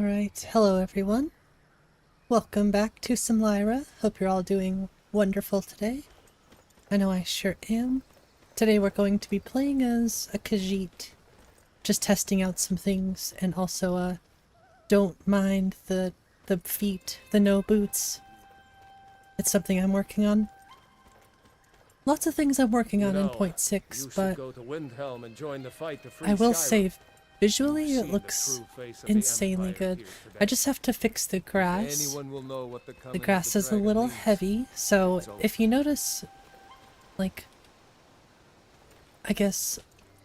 Alright, hello everyone. Welcome back to some Lyra. Hope you're all doing wonderful today. I know I sure am. Today we're going to be playing as a Khajiit. Just testing out some things, and also don't mind the feet, the no boots. It's something I'm working on. Lots of things I'm working on in 0.6, but go to Windhelm and join the fight to free I will Skyrim. say visually it looks insanely good. I just have to fix the grass. The grass is a little heavy, so if you notice, like, I guess,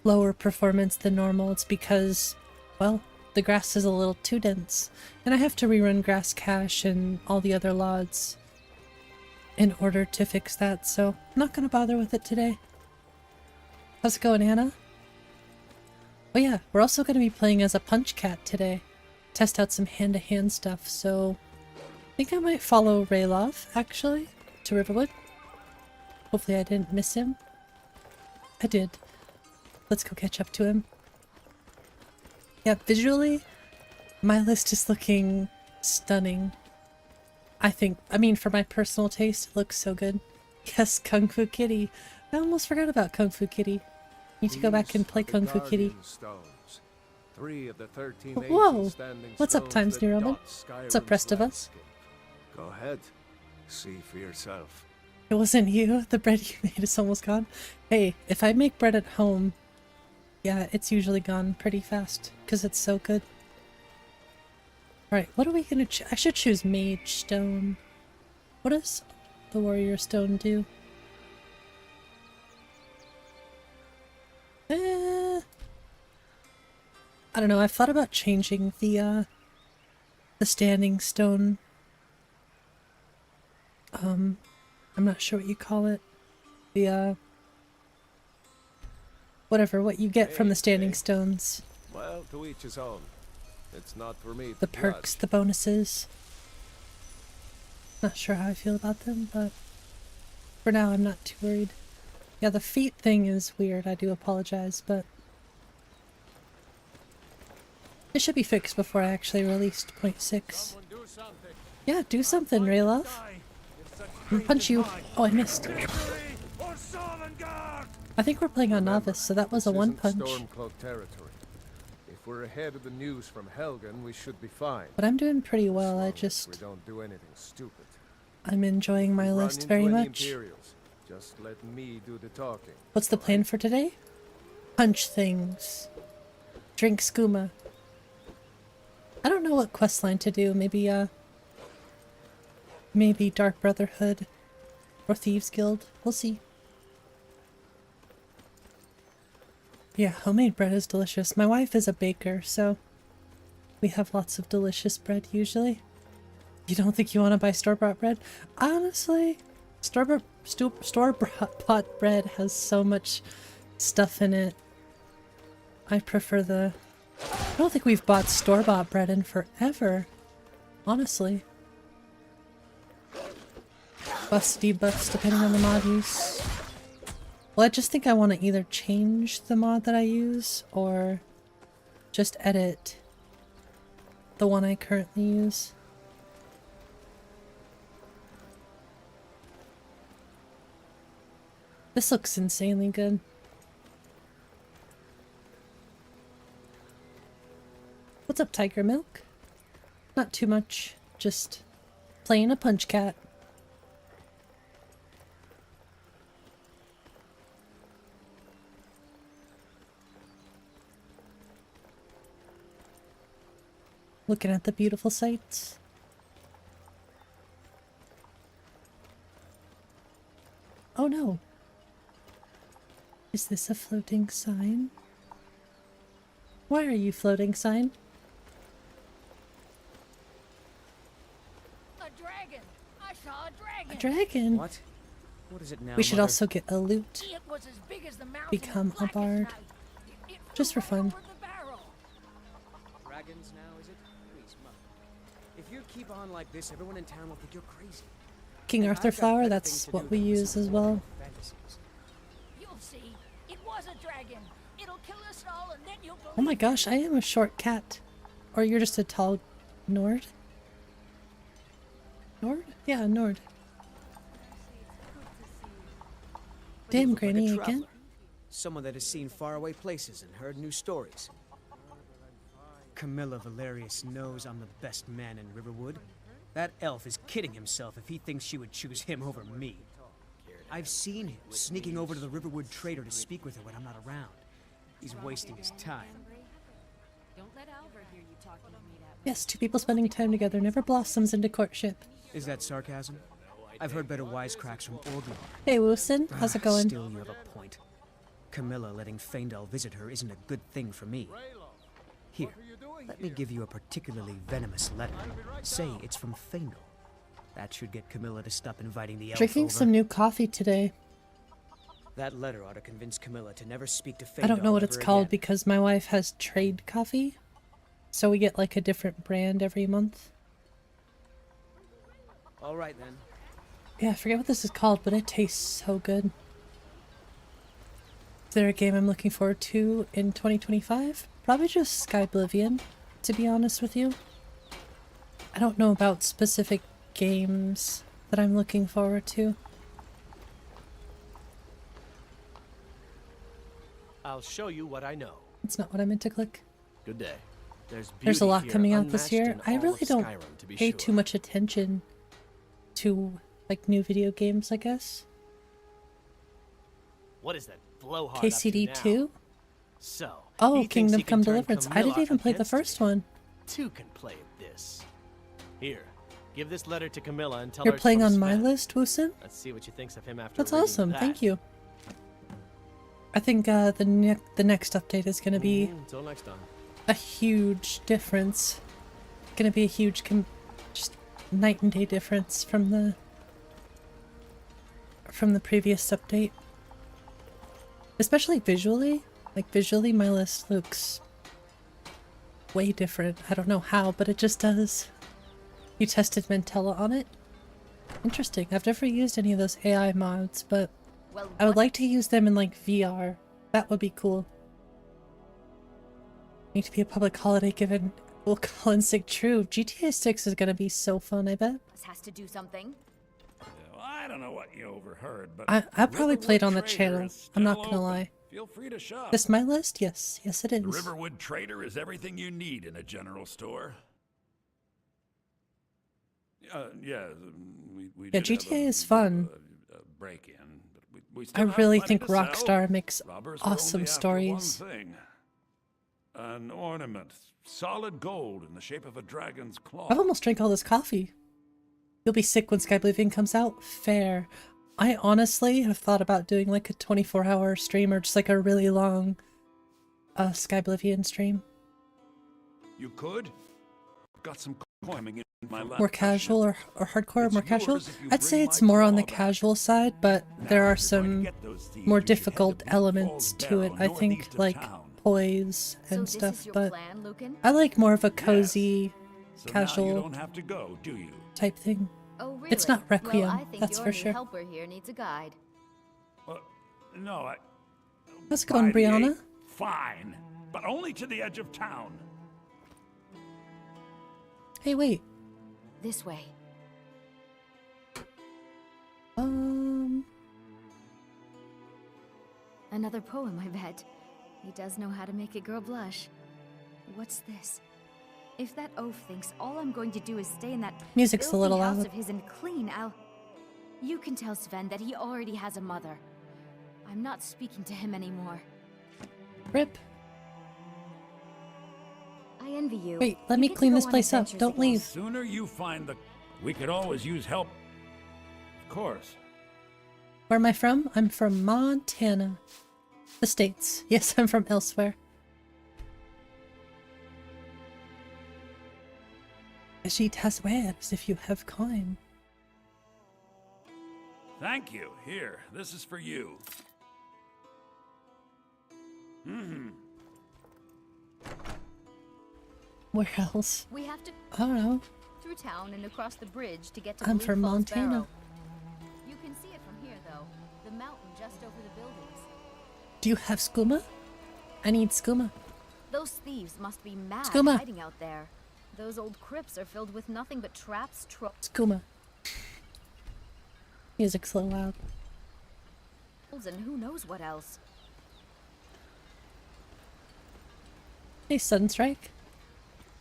lower performance than normal, it's because, well, the grass is a little too dense. And I have to rerun grass cache and all the other LODs in order to fix that, so I'm not gonna bother with it today. How's it going, Anna? Oh yeah, we're also going to be playing as a punch cat today. Test out some hand-to-hand stuff, so I think I might follow Rayloff, actually, to Riverwood. Hopefully I didn't miss him. I did. Let's go catch up to him. Yeah, visually, my list is looking stunning. I mean, for my personal taste, it looks so good. Yes, Kung Fu Kitty. I almost forgot about Kung Fu Kitty. Need to go back and play Kung Fu Kitty. Whoa! What's up, Times New Roman? What's up, rest of us? Go ahead. See for yourself. It wasn't you. The bread you made is almost gone. Hey, if I make bread at home, yeah, it's usually gone pretty fast, because it's so good. Alright, what are we gonna choose? I should choose Mage Stone. What does the Warrior Stone do? I don't know, I've thought about changing the standing stone. I'm not sure what you call it. The, whatever, what you get from the standing stones. Well, to each his own. It's not for me. The perks, the bonuses. Not sure how I feel about them, but for now I'm not too worried. Yeah, the feet thing is weird, I do apologize, but it should be fixed before I actually released 0.6. Yeah, do something, Rayloff. I'm punch you. Oh, I missed. I think we're playing on Novice, so that was a one punch. If we're ahead of the news from Helgen, we should be fine. But I'm doing pretty well, we don't do anything stupid. I'm enjoying my list very much. Just let me do the talking. What's the plan for today? Punch things. Drink skooma. I don't know what questline to do. Maybe Dark Brotherhood or Thieves Guild. We'll see. Yeah, homemade bread is delicious. My wife is a baker, so we have lots of delicious bread usually. You don't think you want to buy store-bought bread? Honestly, store-bought bread has so much stuff in it. I prefer the... I don't think we've bought store-bought bread in forever, honestly. Buffs, debuffs, depending on the mod use. Well, I just think I want to either change the mod that I use, or just edit the one I currently use. This looks insanely good. What's up, Tiger Milk? Not too much, just playing a punch cat. Looking at the beautiful sights. Oh no! Is this a floating sign? Why are you floating, sign? A dragon! I saw a dragon! A dragon? What? What is it now, We should Mother? also get a loot. It was as big as the mountain Become of a bard. Blackest Night. It Just for flew right fun. over the barrel. Dragons now, is it? Please, Mother. If you keep on like this, everyone in town will think you're crazy. King And Arthur I've got flower, better that's things to what do we than use listen as to well. fantasies. You'll see. It was a dragon. It'll kill us all and then you'll believe Oh my gosh, I am a short cat. Or you're just a tall Nord? Nord? Yeah, Nord. Damn, Like a Granny again? traveler. Someone that has seen faraway places and heard new stories. 𝕊𝕚𝕓𝕚𝕝𝕝 knows I'm the best man in Riverwood. That elf is kidding himself if he thinks she would choose him over me. I've seen him sneaking over to the Riverwood trader to speak with her when I'm not around. He's wasting his time. Don't let Albert hear you talking to me that way. Yes, two people spending time together never blossoms into courtship. Is that sarcasm? I've heard better wisecracks from 𝕤𝕚𝕝𝕝. Hey, Woosen, how's it going? Still, you have a point. 𝕊𝕚𝕝 letting 𝕊𝕠𝕐 visit her isn't a good thing for me. Here, let me give you a particularly venomous letter. Say it's from 𝕊𝕚𝕐. That should get 𝕊𝕚𝕝 to stop inviting the elf Drinking over. some new coffee today. That letter ought to convince 𝕊𝕚𝕝 to never speak to 𝕊𝕚𝕐 I don't know what it's ever called again. because my wife has trade coffee. So we get like a different brand every month. All right then. Yeah, I forget what this is called, but it tastes so good. Is there a game I'm looking forward to in 2025? Probably just Skyblivion, to be honest with you. I don't know about specific games that I'm looking forward to. I'll show you what I know. It's not what I meant to click. Good day. There's a lot beauty coming here out this unmatched year. in I all really of don't Skyrim, to be pay sure. too much attention to like new video games, I guess. What is that blowhard KCD up to 2? now? So, Oh, he thinks Kingdom he can Come turn Deliverance. I didn't Camilla even play the against first me. one. Two can play at this. Here, give this letter to Camilla and tell You're her it's playing from on my Sven. list, Woosen? Let's see what she thinks of him after That's reading awesome. that. Thank you. I think the next update is going to be Until next time. a huge difference. Going to be a huge just night and day difference from the previous update. Especially visually. Like visually my list looks way different. I don't know how, but it just does. You tested 𝕊𝕚𝕝 on it? Interesting. I've never used any of those AI mods, but Well, I would like to use them in like VR. That would be cool. Need to be a public holiday given we'll call in sick true. GTA 6 is gonna be so fun, I bet. this has to do something. Well, I don't know what you overheard, but I probably Riverwood played on the Trader channel. is I'm not still gonna open. lie. Feel free to shop. This my list? Yes. Yes it The is. Riverwood Trader is everything you need in a general store. Yeah, we Yeah, did have GTA a is fun. break-in, but we I still have really plenty think to sell. Rockstar makes Robbers were awesome only after stories. one thing. An ornament, solid gold in the shape of a dragon's claw. I've almost drank all this coffee. You'll be sick when Skyblivion comes out? Fair. I honestly have thought about doing like a 24-hour stream or just like a really long Skyblivion stream. You could. Got some coining in my lap. More casual or hardcore, It's more casual? yours if you I'd say bring it's my more on the claw back. casual side, but there Now, are if you're going some to get those thieves, more you should head difficult to Bleak elements Falls to it. Barrow, I think northeast of like town. poise So and this stuff, is your but plan, Lucan? I like more of a cozy So now you casual don't have to go, do you? type thing. Oh, really? It's not Requiem, Well, I think that's your for new sure. helper here needs a guide. No, I. How's it going, by the Brianna? eighth, fine, but only to the edge of town. Hey, wait. This way. Another poem, I bet. He does know how to make a girl blush. What's this? If that oaf thinks all I'm going to do is stay in that Music's a filthy little house loud. of his and clean, You can tell Sven that he already has a mother. I'm not speaking to him anymore. Rip. I envy you. Wait, let You me get to clean go this on place up. adventures Don't again. leave. Sooner you find the. We could always use help. Of course. Where am I from? I'm from Montana. The States. Yes, I'm from elsewhere. Ajit has wares if you have coin. Thank you. Here, this is for you. Where else? We have to I don't know. through town and across the bridge to get to I'm Bleak from Falls Montana. Barrow. You can see it from here, though. The mountain just over the buildings. Do you have skooma? I need skooma. Those thieves must be mad Skooma. hiding out there. Those old crypts are filled with nothing but traps, Skooma. Music's so loud. trolls, and who knows what else. Hey, Sunstrike.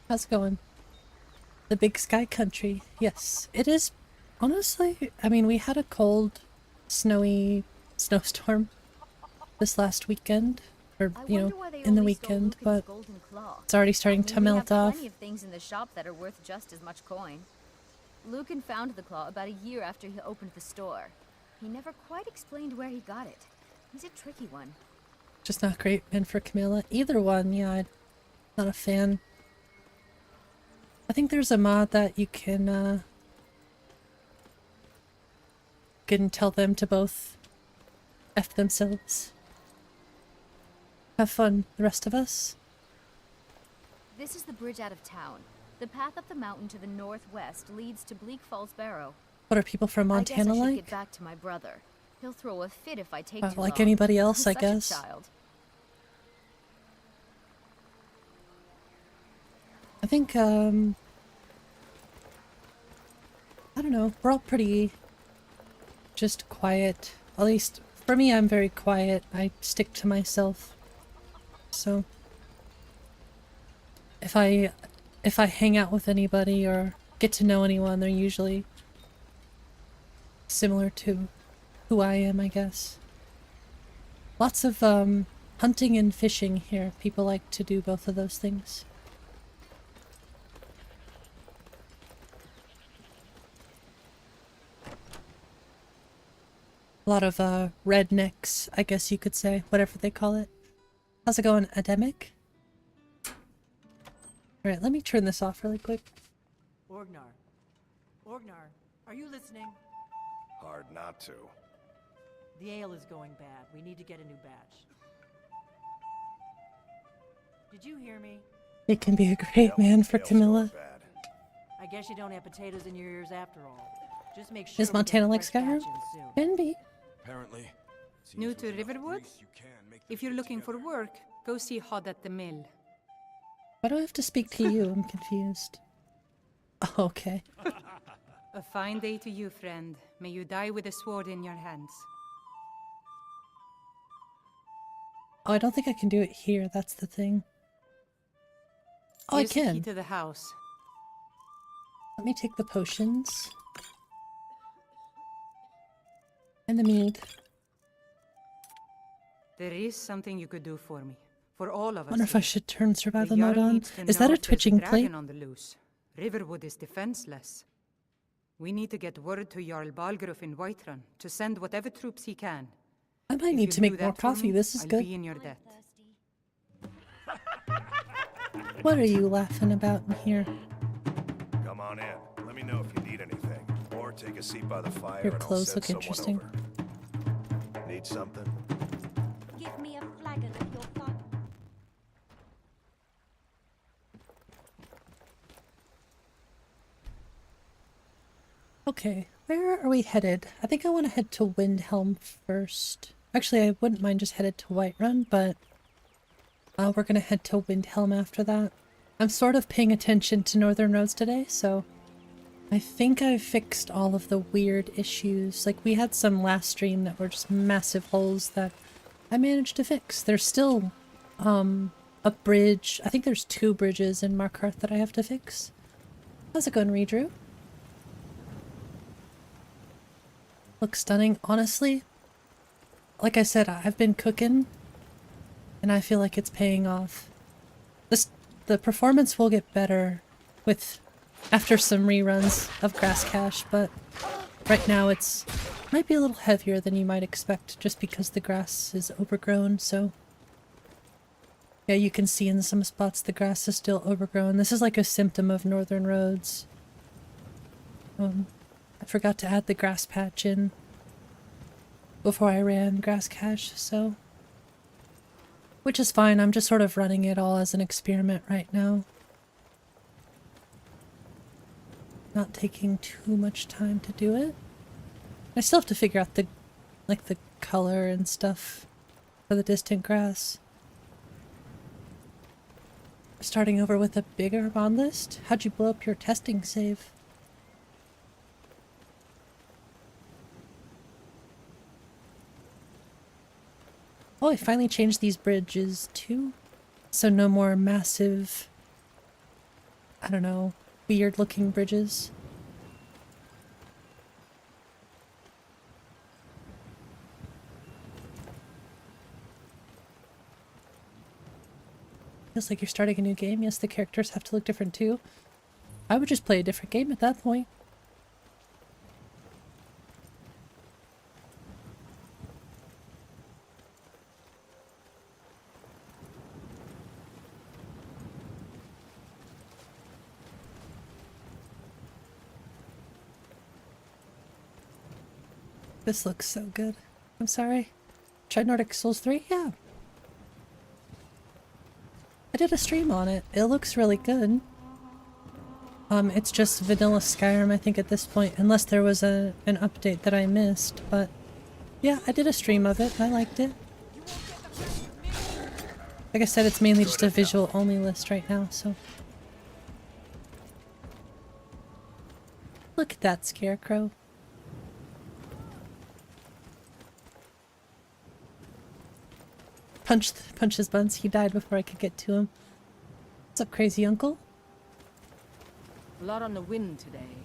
How's it going? The Big Sky Country. Yes, it is. Honestly, I mean, we had a cold, snowy snowstorm this last weekend, or in the weekend, but it's already starting to melt off. Plenty of things in the shop that are worth just as much coin. Lucan found the claw about a year after he opened the store. He never quite explained where he got it. He's a tricky one. Just not great men for Camilla. Either one, yeah, I'm not a fan. I think there's a mod that you can tell them to both F themselves. Have fun, the rest of us. This is the bridge out of town. The path up the mountain to the northwest leads to Bleak Falls Barrow. What are people from Montana I guess I should like? get back to my brother. He'll throw a fit if I take too Like long. anybody else, He's I such a guess. child. I think, I don't know, we're all pretty just quiet. At least, for me, I'm very quiet. I stick to myself. So, if I hang out with anybody or get to know anyone, they're usually similar to who I am, I guess. Lots of, hunting and fishing here. People like to do both of those things. A lot of rednecks, I guess you could say, whatever they call it. How's it going, Ademic? Alright, let me turn this off really quick. 𝕤𝕤𝕤𝕤, are you listening? Hard not to. The ale is going bad. We need to get a new batch. Did you hear me? It can be a great man for Camilla. I guess you don't have potatoes in your ears after all. Just make sure Is we Montana get a like fresh Skyrim? batch in soon. Can be. Apparently. New to Riverwood? If you're looking for work, go see Hod at the mill. Why do I have to speak to you? I'm confused. Oh, okay. A fine day to you, friend. May you die with a sword in your hands. Oh, I don't think I can do it here. That's the thing. Oh, Here's I can. the key to the house. Let me take the potions. And the mead. There is something you could do for me. For all of us. Wonder if I should turn survival The mode Jarl on. needs to Is know that a if there's twitching dragon plate? on the loose. Riverwood is defenseless. We need to get word to Jarl Balgruuf in Whiterun to send whatever troops he can. I might If need you to do make that more for coffee. me, This is I'll good. be in your debt. What are you laughing about in here? Come on in. Let me know if you need anything. Or take a seat by the fire Your and I'll clothes send look someone interesting. over. Need something? Give me a flagon of your fun. Okay, where are we headed? I think I want to head to Windhelm first. Actually, I wouldn't mind just headed to Whiterun, but we're gonna head to Windhelm after that. I'm sort of paying attention to Northern Roads today, so I think I've fixed all of the weird issues. Like, we had some last stream that were just massive holes that I managed to fix. There's still a bridge. I think there's 2 bridges in Markarth that I have to fix. How's it going, Redrew? Looks stunning. Honestly, like I said, I've been cooking and I feel like it's paying off. The performance will get better after some reruns of Grass Cache, but right now might be a little heavier than you might expect just because the grass is overgrown. So yeah, you can see in some spots the grass is still overgrown. This is like a symptom of Northern Roads. I forgot to add the grass patch in before I ran Grass Cache, so... Which is fine, I'm just sort of running it all as an experiment right now. Not taking too much time to do it. I still have to figure out the color and stuff for the distant grass. Starting over with a bigger bond list? How'd you blow up your testing save? Oh, I finally changed these bridges too. So no more massive, I don't know, weird looking bridges. Feels like you're starting a new game. Yes, the characters have to look different too. I would just play a different game at that point. This looks so good. I'm sorry. Tried Nordic Souls 3? Yeah. I did a stream on it. It looks really good. It's just vanilla Skyrim, I think, at this point, unless there was an update that I missed, but yeah, I did a stream of it. I liked it. Like I said, it's mainly just a visual only list right now, so. Look at that scarecrow. Punch his buns. He died before I could get to him. What's up, crazy uncle? A lot on the wind today.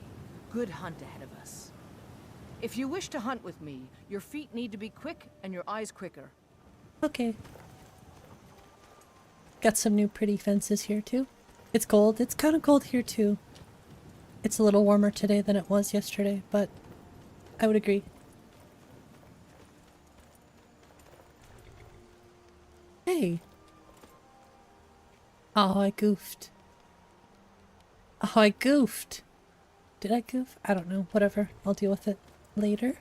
Good hunt ahead of us. If you wish to hunt with me, your feet need to be quick and your eyes quicker. Okay. Got some new pretty fences here too. It's cold. It's kind of cold here too. It's a little warmer today than it was yesterday, but I would agree. Hey. Oh, I goofed. Oh, I goofed. Did I goof? I don't know. Whatever. I'll deal with it later.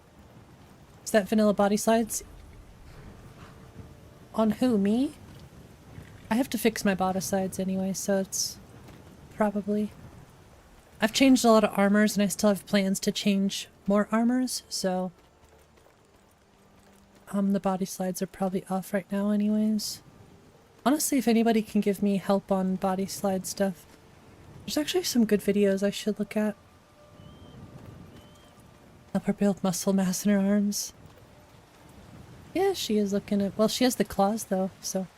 Is that vanilla body slides? On who? Me? I have to fix my body sides anyway, so it's probably... I've changed a lot of armors and I still have plans to change more armors, so... the body slides are probably off right now anyways. Honestly, if anybody can give me help on body slide stuff, there's actually some good videos I should look at. Help her build muscle mass in her arms. Yeah, she is looking at... Well, she has the claws though, so...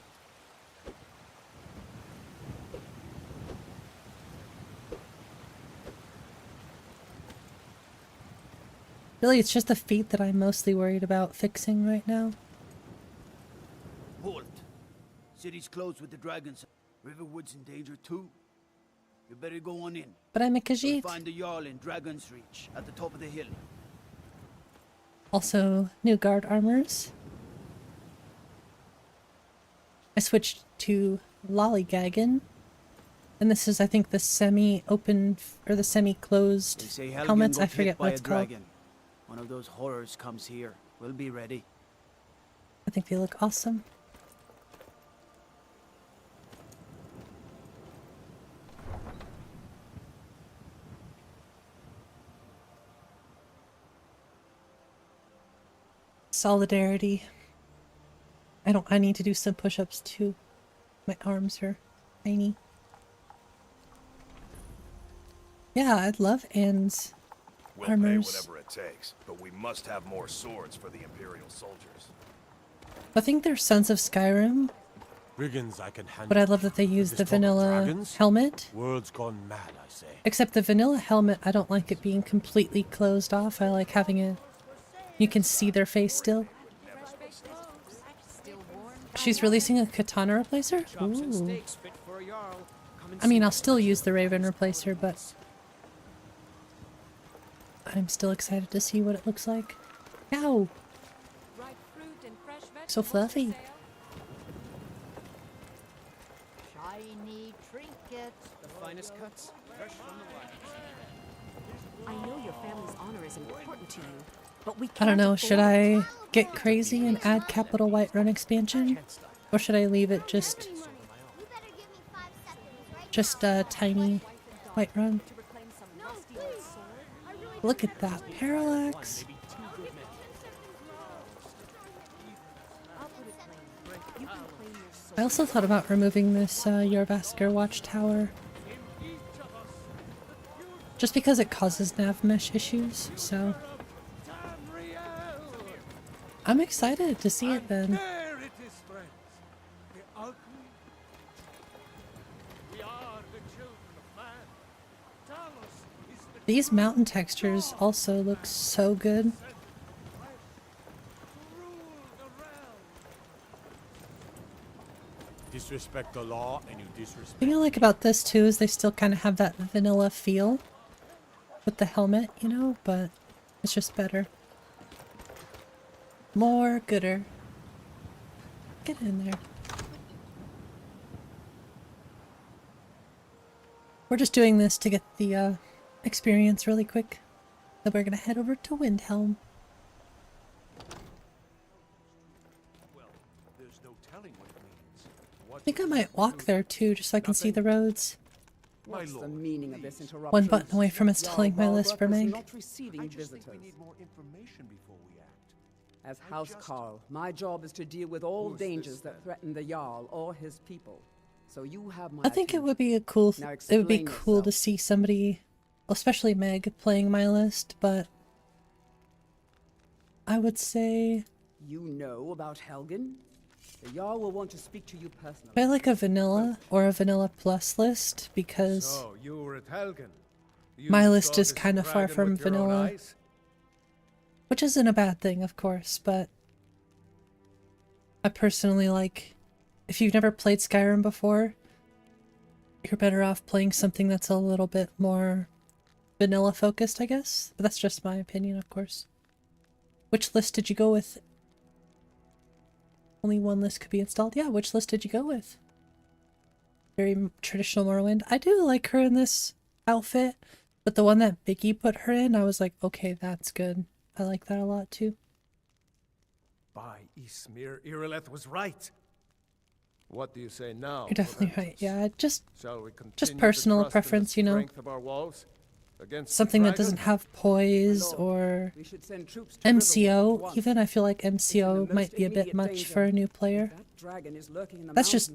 Really, it's just the feet that I'm mostly worried about fixing right now. Halt! City's closed with the dragons. Riverwood's in danger too. You better go on in. But I'm a Khajiit. You'll find the Jarl in Dragon's Reach at the top of the hill. Also, new guard armors. I switched to Lollygagging. And this is, I think, the semi-open, or the semi-closed helmets. I forget what it's called. One of those horrors comes here. We'll be ready. I think they look awesome. Solidarity. I need to do some push-ups too. My arms are tiny. Yeah, I'd love Anne's We'll armors. pay whatever it takes, but we must have more swords for the Imperial soldiers. I think they're Sons of Skyrim, Brigands I can handle. but I love that they use the vanilla helmet. World's gone mad, I say. Except the vanilla helmet, I don't like it being completely closed off. I like having it... You can see their face still. She's releasing a katana replacer? Ooh. I mean, I'll still use the Raven replacer, but... I'm still excited to see what it looks like. Ow! So fluffy. Shiny trinkets. The finest cuts, fresh from the wild. I know your family's honor is important to you, but we can't. I don't know, should I get crazy and add capital Whiterun expansion? Or should I leave it just a tiny Whiterun? Look at that parallax. I also thought about removing this Jorrvaskr watchtower. Just because it causes nav mesh issues, so... I'm excited to see it then. There it is, friends. The ugly. We are the children of man. Talos is the These mountain textures also look so good. Disrespect the law and you disrespect. The thing I like about this too is they still kind of have that vanilla feel with the helmet, you know, but it's just better. More gooder. Get in there. We're just doing this to get the experience really quick. Then we're gonna head over to Windhelm. I think I might walk there too, just so I can see the roads. What's the meaning of this interruption? One button away from installing my list for Meg. Not receiving visitors. As House Carl, my job is to deal with all dangers that threaten the Jarl or his people. So you have my I think it would be a cool. It would be cool to see somebody, especially Meg, playing my list. But I would say you know about Helgen. The Jarl will want to speak to you personally. I like a vanilla or a vanilla plus list because So, you were at Helgen. You my saw list is this kind of far dragon from with your own vanilla. eyes? Which isn't a bad thing, of course, but I personally like, if you've never played Skyrim before, you're better off playing something that's a little bit more vanilla focused, I guess. But that's just my opinion, of course. Which list did you go with? Only one list could be installed. Yeah, which list did you go with? Very traditional Morrowind. I do like her in this outfit, but the one that Biggie put her in, I was like, okay, that's good. I like that a lot too. By 𝕊𝕦𝕓𝕤𝕝 was right. What do you say now? You're definitely right. Yeah, just Shall we just continue to personal trust in the preference, you know. strength of our walls against the Something that dragon? doesn't have poise or We should send troops to MCO. Riverwood Even I feel like MCO most might be a bit immediate much danger. for a new player. That dragon is lurking in the That's just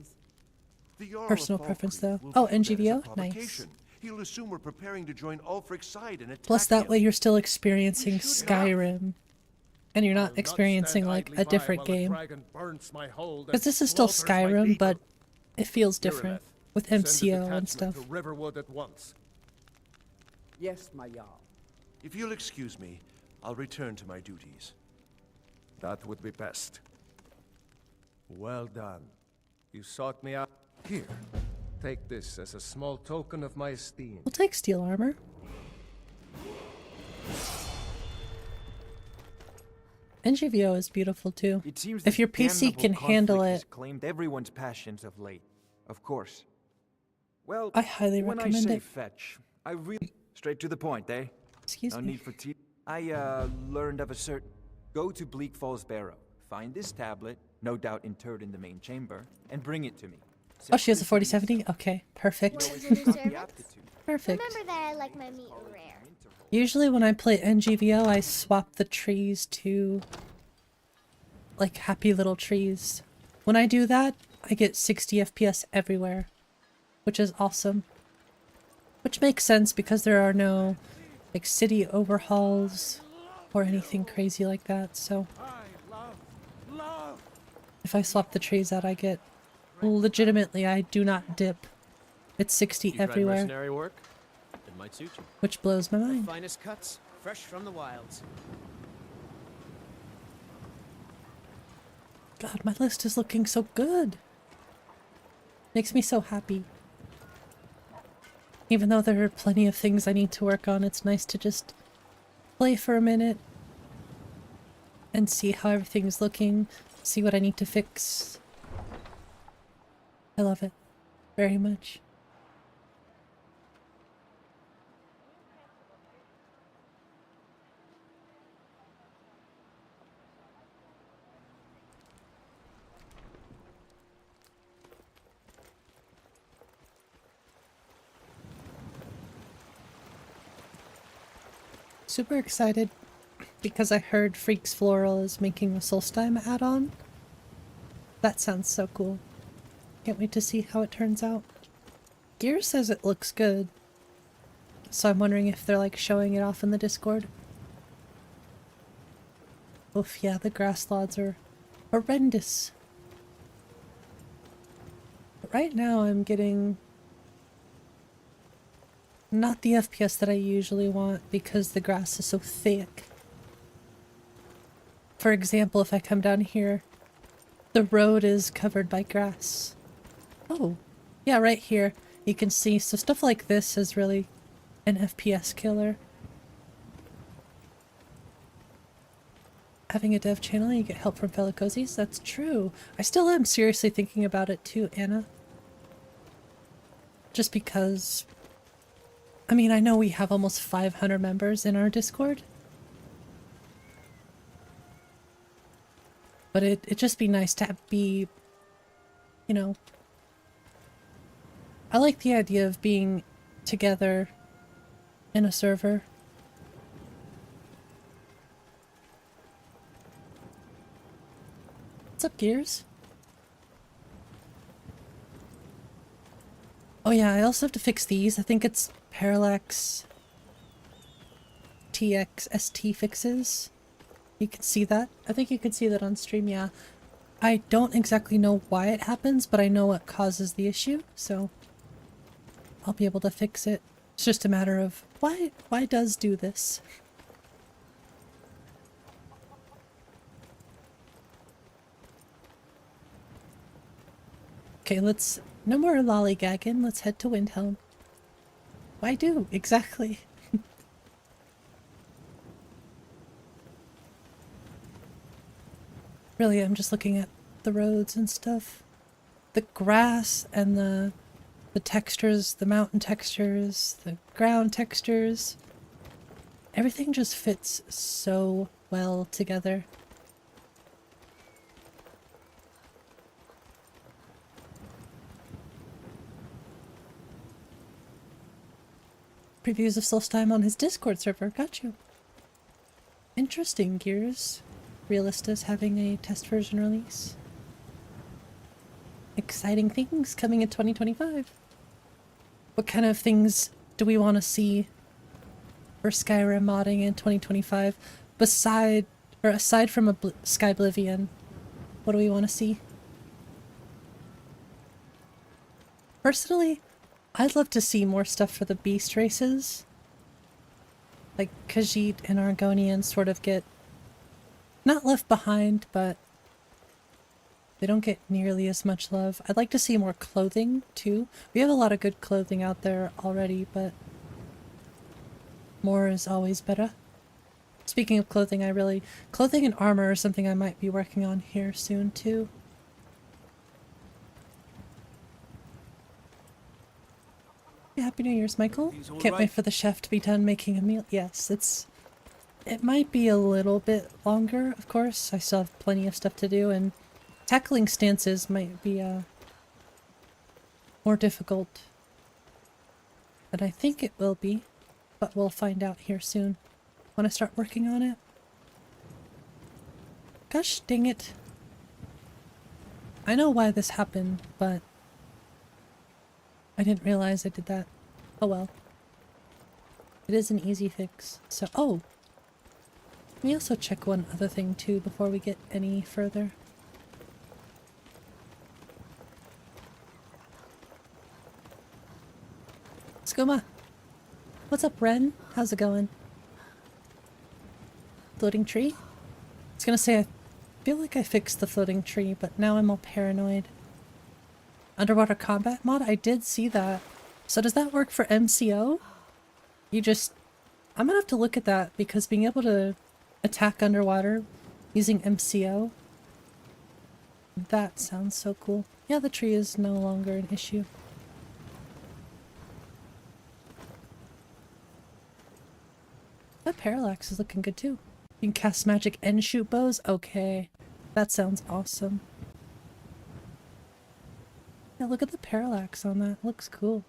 mountains. personal preference, though. Oh, NGVO, nice. He'll assume we're preparing to join Ulfric's side and attack Plus, that him. way you're still experiencing Skyrim, and you're not experiencing like a different game. Because this is still Skyrim, but it feels different with MCO and stuff. To Riverwood at once. Yes, my Jarl. If you'll excuse me, I'll return to my duties. That would be best. Well done. You sought me out. Here, take this as a small token of my esteem. We'll take steel armor. NGVO is beautiful too. It seems If your this PC can damnable handle conflict it, has claimed everyone's passions of late. Of course. Well, I highly when recommend I say it. fetch, I really straight to the point, eh? Excuse no me. need for tea. I learned of a certain. Go to Bleak Barrow, find this tablet, no doubt interred in the main chamber, and bring it to me. Oh, she has a 4070? Okay, perfect. Perfect. Remember that I like my meat rare. Usually when I play NGVO, I swap the trees to like happy little trees. When I do that, I get 60 FPS everywhere, which is awesome. Which makes sense because there are no like city overhauls or anything crazy like that, so if I swap the trees out, I get legitimately, I do not dip. It's 60 You tried everywhere, mercenary work? It might suit you. which blows my mind. Finest cuts, fresh from the wilds. God, my list is looking so good. Makes me so happy. Even though there are plenty of things I need to work on, it's nice to just play for a minute and see how everything's looking, see what I need to fix. I love it very much. Super excited because I heard Freaks Floral is making a Solstheim add-on. That sounds so cool. Can't wait to see how it turns out. Gear says it looks good. So I'm wondering if they're like showing it off in the Discord. Oof, yeah, the grass lots are horrendous. But right now I'm getting not the FPS that I usually want because the grass is so thick. For example, if I come down here, the road is covered by grass. Oh, yeah, right here you can see. So stuff like this is really an FPS killer. Having a dev channel, you get help from fellow cozies. That's true. I still am seriously thinking about it too, Anna. Just because, I mean, I know we have almost 500 members in our Discord. But it'd just be nice to be, you know, I like the idea of being together in a server. What's up, Gears? Oh yeah, I also have to fix these. I think it's Parallax TXST fixes. You can see that. I think you can see that on stream, yeah. I don't exactly know why it happens, but I know what causes the issue, so I'll be able to fix it. It's just a matter of why does do this? Okay, no more lollygagging, let's head to Windhelm. Why do? Exactly. Really, I'm just looking at the roads and stuff. The grass and the textures, the mountain textures, the ground textures. Everything just fits so well together. Previews of Solstheim on his Discord server. Got you. Interesting, Gears. Realista's having a test version release. Exciting things coming in 2025. What kind of things do we want to see for Skyrim modding in 2025? Aside from Skyblivion, what do we want to see? Personally, I'd love to see more stuff for the beast races. Like Khajiit and Argonian sort of get not left behind, but they don't get nearly as much love. I'd like to see more clothing, too. We have a lot of good clothing out there already, but more is always better. Speaking of clothing, clothing and armor is something I might be working on here soon, too. Happy New Year's, Michael. Can't wait for the chef to be done making a meal. Yes, it might be a little bit longer, of course. I still have plenty of stuff to do, and tackling stances might be more difficult than I think it will be, but we'll find out here soon. Want to start working on it? Gosh dang it. I know why this happened, but I didn't realize I did that. Oh well. It is an easy fix. So, oh! Let me also check one other thing too before we get any further. Skooma! What's up, Ren? How's it going? Floating tree? I was gonna say, I feel like I fixed the floating tree, but now I'm all paranoid. Underwater combat mod? I did see that. So does that work for MCO? I'm gonna have to look at that because being able to attack underwater using MCO, that sounds so cool. Yeah, the tree is no longer an issue. That parallax is looking good too. You can cast magic and shoot bows? Okay. That sounds awesome. Yeah, look at the parallax on that. Looks cool.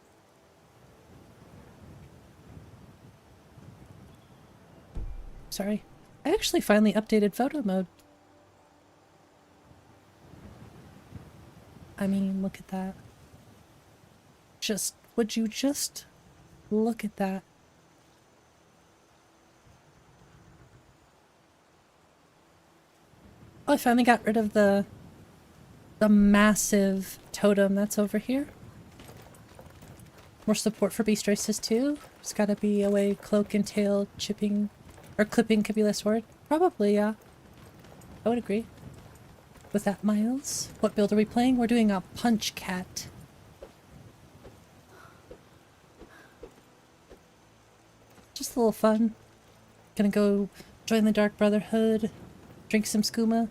Sorry. I actually finally updated photo mode. I mean, look at that. Would you just look at that? Oh, I finally got rid of the massive totem that's over here. More support for beast races too. There's gotta be a way cloak and tail chipping or clipping could be less word. Probably, yeah. I would agree with that, Miles. What build are we playing? We're doing a punch cat. Just a little fun. Gonna go join the Dark Brotherhood, drink some skooma.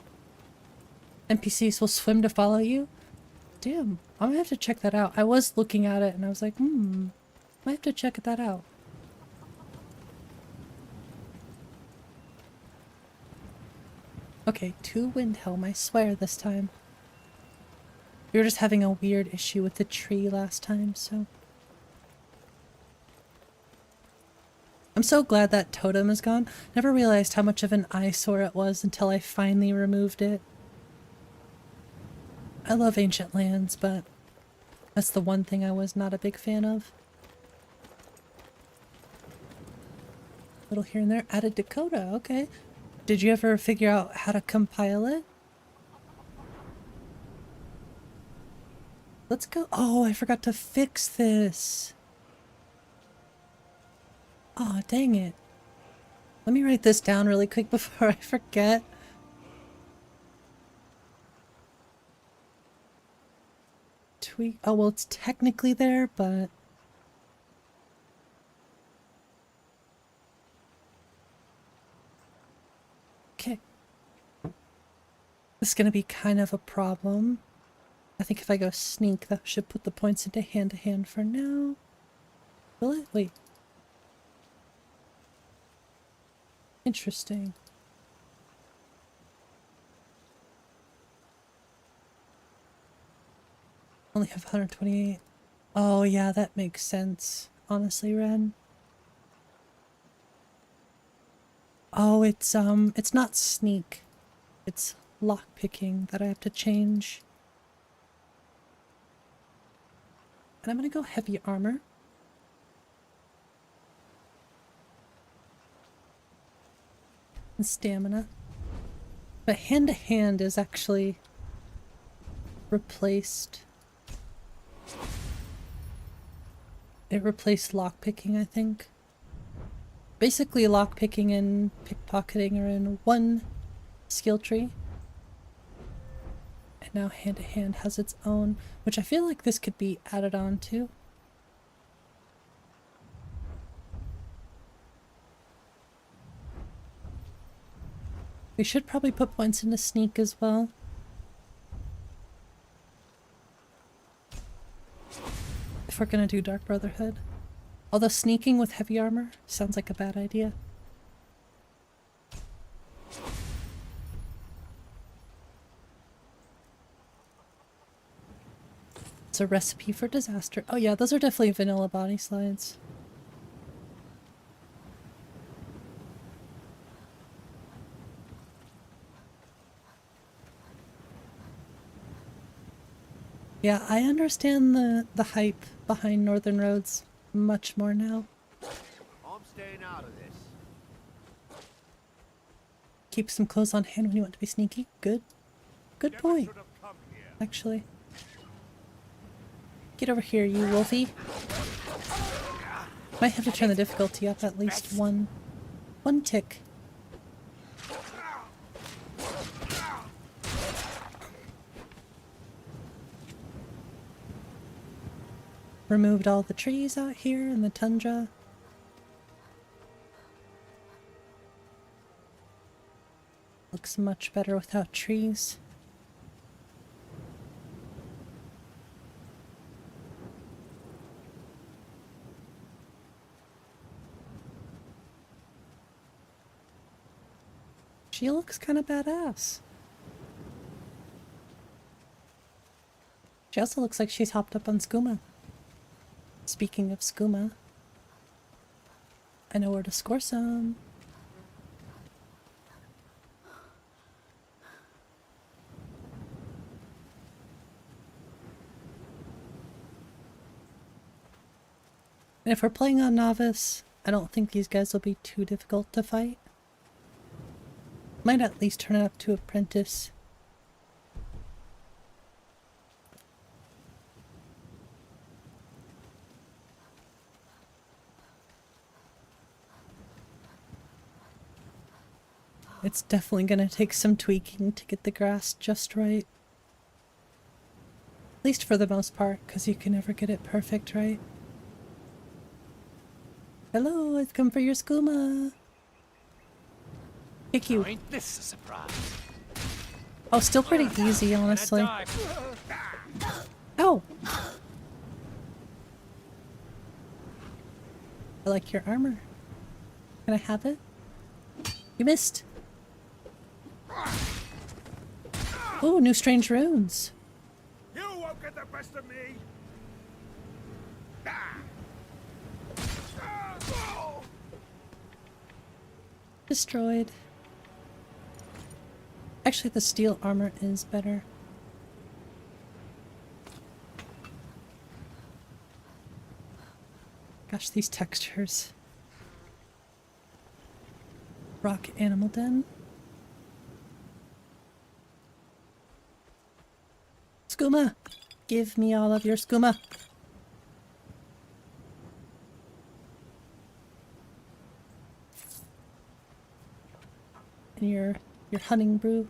NPCs will swim to follow you. Damn, I'm gonna have to check that out. I was looking at it and I was like, might have to check that out. Okay, 2 Windhelm, I swear this time. We were just having a weird issue with the tree last time, so. I'm so glad that totem is gone. Never realized how much of an eyesore it was until I finally removed it. I love ancient lands, but that's the one thing I was not a big fan of. Little here and there. Added Dakota, okay. Did you ever figure out how to compile it? Let's go. Oh, I forgot to fix this. Oh, dang it. Let me write this down really quick before I forget. Tweak. Oh, well, it's technically there, but... Okay. This is going to be kind of a problem. I think if I go sneak, that should put the points into hand-to-hand for now. Will it? Wait. Interesting. Only have 128. Oh yeah, that makes sense. Honestly, Ren. Oh, it's not sneak. It's lockpicking that I have to change. And I'm gonna go heavy armor. And stamina. But hand to hand is actually replaced. It replaced lockpicking, I think. Basically, lockpicking and pickpocketing are in one skill tree. And now hand to hand has its own, which I feel like this could be added on to. We should probably put points into sneak as well. If we're gonna do Dark Brotherhood. Although sneaking with heavy armor sounds like a bad idea. It's a recipe for disaster. Oh yeah, those are definitely vanilla body slides. Yeah, I understand the hype behind Northern Roads much more now. I'm staying out of this. Keep some clothes on hand when you want to be sneaky. Good. Good point. Actually. Get over here, you wolfie. Might have to turn the difficulty up at least one tick. Removed all the trees out here in the tundra. Looks much better without trees. She looks kind of badass. She also looks like she's hopped up on skooma. Speaking of skooma, I know where to score some. And if we're playing on novice, I don't think these guys will be too difficult to fight. Might at least turn it up to apprentice. It's definitely gonna take some tweaking to get the grass just right. At least for the most part, because you can never get it perfect, right? Hello, I've come for your skooma. Kick you. Ain't this a surprise? Oh, still pretty easy, honestly. Oh! I like your armor. Can I have it? You missed. Oh, new strange runes. You won't get the best of me. Destroyed. Actually, the steel armor is better. Gosh, these textures. Rock animal den. Skooma! Give me all of your skooma. And your hunting brew.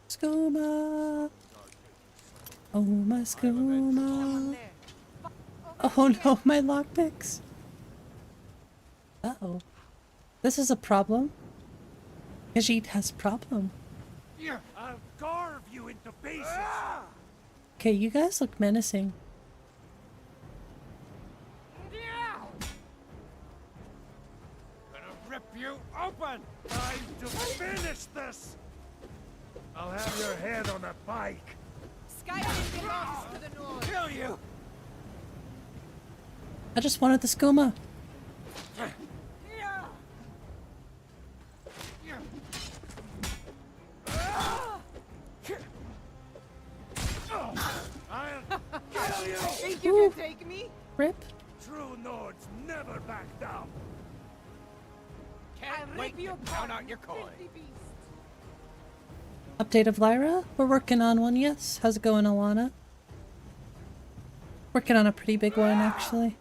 Skooma! Oh my skooma! Oh no, my lockpicks! Uh-oh. This is a problem. Khajiit has a problem. I'll carve you into pieces. Okay, you guys look menacing. Gonna rip you open. Time to finish this. I'll have your head on a pike. Skyrim belongs to the north. Kill you. I just wanted the skooma. Kill you. Think you can take me? Rip. True Nords never back down. Can't wait to count out your coin. Update of Lyra? We're working on one, yes. How's it going, Alana? Working on a pretty big one, actually.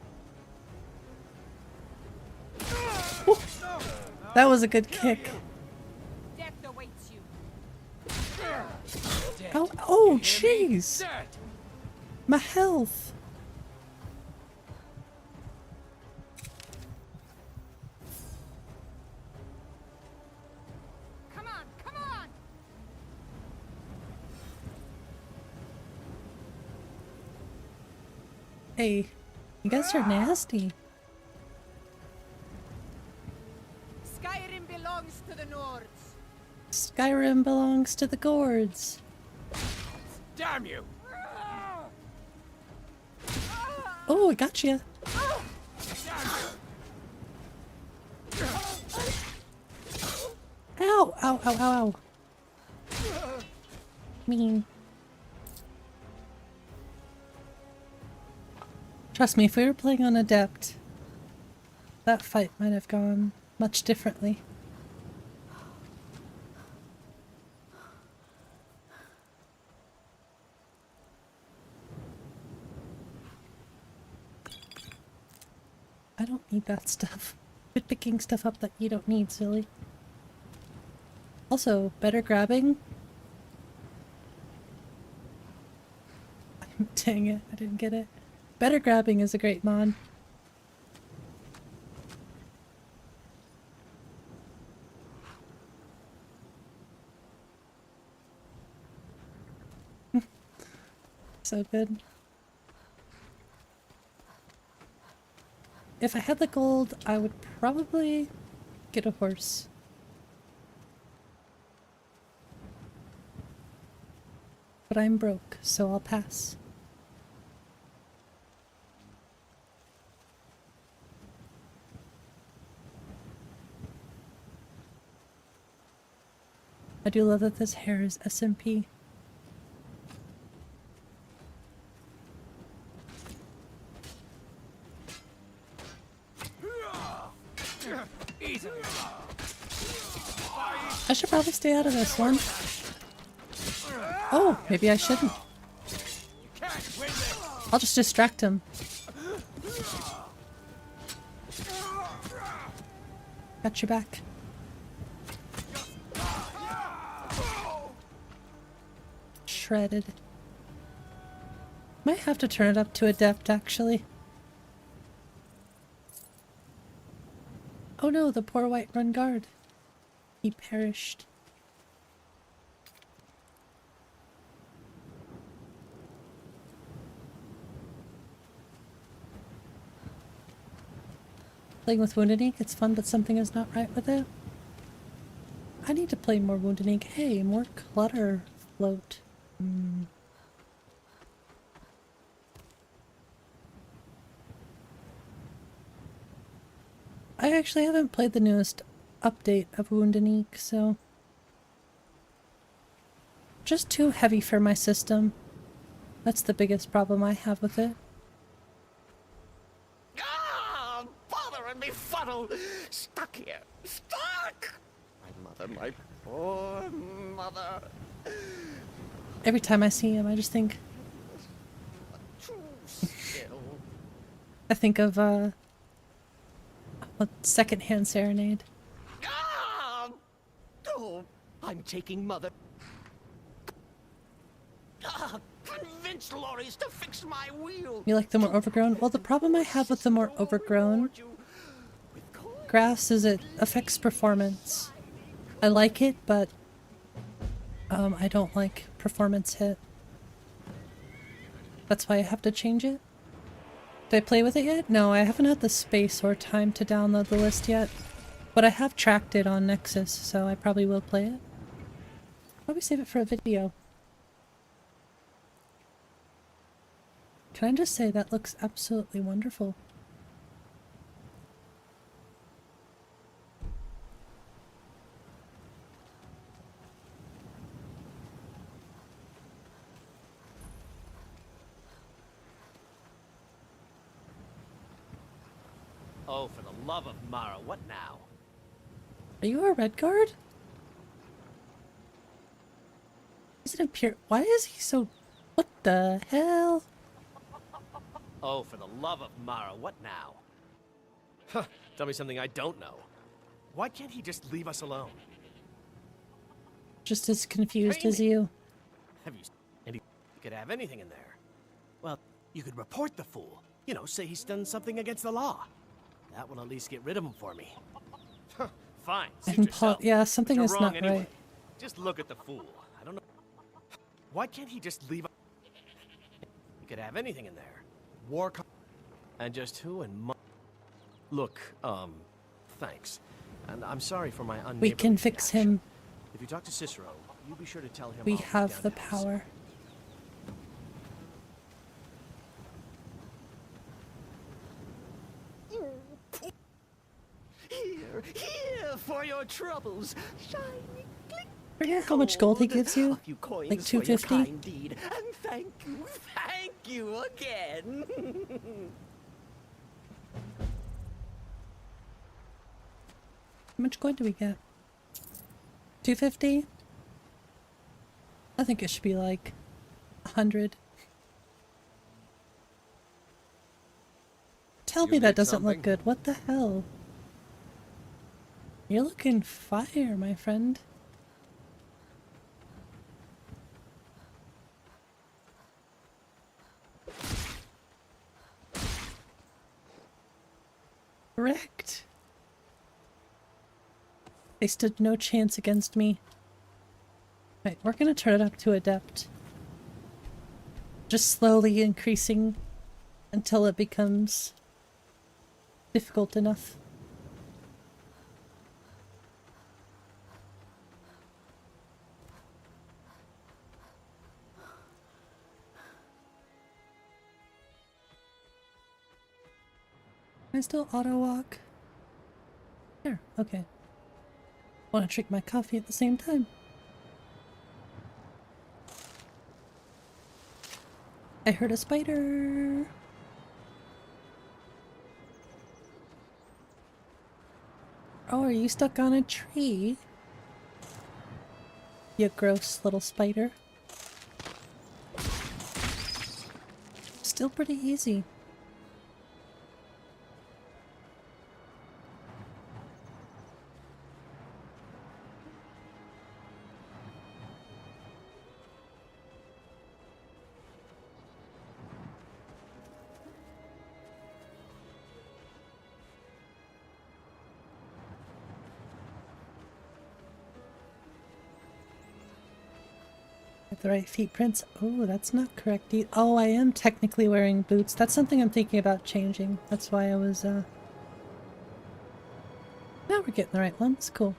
Woo. That was a good kick. Death awaits you. Ow. Oh, jeez! My health! Come on, come on! Hey, you guys are nasty. Skyrim belongs to the Nords. Skyrim belongs to the Gourds. Damn you! Oh, I gotcha. Ow, ow, ow, ow, ow. Mean. Trust me, if we were playing on Adept, that fight might have gone much differently. I don't need that stuff. Quit picking stuff up that you don't need, silly. Also, better grabbing. Dang it, I didn't get it. Better grabbing is a great mod. So good. If I had the gold, I would probably get a horse. But I'm broke, so I'll pass. I do love that this hair is SMP. I should probably stay out of this one. Oh, maybe I shouldn't. I'll just distract him. Got your back. Shredded. Might have to turn it up to adept, actually. Oh no, the poor Whiterun guard. He perished. Playing with Wounded Ink, it's fun, but something is not right with it. I need to play more Wounded Ink. Hey, more clutter float. I actually haven't played the newest update of Wounded Ink, so... just too heavy for my system. That's the biggest problem I have with it. Ah, bother and befuddle! Stuck here, stuck! My mother, my poor mother. Every time I see him, I just think... I think of, a secondhand serenade. Ah! Oh, I'm taking mother. Ah, convince Loris to fix my wheel. You like the more overgrown? Well, the problem I have with the more overgrown grass is it affects performance. I like it, but I don't like performance hit. That's why I have to change it. Did I play with it yet? No, I haven't had the space or time to download the list yet. But I have tracked it on Nexus, so I probably will play it. Probably save it for a video. Can I just say that looks absolutely wonderful? Oh, for the love of Mara, what now? Are you a red guard? Is it appear? Why is he so... What the hell? Oh, for the love of Mara, what now? Huh, tell me something I don't know. Why can't he just leave us alone? Just as confused as you. Have you... And he could have anything in there. Well, you could report the fool. You know, say he's done something against the law. That will at least get rid of him for me. Fine, suit yourself. Yeah, something is not anyway. right. Just look at the fool. I don't know. Why can't he just leave? He could have anything in there. War. And just who and look, thanks. And I'm sorry for my unneighborly We can fix reaction. him. If you talk to Cicero, you be sure to tell him We I'll be have down the to power. Here for your troubles. Shiny, click. Forget how much gold he gives you? Like 250? And thank you again. How much coin do we get? 250? I think it should be like 100. Tell me that doesn't look good. What the hell? You're looking fire, my friend. Correct. They stood no chance against me. Right, we're gonna turn it up to adept. Just slowly increasing until it becomes difficult enough. Can I still auto walk? There, okay. Want to drink my coffee at the same time. I heard a spider. Oh, are you stuck on a tree? You gross little spider. Still pretty easy. The right feet prints. Oh, that's not correct. Oh, I am technically wearing boots. That's something I'm thinking about changing. That's why I was, Now we're getting the right ones. Cool.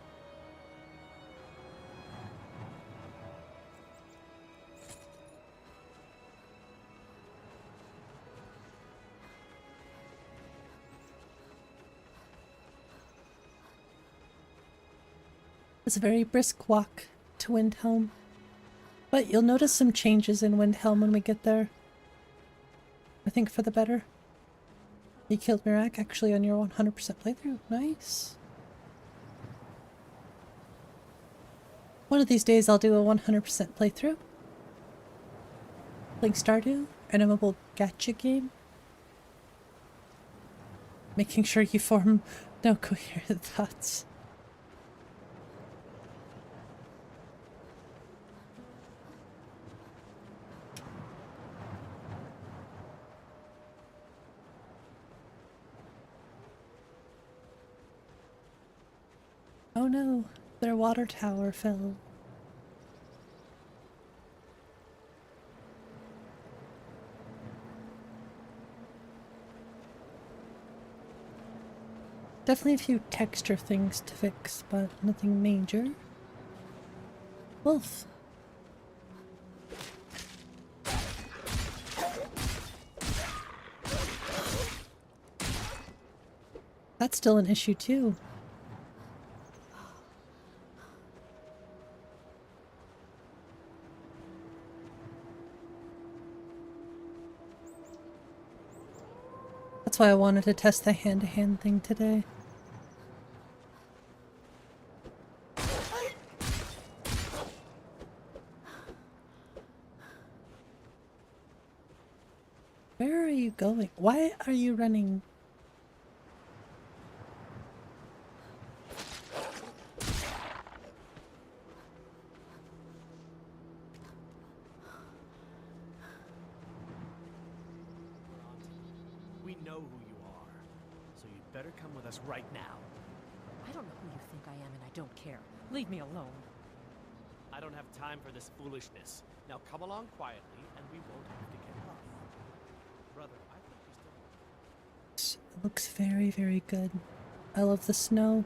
It's a very brisk walk to Windhelm. But you'll notice some changes in Windhelm when we get there. I think for the better. You killed Mirac actually on your 100% playthrough. Nice. One of these days I'll do a 100% playthrough. Playing Stardew, an MOBO gacha game. Making sure you form no coherent thoughts. Oh no, their water tower fell. Definitely a few texture things to fix, but nothing major. Wolf. That's still an issue too. That's why I wanted to test the hand-to-hand thing today. Where are you going? Why are you running? We know who you are, so you'd better come with us right now. I don't know who you think I am, and I don't care. Leave me alone. I don't have time for this foolishness. Now come along quietly, and we won't have to get off. Brother, I think you still... It looks very, very good. I love the snow.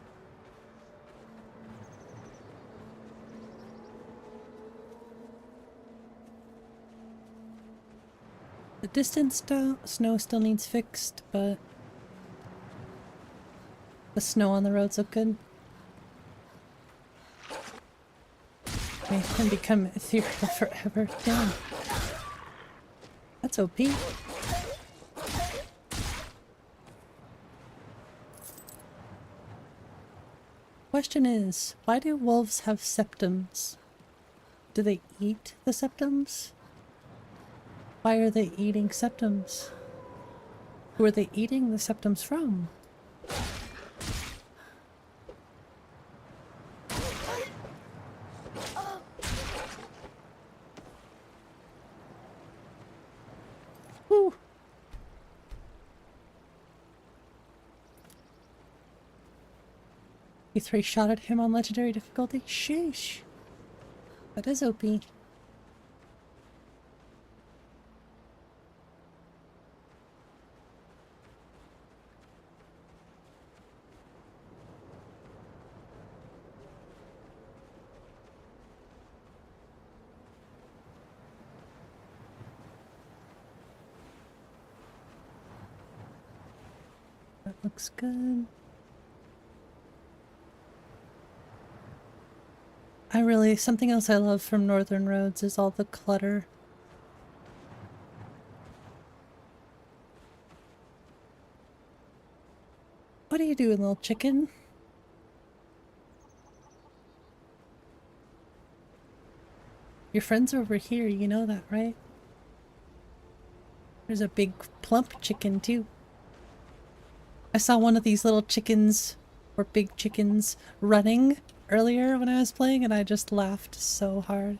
The distance snow still needs fixed, but the snow on the roads look good. They can become ethereal forever. Damn. That's OP. Question is, why do wolves have septums? Do they eat the septums? Why are they eating septums? Who are they eating the septums from? Woo! You 3-shot at him on legendary difficulty? Sheesh. That is OP. That looks good. Something else I love from Northern Roads is all the clutter. you doing, little chicken? Your friends are over here, you know that, right? There's a big plump chicken too. I saw one of these little chickens, or big chickens, running earlier when I was playing, and I just laughed so hard.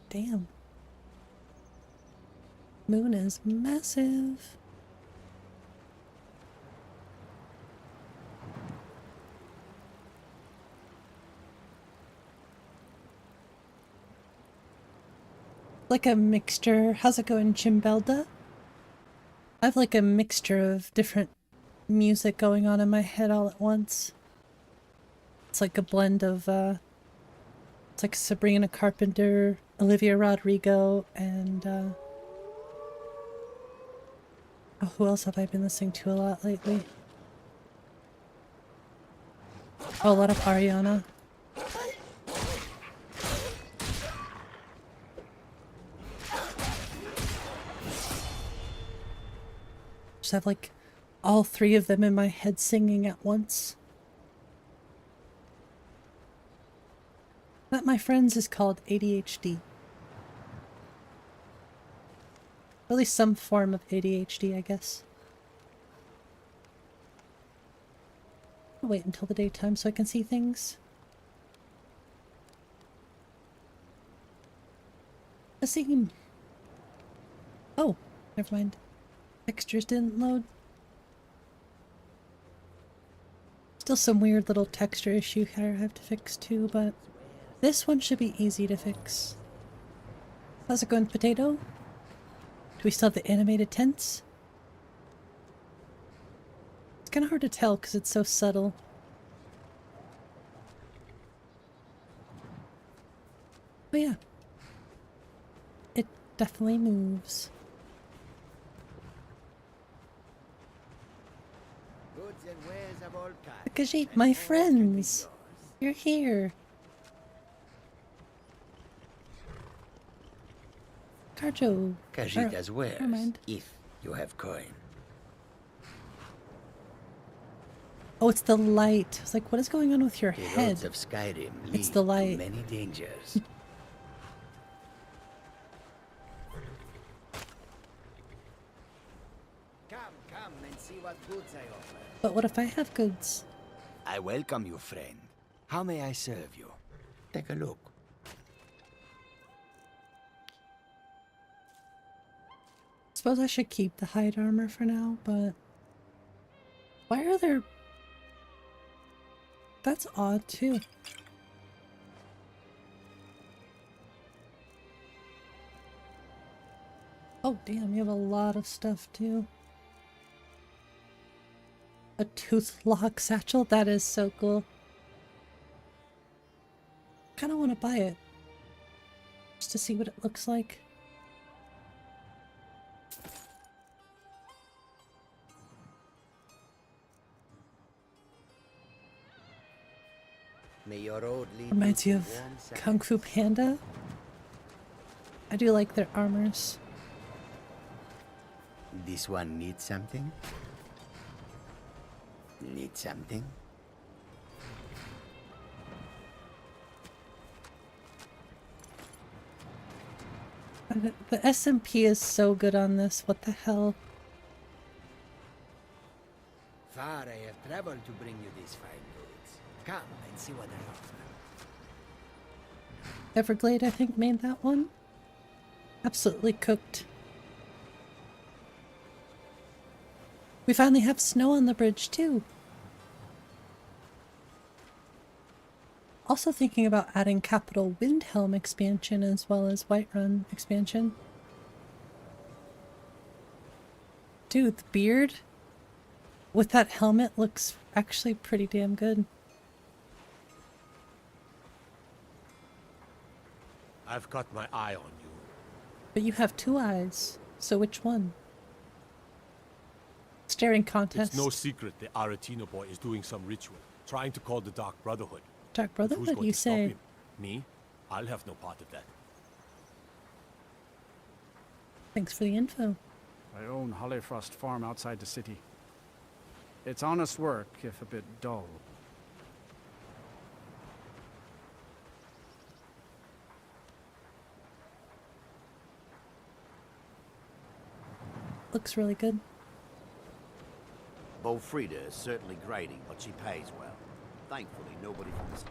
Damn. Moon is massive. Like a mixture. How's it going, Chimbelda? I have like a mixture of different music going on in my head all at once. It's like a blend of it's like Sabrina Carpenter, Olivia Rodrigo, and oh, who else have I been listening to a lot lately? Oh, a lot of Ariana. Just have like all three of them in my head singing at once. That, my friends, is called ADHD. At least some form of ADHD, I guess. I'll wait until the daytime so I can see things. The same. Oh, never mind. Textures didn't load. Still some weird little texture issue here I have to fix too, but this one should be easy to fix. How's it going, Potato? Do we still have the animated tents? It's kind of hard to tell because it's so subtle. But yeah. It definitely moves. Khajiit, my friends! You're here. Carjo. Khajiit as wares, if you have coin. Oh, it's the light. I was like, what is going on with your The head? roads of Skyrim lead It's the light. to many dangers. Come and see what goods I offer. But what if I have goods? I welcome you, friend. How may I serve you? Take a look. Suppose I should keep the hide armor for now, but why are there... That's odd too. Oh damn, you have a lot of stuff too. A tooth lock satchel? That is so cool. Kinda wanna buy it. Just to see what it looks like. May your road lead Reminds you to of warm sands. Kung Fu Panda. I do like their armors. This one needs something? Need something? The SMP is so good on this. What the hell? Far I have traveled to bring you these fine goods. Come and see what I offer. Everglade, I think, made that one. Absolutely cooked. We finally have snow on the bridge, too. Also thinking about adding Capital Windhelm expansion as well as Whiterun expansion. Dude, the beard with that helmet looks actually pretty damn good. I've got my eye on you. But you have two eyes, so which one? Staring contest. It's no secret the Aretino is doing some ritual, trying to call the Dark Brotherhood. Dark But who's Brotherhood, going you to stop say? him? Me? I'll have no part of that. Thanks for the info. I own Hollyfrost Farm outside the city. It's honest work, if a bit dull. Looks really good. Bolfrida is certainly grading, but she pays well. Thankfully, nobody from this...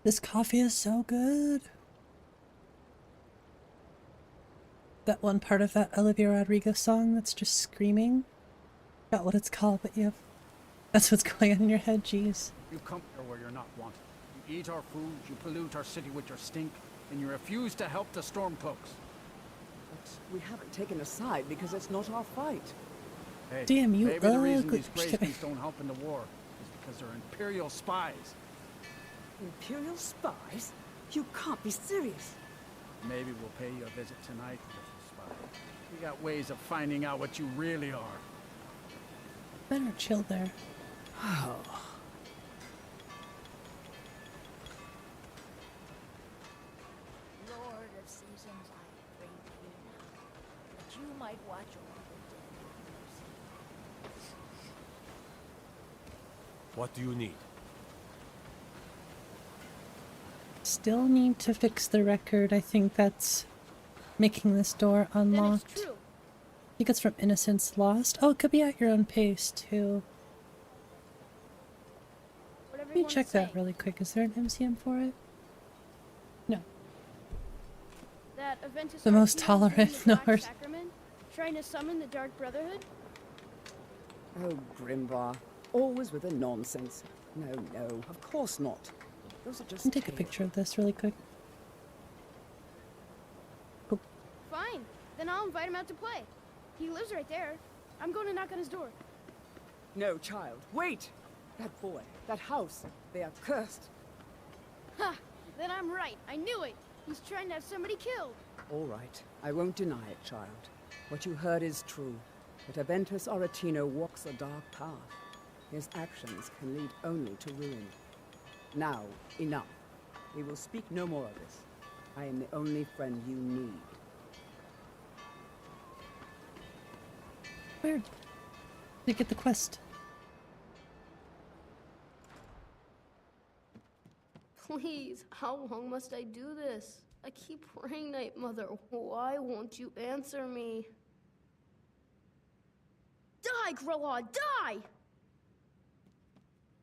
This coffee is so good. That one part of that Olivia Rodrigo song that's just screaming. Forgot what it's called, but yeah. That's what's going on in your head, jeez. You come here where you're not wanted. You eat our food, you pollute our city with your stink, and you refuse to help the Stormcloaks. But we haven't taken a side because it's not our fight. Hey, damn, you maybe the reason ugly. these Greyskins don't help in the war is because they're Imperial spies. Imperial spies? You can't be serious. Maybe we'll pay you a visit tonight, little spy. We got ways of finding out what you really are. Better chill there. Lord of Seasons, I pray to you now, that you might watch over the dead. What do you need? Still need to fix the record. I think that's making this door unlocked. I think it's from Innocence Lost. Oh, it could be at your own pace, too. Let me check that really quick. Is there an MCM for it? No. That Aventus The most Aretino tolerant the Black Norse. Sacrament, trying to summon the Dark Brotherhood? Oh, Grimvar. Always with the nonsense. No, no, of course not. Those are just Let me take a picture of this really quick. Cool. Fine. Then I'll invite him out to play. He lives right there. I'm going to knock on his door. No, child. Wait! That boy, that house, they are cursed. Ha! Then I'm right. I knew it. He's trying to have somebody killed. All right. I won't deny it, child. What you heard is true. But Aventus Aretino walks a dark path. His actions can lead only to ruin. Now, enough. We will speak no more of this. I am the only friend you need. Where did you get the quest? Please, how long must I do this? I keep praying, Night Mother. Why won't you answer me? Die, 𝕊𝕚𝕗, die!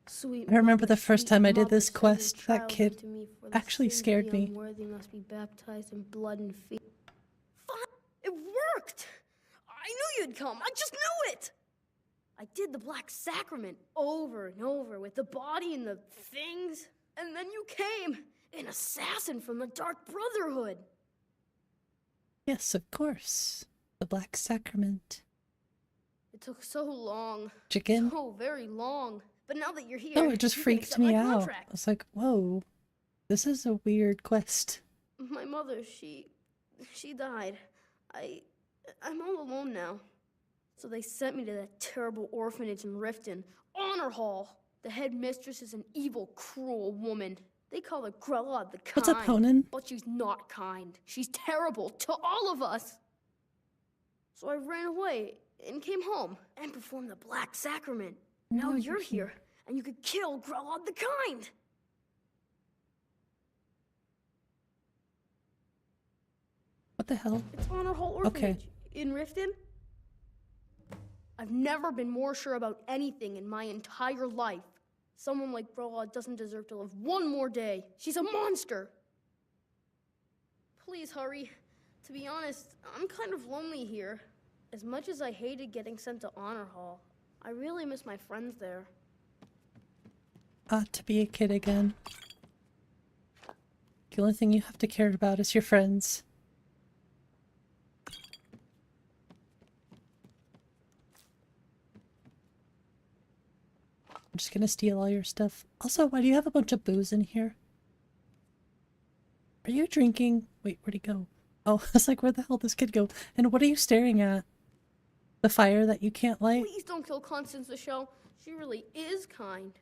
Sweet I remember mother, the first sweet time I did mother, this send your quest, that child kid unto me, for the actually sins of scared the me. unworthy must be baptized in blood and feet. Fine, it worked! I knew you'd come, I just knew it! I did the Black Sacrament over and over with the body and the things, and then you came, an assassin from the Dark Brotherhood. Yes, of course. The Black Sacrament. It took so long. Chicken? So very long. But now that you're here, Oh, it just you can freaked accept me my out. I contract. was like, whoa, this is a weird quest. My mother, she died. I'm all alone now. So they sent me to that terrible orphanage in Riften, Honor Hall. The headmistress is an evil, cruel woman. They call her 𝕊𝕚𝕗 the kind. What's up, Conan? But she's not kind. She's terrible to all of us. So I ran away and came home and performed the Black Sacrament. Now No, you're you here, and you could kill 𝕊𝕚𝕗 the kind. What the hell? It's Honor Hall Orphanage in Riften. I've never been more sure about anything in my entire life. Someone like 𝕊𝕚𝕗 doesn't deserve to live one more day. She's a monster. Please hurry. To be honest, I'm kind of lonely here. As much as I hated getting sent to Honor Hall, I really miss my friends there. To be a kid again. The only thing you have to care about is your friends. I'm just gonna steal all your stuff. Also, why do you have a bunch of booze in here? Are you drinking? Wait, where'd he go? Oh, I was like, where the hell did this kid go? And what are you staring at? The fire that you can't light? Please don't kill Constance the Shell. She really is kind.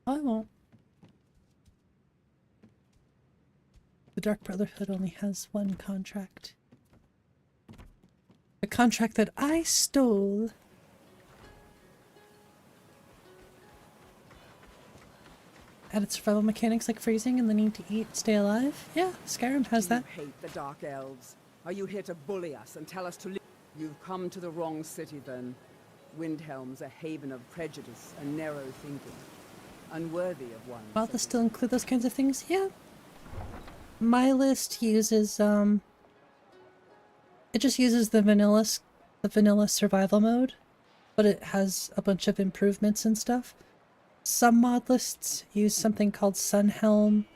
Oh, I won't. Dark Brotherhood only has one contract. A contract that I stole. Added survival mechanics like freezing and the need to eat, stay alive. Yeah, Skyrim has that. You hate the Dark Elves. Are you here to bully us and tell us to leave? You've come to the wrong city then. Windhelm's a haven of prejudice and narrow thinking. Unworthy of one. Well, they still include those kinds of things? Yeah. My list uses, it just uses the vanilla survival mode, but it has a bunch of improvements and stuff. Some mod lists use something called Sunhelm.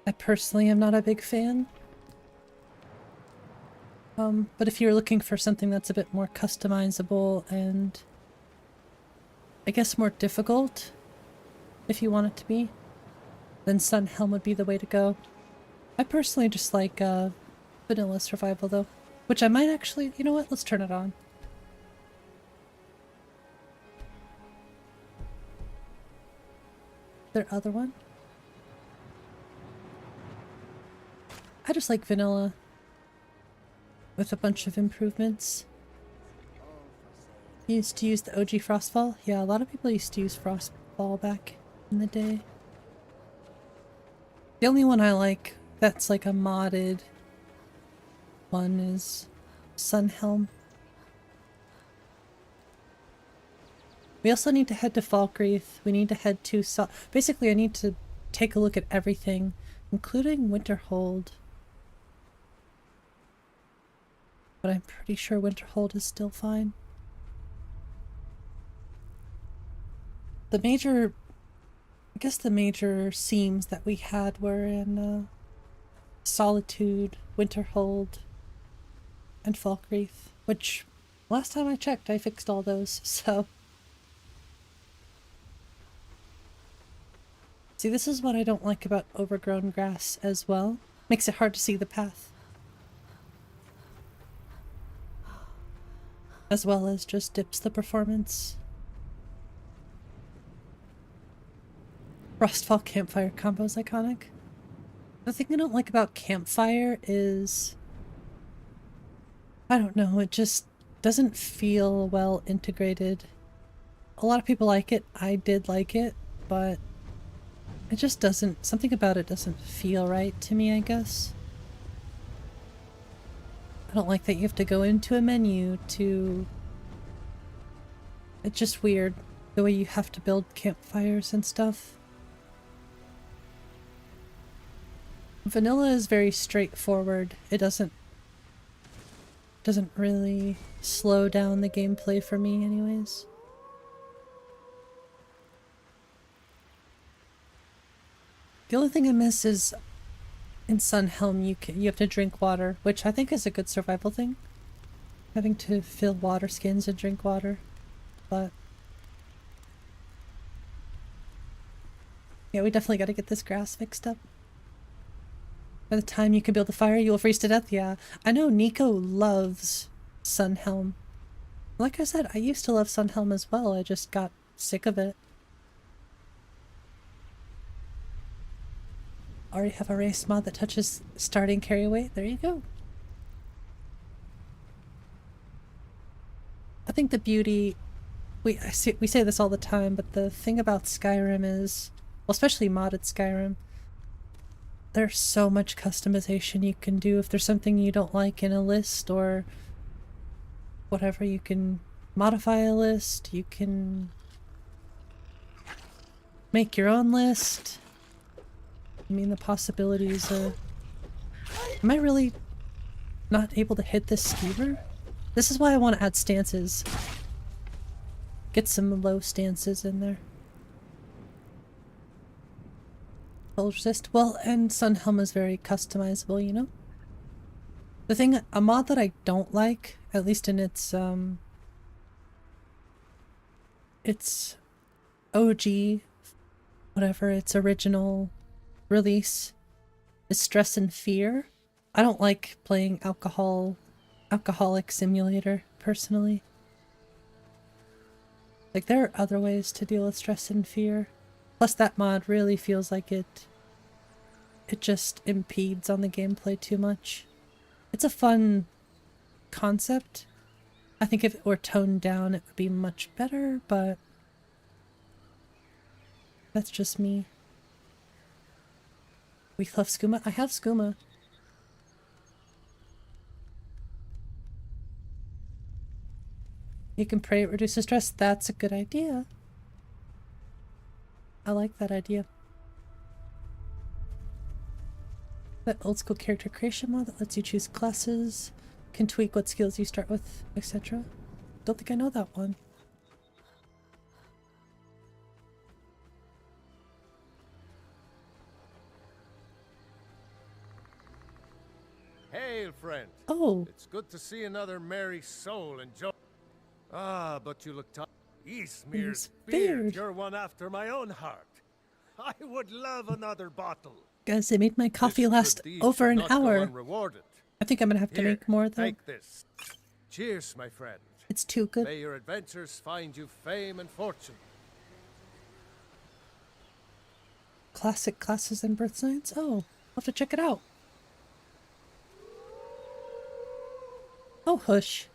I personally am not a big fan. But if you're looking for something that's a bit more customizable and I guess more difficult, if you want it to be, then Sunhelm would be the way to go. I personally just like vanilla survival though, which I might actually, you know what, let's turn it on. Their other one? I just like vanilla with a bunch of improvements. Used to use the OG Frostfall? Yeah, a lot of people used to use Frostfall back in the day. The only one I like that's like a modded one is Sunhelm. We also need to head to 𝕊𝕝𝕝. We need to head to basically I need to take a look at everything, including Winterhold. But I'm pretty sure Winterhold is still fine. I guess the major seams that we had were in Solitude, Winterhold, and 𝕊𝕝𝕝, which last time I checked I fixed all those, so. See, this is what I don't like about overgrown grass as well. Makes it hard to see the path. As well as just dips the performance. Frostfall campfire combo is iconic. The thing I don't like about campfire is, I don't know, it just doesn't feel well integrated. A lot of people like it, I did like it, but it just doesn't, something about it doesn't feel right to me, I guess. I don't like that you have to go into a menu to... It's just weird, the way you have to build campfires and stuff. Vanilla is very straightforward. It doesn't really slow down the gameplay for me anyways. The only thing I miss is in Sunhelm you have to drink water, which I think is a good survival thing. Having to fill water skins and drink water, but yeah, we definitely got to get this grass fixed up. By the time you can build a fire, you will freeze to death. Yeah, I know Nico loves Sunhelm. Like I said, I used to love Sunhelm as well. I just got sick of it. Already have a race mod that touches starting carry weight. There you go. I think the beauty, we say this all the time, but the thing about Skyrim is, well, especially modded Skyrim, there's so much customization you can do. If there's something you don't like in a list or whatever, you can modify a list, you can make your own list. I mean, the possibilities are... Am I really not able to hit this skeever? This is why I want to add stances. Get some low stances in there. Cold resist. Well, and Sunhelm is very customizable, you know? The thing, a mod that I don't like, at least in its OG, whatever, its original release, is Stress and Fear. I don't like playing Alcoholic Simulator, personally. Like, there are other ways to deal with stress and fear. Plus that mod really feels like it it just impedes on the gameplay too much. It's a fun concept. I think if it were toned down it would be much better, but that's just me. We love skooma? I have skooma. You can pray it reduces stress. That's a good idea. I like that idea. That old school character creation mod that lets you choose classes, can tweak what skills you start with, etc. Don't think I know that one. Hail, friend. Oh. It's good to see another merry soul and joy. Ah, but you look tired. Ysmir's beard. You're one after my own heart. I would love another bottle. Guys, they made my coffee last over an hour. I think I'm gonna have to make more though. Take this. Cheers, my friend. It's too good. May your adventures find you fame and fortune. Classic classes and birth signs? Oh, I'll have to check it out. Oh, hush.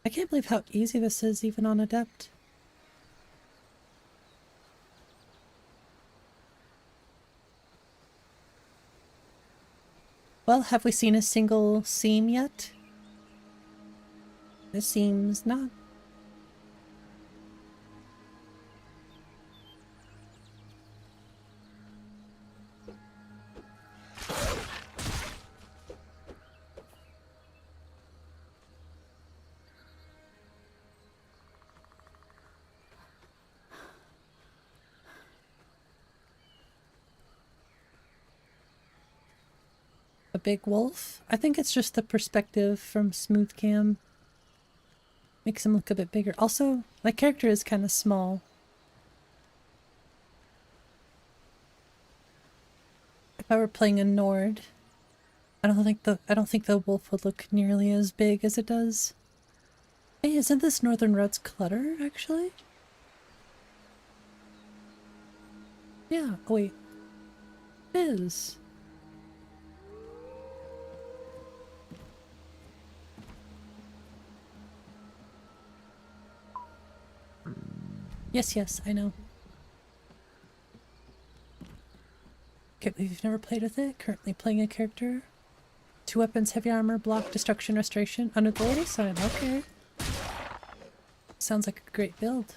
I can't believe how easy this is even on Adept. Well, have we seen a single seam yet? It seems not. A big wolf? I think it's just the perspective from smooth cam. Makes him look a bit bigger. Also, my character is kind of small. If I were playing a Nord, I don't think the wolf would look nearly as big as it does. Hey, isn't this Northern Red's clutter actually? Yeah, oh wait. It is. Yes, I know. Can't believe you've never played with it. Currently playing a character. 2 weapons, heavy armor, block, destruction, restoration. Under the lady sign. Okay. Sounds like a great build.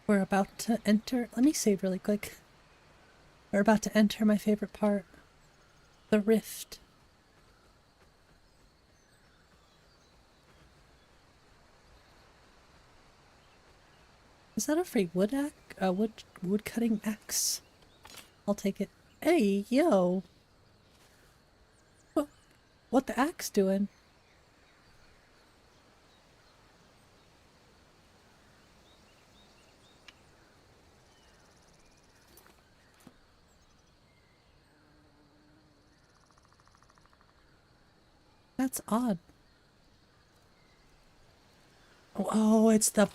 We're about to enter. Let me save really quick. We're about to enter my favorite part. The rift. Is that a free wood cutting axe? I'll take it. Hey, yo! What the axe doing? That's odd. Oh, it's the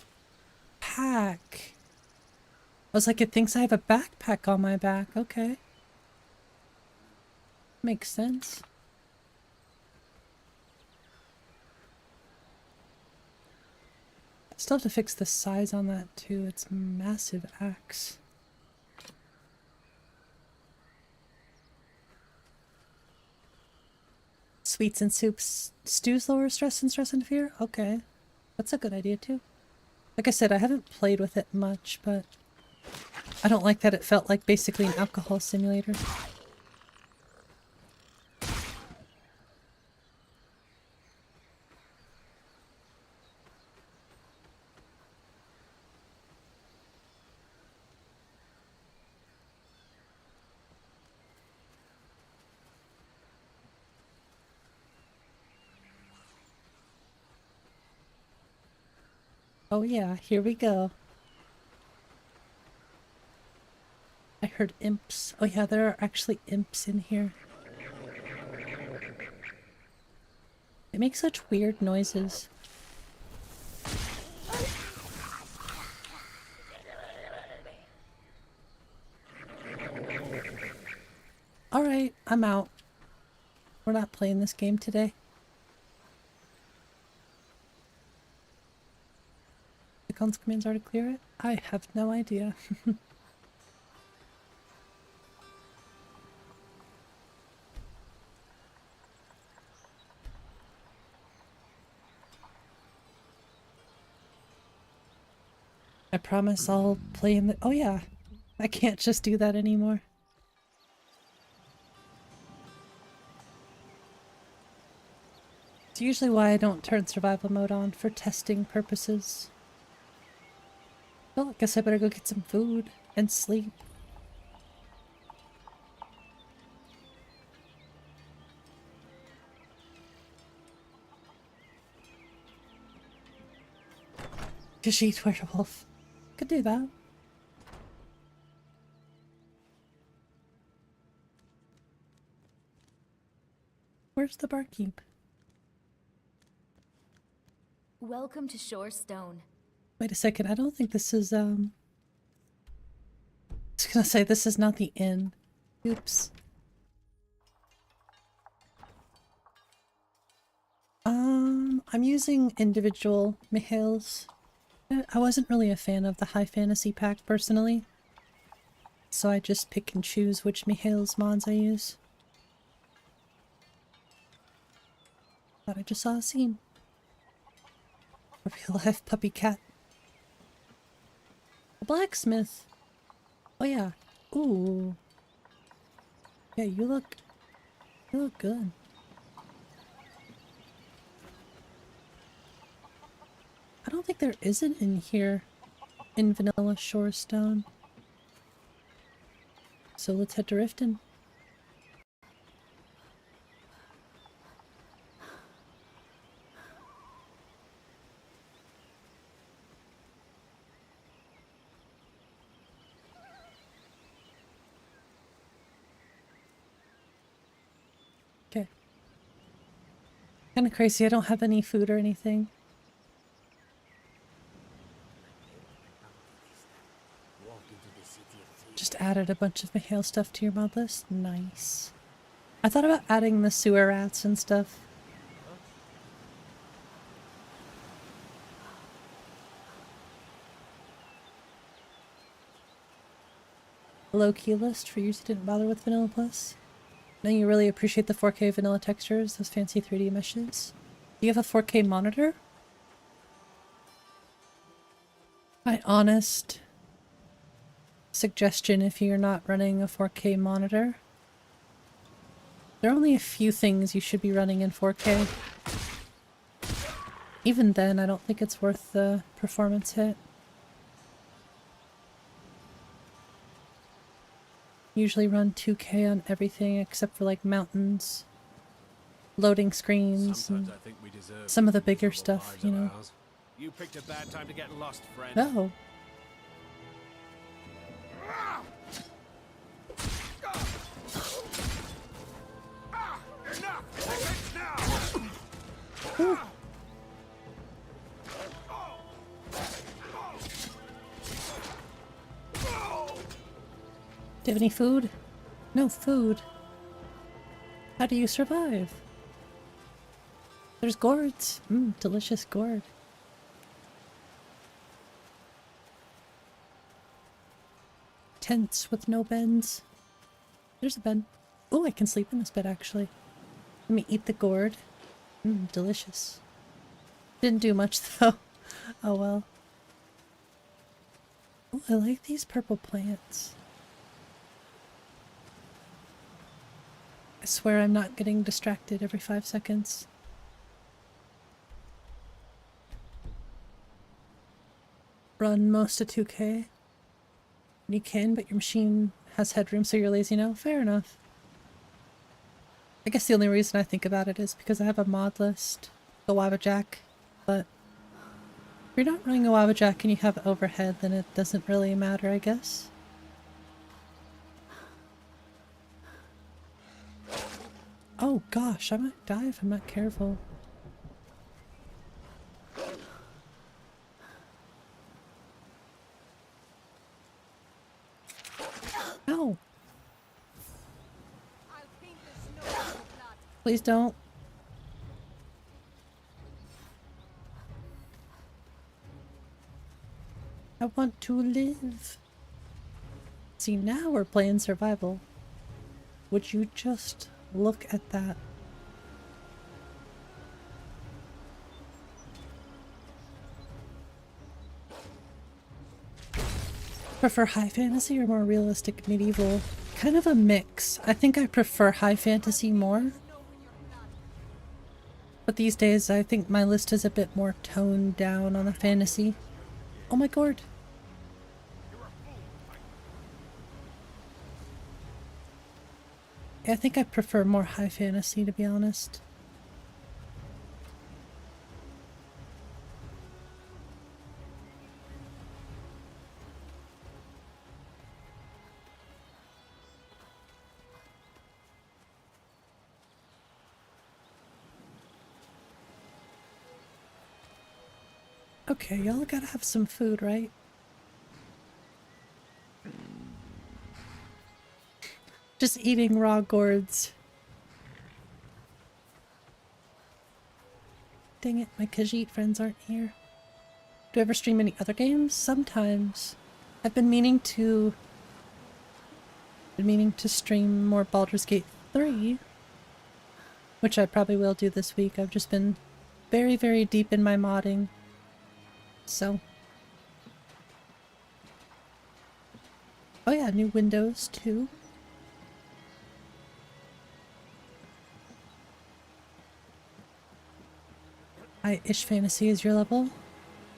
pack. I was like, it thinks I have a backpack on my back. Okay. Makes sense. I still have to fix the size on that too. It's a massive axe. Sweets and soups. Stews lower stress and stress and fear? Okay. That's a good idea too. Like I said, I haven't played with it much, but I don't like that it felt like basically an alcohol simulator. Oh yeah, here we go. I heard imps. Oh yeah, there are actually imps in here. make such weird noises. Alright, I'm out. We're not playing this game today. The cons commands are to clear it? I have no idea. I promise I'll play in the— oh yeah, I can't just do that anymore. It's usually why I don't turn survival mode on, for testing purposes. Well, I guess I better go get some food and sleep. Just eat werewolf. Could do that. Where's the barkeep? Welcome to Shorestone. Wait a second, I don't think this is, I was gonna say, this is not the inn. Oops. I'm using individual 𝕊𝕚𝕝𝕝. I wasn't really a fan of the high fantasy pack personally, so I just pick and choose which 𝕊𝕝𝕝 mods I use. Thought I just saw a scene. A real life puppy cat. A blacksmith. Oh yeah. Ooh. Yeah, you look good. I don't think there is an inn here in vanilla Shorestone. So let's head to Riften. Okay. Kinda crazy, I don't have any food or anything. Just added a bunch of 𝕊𝕝𝕝 stuff to your mod list. Nice. I thought about adding the sewer rats and stuff. Low-key list for you who didn't bother with Vanilla Plus. Now you really appreciate the 4K vanilla textures, those fancy 3D meshes. Do you have a 4K monitor? My honest suggestion, if you're not running a 4K monitor, there are only a few things you should be running in 4K. Even then, I don't think it's worth the performance hit. Usually run 2K on everything except for like mountains, loading screens, and some of the bigger stuff, you know. You picked a bad time to get lost, friend. Oh. Ooh. Do you have any food? No food. How do you survive? There's gourds. Delicious gourd. Tents with no beds. There's a bed. Oh, I can sleep in this bed actually. Let me eat the gourd. Delicious. Didn't do much though. Oh well. Oh, I like these purple plants. I swear I'm not getting distracted every 5 seconds. Run most of 2K. You can, but your machine has headroom, so you're lazy now. Fair enough. I guess the only reason I think about it is because I have a mod list, the Wabbajack, but if you're not running a Wabbajack and you have overhead, then it doesn't really matter, I guess. Oh gosh, I might die if I'm not careful. Please don't. I want to live. See, now we're playing survival. Would you just look at that? Prefer high fantasy or more realistic medieval? Kind of a mix. I think I prefer high fantasy more. But these days I think my list is a bit more toned down on the fantasy. Oh my god. I think I prefer more high fantasy, to be honest. Okay, y'all gotta have some food, right? Just eating raw gourds. Dang it, my Khajiit friends aren't here. Do I ever stream any other games? Sometimes. I've been meaning to stream more Baldur's Gate 3, which I probably will do this week. I've just been very, very deep in my modding. So. Oh yeah, new windows too. High-ish fantasy is your level.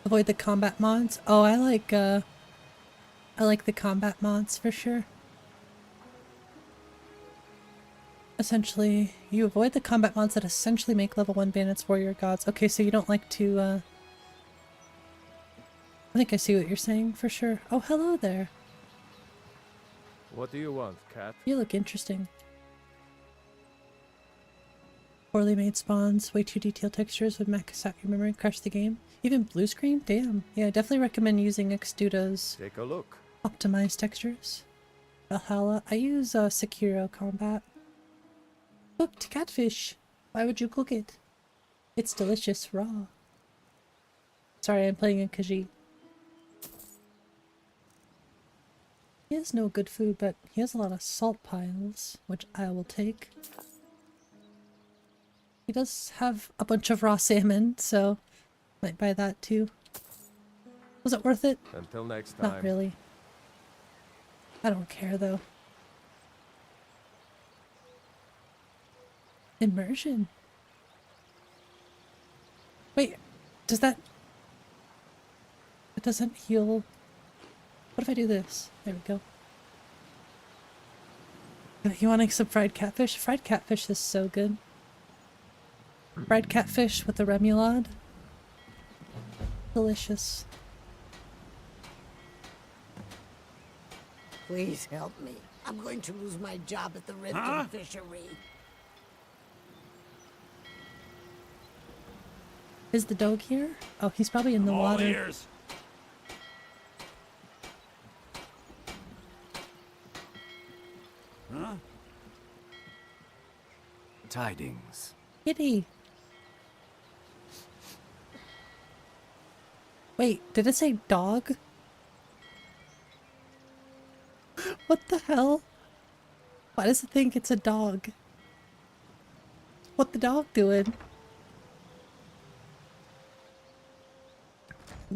Avoid the combat mods. Oh, I like the combat mods for sure. Essentially, you avoid the combat mods that essentially make level 1 bandits warrior gods. Okay, so you don't like to, I think I see what you're saying, for sure. Oh, hello there. What do you want, cat? You look interesting. Poorly made spawns, way too detailed textures would max out your memory, crash the game. Even blue screen? Damn. Yeah, I definitely recommend using 𝕊𝕠𝕞𝕚𝕗's Take a look. optimized textures. Valhalla. I use Cicero combat. Cooked catfish. Why would you cook it? It's delicious raw. Sorry, I'm playing a Khajiit. He has no good food, but he has a lot of salt piles, which I will take. He does have a bunch of raw salmon, so might buy that too. Was it worth it? Until next time. Not really. I don't care though. Immersion. Wait, does that... It doesn't heal... What if I do this? There we go. You want some fried catfish? Fried catfish is so good. Fried catfish with the 𝕊𝕦𝕓𝕤𝕗. Delicious. Please help me. I'm going to lose my job at the Riften fishery. Is the dog here? Oh, he's probably in the water. Ears. Huh? Tidings. Kitty. Wait, did it say dog? What the hell? Why does it think it's a dog? What the dog doing?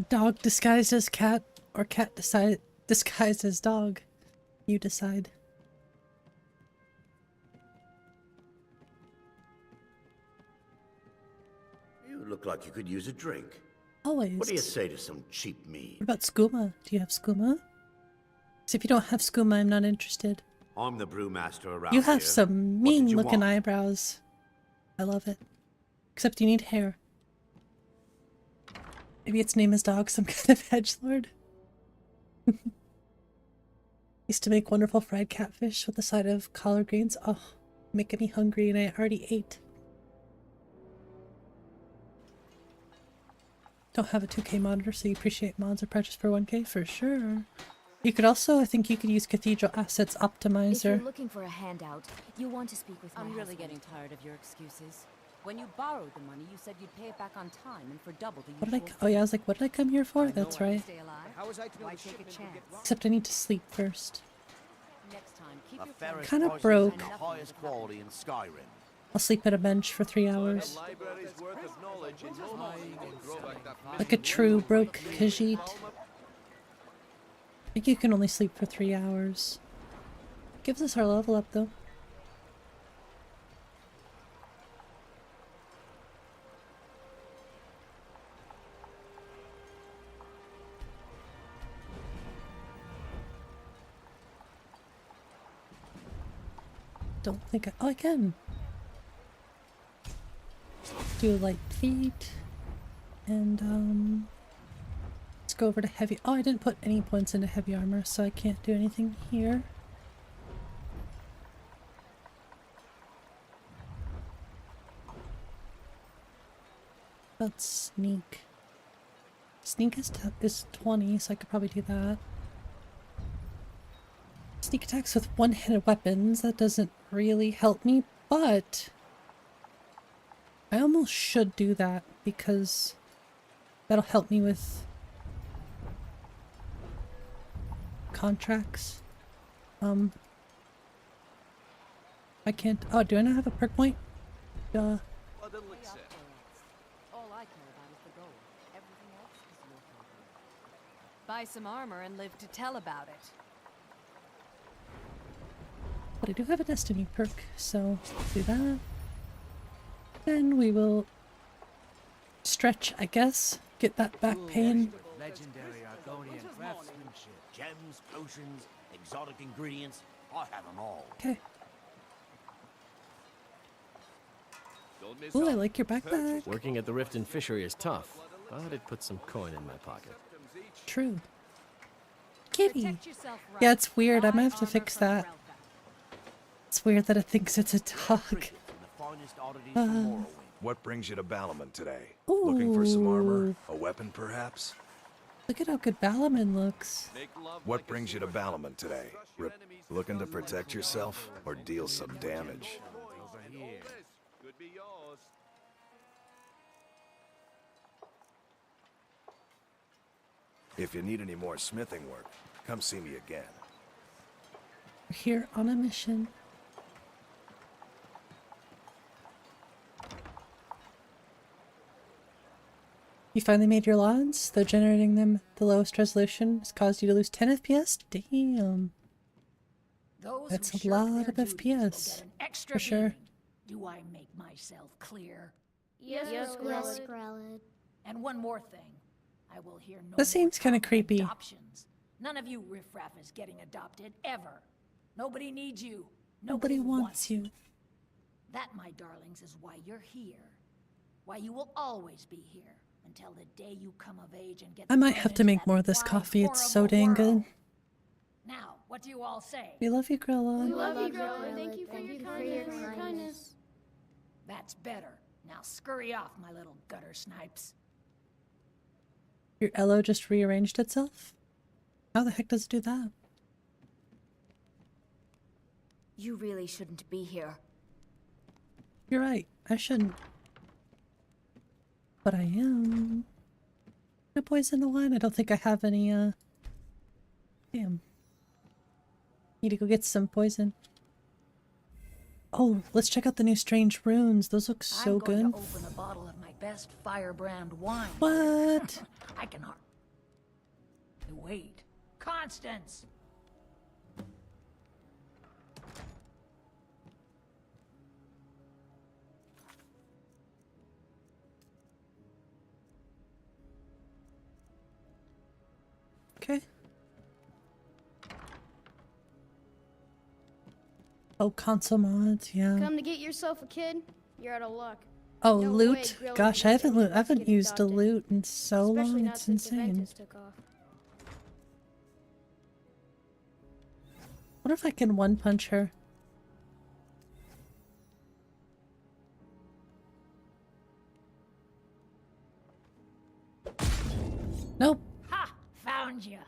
Dog disguised as cat, or cat disguised as dog. You decide. You look like you could use a drink. Always. What do you say to some cheap mead? What about skooma? Do you have skooma? So if you don't have skooma, I'm not interested. I'm the brewmaster around You have here. some mean looking eyebrows. I love it. Except you need hair. Maybe its name is dog, some kind of edgelord. Used to make wonderful fried catfish with a side of collard greens. Oh, making me hungry and I already ate. Don't have a 2K monitor, so you appreciate mods or purchase for 1K? For sure. You could also, I think you could use Cathedral Assets If you're Optimizer. looking for a handout, you want to speak with my I'm really husband. getting tired of your excuses. When you borrowed the money, you said you'd pay it back on time and for double the What did usual. Oh yeah, I was like, what did I come here for? That's right. Stay alive. How was I to know Why the take a shipment would chance? get wrong? Except I need to sleep first. Next time, keep The your fairest Kinda prices broke. and the highest quality in Skyrim. I'll sleep at a bench for 3 hours. Like a true broke Khajiit. I think you can only sleep for 3 hours. Gives us our level up though. Don't think oh, I can. Do light feet. And let's go over to heavy. Oh, I didn't put any points into heavy armor, so I can't do anything here. About sneak. Sneak is 20, so I could probably do that. Sneak attacks with one-handed weapons, that doesn't really help me, but I almost should do that because that'll help me with contracts. I can't. Oh, do I not have a perk point? Duh. All I care about is the gold. Everything else is your problem. Buy some armor and live to tell about it. But I do have a destiny perk, so do that. Then we will stretch, I guess. Get that back pain. Legendary Argonian craftsmanship. Gems, potions, exotic ingredients. I have them all. Okay. Ooh, I like your backpack. Working at the Riften fishery is tough, but it puts some coin in my pocket. True. Kitty. Yeah, it's weird. I might have to fix that. It's weird that it thinks it's a dog. What brings you to 𝕬𝕝 today? Looking for some armor? A weapon, perhaps? Look at how good 𝕬𝕝 looks. What brings you to 𝕬𝕝 today? Looking to protect yourself or deal some damage? If you need any more smithing work, come see me again. We're here on a mission. You finally made your lawns, though generating them the lowest resolution has caused you to lose 10 FPS? Damn. That's a lot of FPS. For sure. Do I make myself clear? Yes, Skrelid. And one more thing. I will hear no That seems kind of creepy. adoptions. None of you riffraff is getting adopted, ever. Nobody needs you. Nobody wants you. That, my darlings, is why you're here. Why you will always be here. Until the day you come of age and get I might have to make more of this coffee. It's so dang good. Now, what do you all say? We love you, Grilla. We love you, Grilla. Thank you for your kindness. That's better. Now scurry off, my little gutter snipes. Your 𝕠𝕚 just rearranged itself? How the heck does it do that? You really shouldn't be here. You're right. I shouldn't. But I am. Gonna poison the wine. I don't think I have any, Damn. Need to go get some poison. Oh, let's check out the new strange runes. Those look so I'm good. going to open a bottle of my best firebrand wine. What? I can hardly wait. Constance! Okay. Oh, console mods, yeah. Come to get yourself a kid? You're out of luck. Oh, No loot. way Grilla Gosh, can I let haven't anyone else haven't get used a adopted. loot in so Especially long. not It's since insane. Aventus took off. What if I can one punch her? Ha! Found you.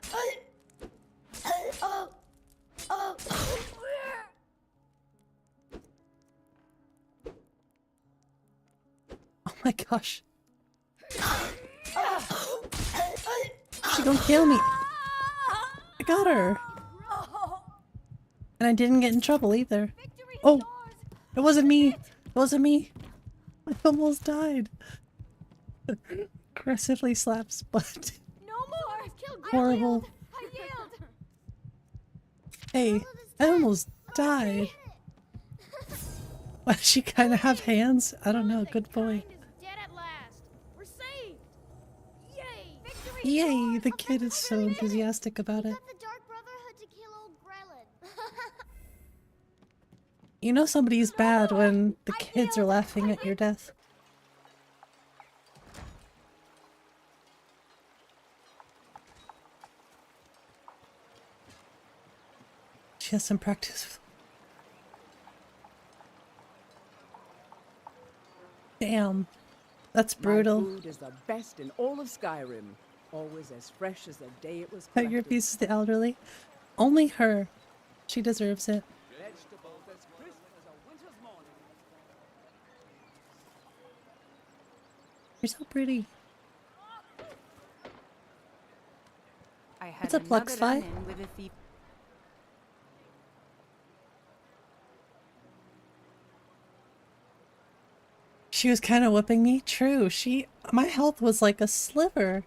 Oh my gosh. She gonna kill me. I got her. And I didn't get in trouble either. Oh, it wasn't me. It wasn't me. I almost died. Aggressively slaps butt. No more. Horrible. I yield. Hey, I almost died. Why does she kind of have hands? I don't know. Good boy. Dead at last. We're saved. Yay! Victory! Yay! The kid is so enthusiastic about it. The Dark Brotherhood to kill old Grelin. You know somebody's bad when the kids are laughing at your death. She has some practice. Damn. That's brutal. My food is the best in all of Skyrim. Always as fresh as the day it was Cut collected. your pieces to elderly. Only her. She deserves it. Vegetables as crisp as a winter's morning. You're so pretty. I had What's up, Luxfi? run-in with a thief. She was kind of whipping me. True. My health was like a sliver.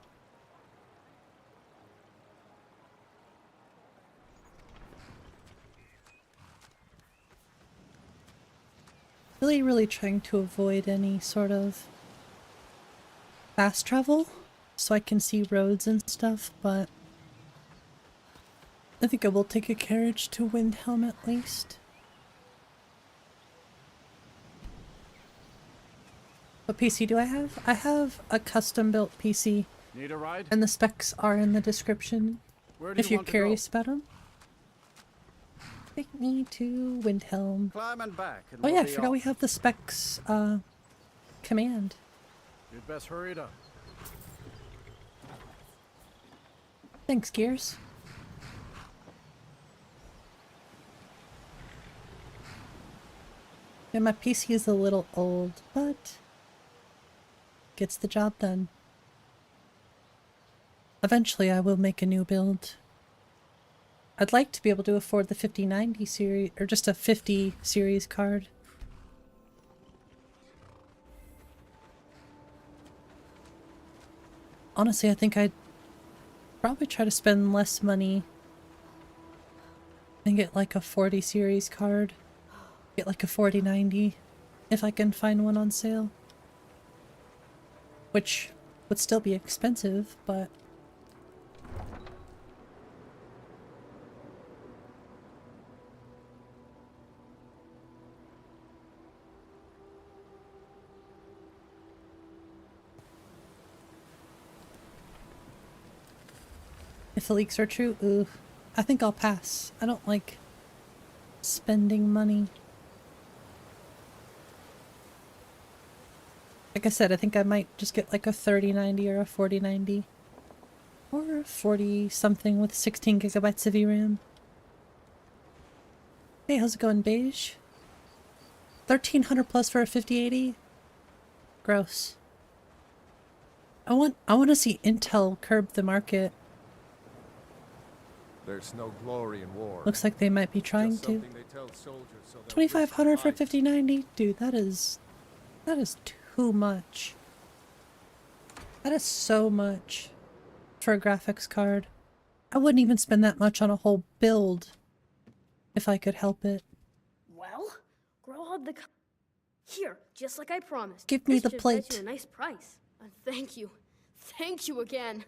Really trying to avoid any sort of fast travel so I can see roads and stuff, but I think I will take a carriage to Windhelm at least. What PC do I have? I have a custom-built PC. Need a ride? And the specs are in the description Where do if you you're want to curious go? about them. Take me to Windhelm. Climb and back. And Oh we'll yeah, I be forgot off. we have the specs command. You'd best hurry it up. Thanks, Gears. Yeah, my PC is a little old, but gets the job done. Eventually I will make a new build. I'd like to be able to afford the 5090 series, or just a 50 series card. Honestly, I think I'd probably try to spend less money and get like a 40 series card. Get like a 4090 if I can find one on sale. Which would still be expensive, but if the leaks are true, ooh, I think I'll pass. I don't like spending money. Like I said, I think I might just get like a 3090 or a 4090. Or a 40 something with 16 gigabytes of VRAM. Hey, how's it going, Beige? 1300 plus for a 5080? Gross. I want to see Intel curb the market. There's no glory in war. Looks like they might be trying Just to. something they tell soldiers so they'll 2500 for 5090? Dude, that is too much. That is so much for a graphics card. I wouldn't even spend that much on a whole build if I could help it. Well, grab the here, just like I promised. Give me This the should plate. fetch you a nice price. Thank you again.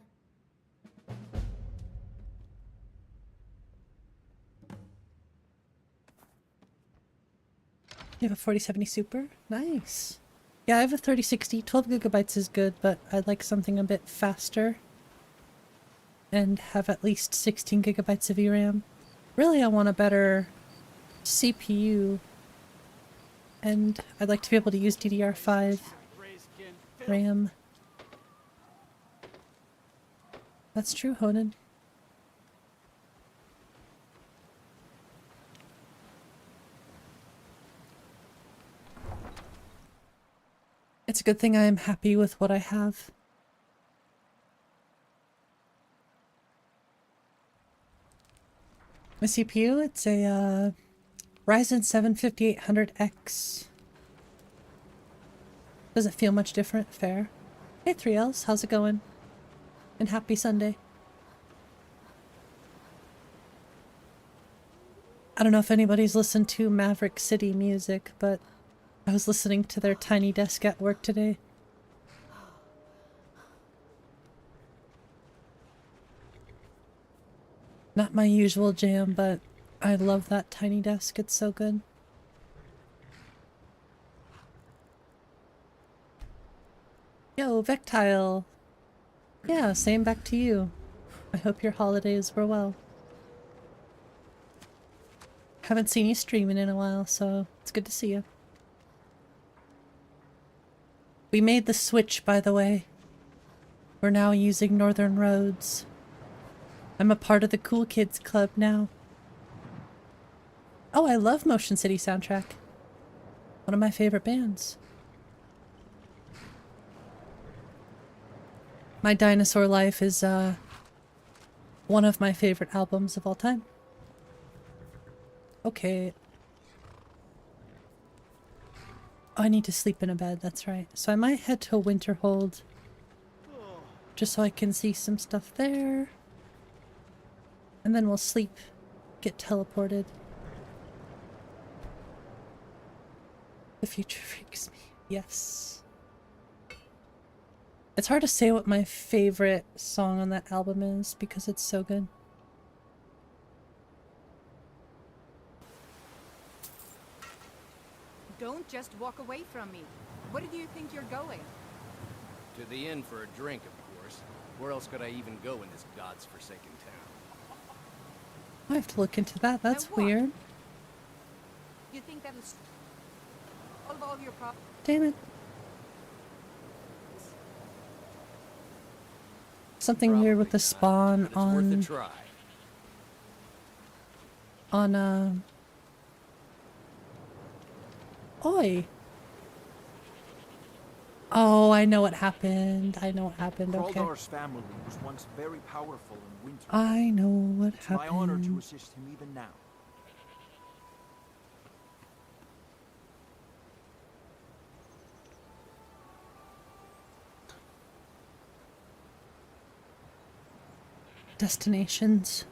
You have a 4070 Super? Nice. Yeah, I have a 3060. 12 gigabytes is good, but I'd like something a bit faster. And have at least 16 gigabytes of VRAM. Really, I want a better CPU. And I'd like to be able to use DDR5 RAM. That's true, Honan. It's a good thing I am happy with what I have. My CPU, it's a Ryzen 7 5800X. Does it feel much different? Fair. Hey 3Ls, how's it going? And happy Sunday. I don't know if anybody's listened to Maverick City music, but I was listening to their Tiny Desk at work today. Not my usual jam, but I love that Tiny Desk. It's so good. Yo, 𝕊𝕠𝕚𝕗. Yeah, same back to you. I hope your holidays were well. Haven't seen you streaming in a while, so it's good to see you. We made the switch, by the way. We're now using Northern Roads. I'm a part of the Cool Kids Club now. Oh, I love Motion City soundtrack. One of my favorite bands. My Dinosaur Life is one of my favorite albums of all time. Okay. Oh, I need to sleep in a bed, that's right. So I might head to Winterhold. Just so I can see some stuff there. And then we'll sleep. Get teleported. The future freaks me. Yes. It's hard to say what my favorite song on that album is because it's so good. Don't just walk away from me. Where do you think you're going? To the inn for a drink, of course. Where else could I even go in this god's forsaken town? I have to look into that. That's weird. You think that'll solve all your problems? Damn it. Something weird with the spawn on Oi. Oh, I know what happened. I know what happened. Okay. Hroldar's family was once very powerful in winter. I know what It's happened. my honor to assist him even now. Destinations.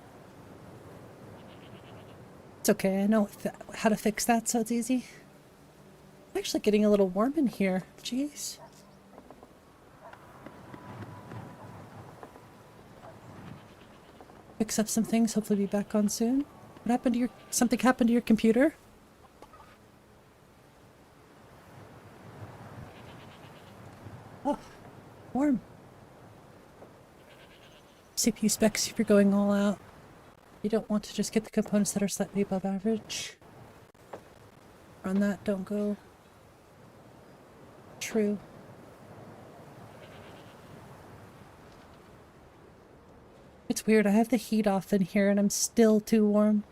It's okay. I know how to fix that, so it's easy. I'm actually getting a little warm in here. Jeez. Fix up some things. Hopefully be back on soon. What happened to your... Something happened to your computer? Oh. Warm. CPU specs if you're going all out. You don't want to just get the components that are slightly above average. On that, don't go. True. It's weird, I have the heat off in here and I'm still too warm.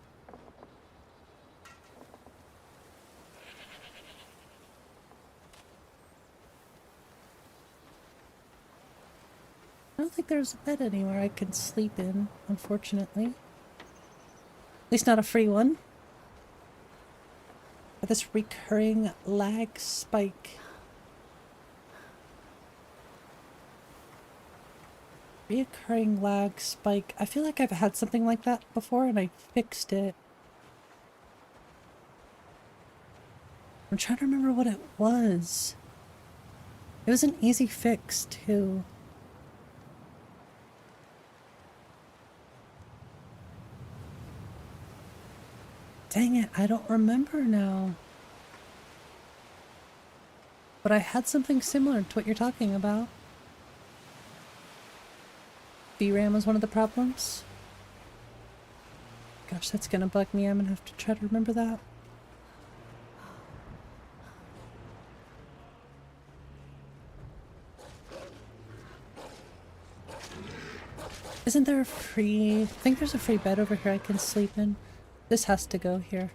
I don't think there's a bed anywhere I can sleep in, unfortunately. At least not a free one. But this recurring lag spike. Reoccurring lag spike. I feel like I've had something like that before and I fixed it. I'm trying to remember what it was. It was an easy fix too. Dang it, I don't remember now. But I had something similar to what you're talking about. VRAM was one of the problems. Gosh, that's gonna bug me. I'm gonna have to try to remember that. Isn't there a free... I think there's a free bed over here I can sleep in. This has to go here.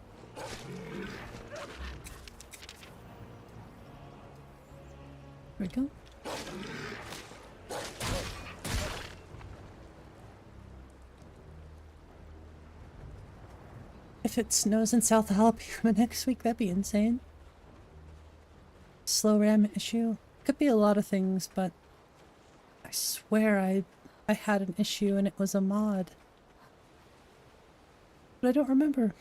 If it snows in South Alabama next week, that'd be insane. Slow RAM issue. Could be a lot of things, but I swear I had an issue and it was a mod. But I don't remember.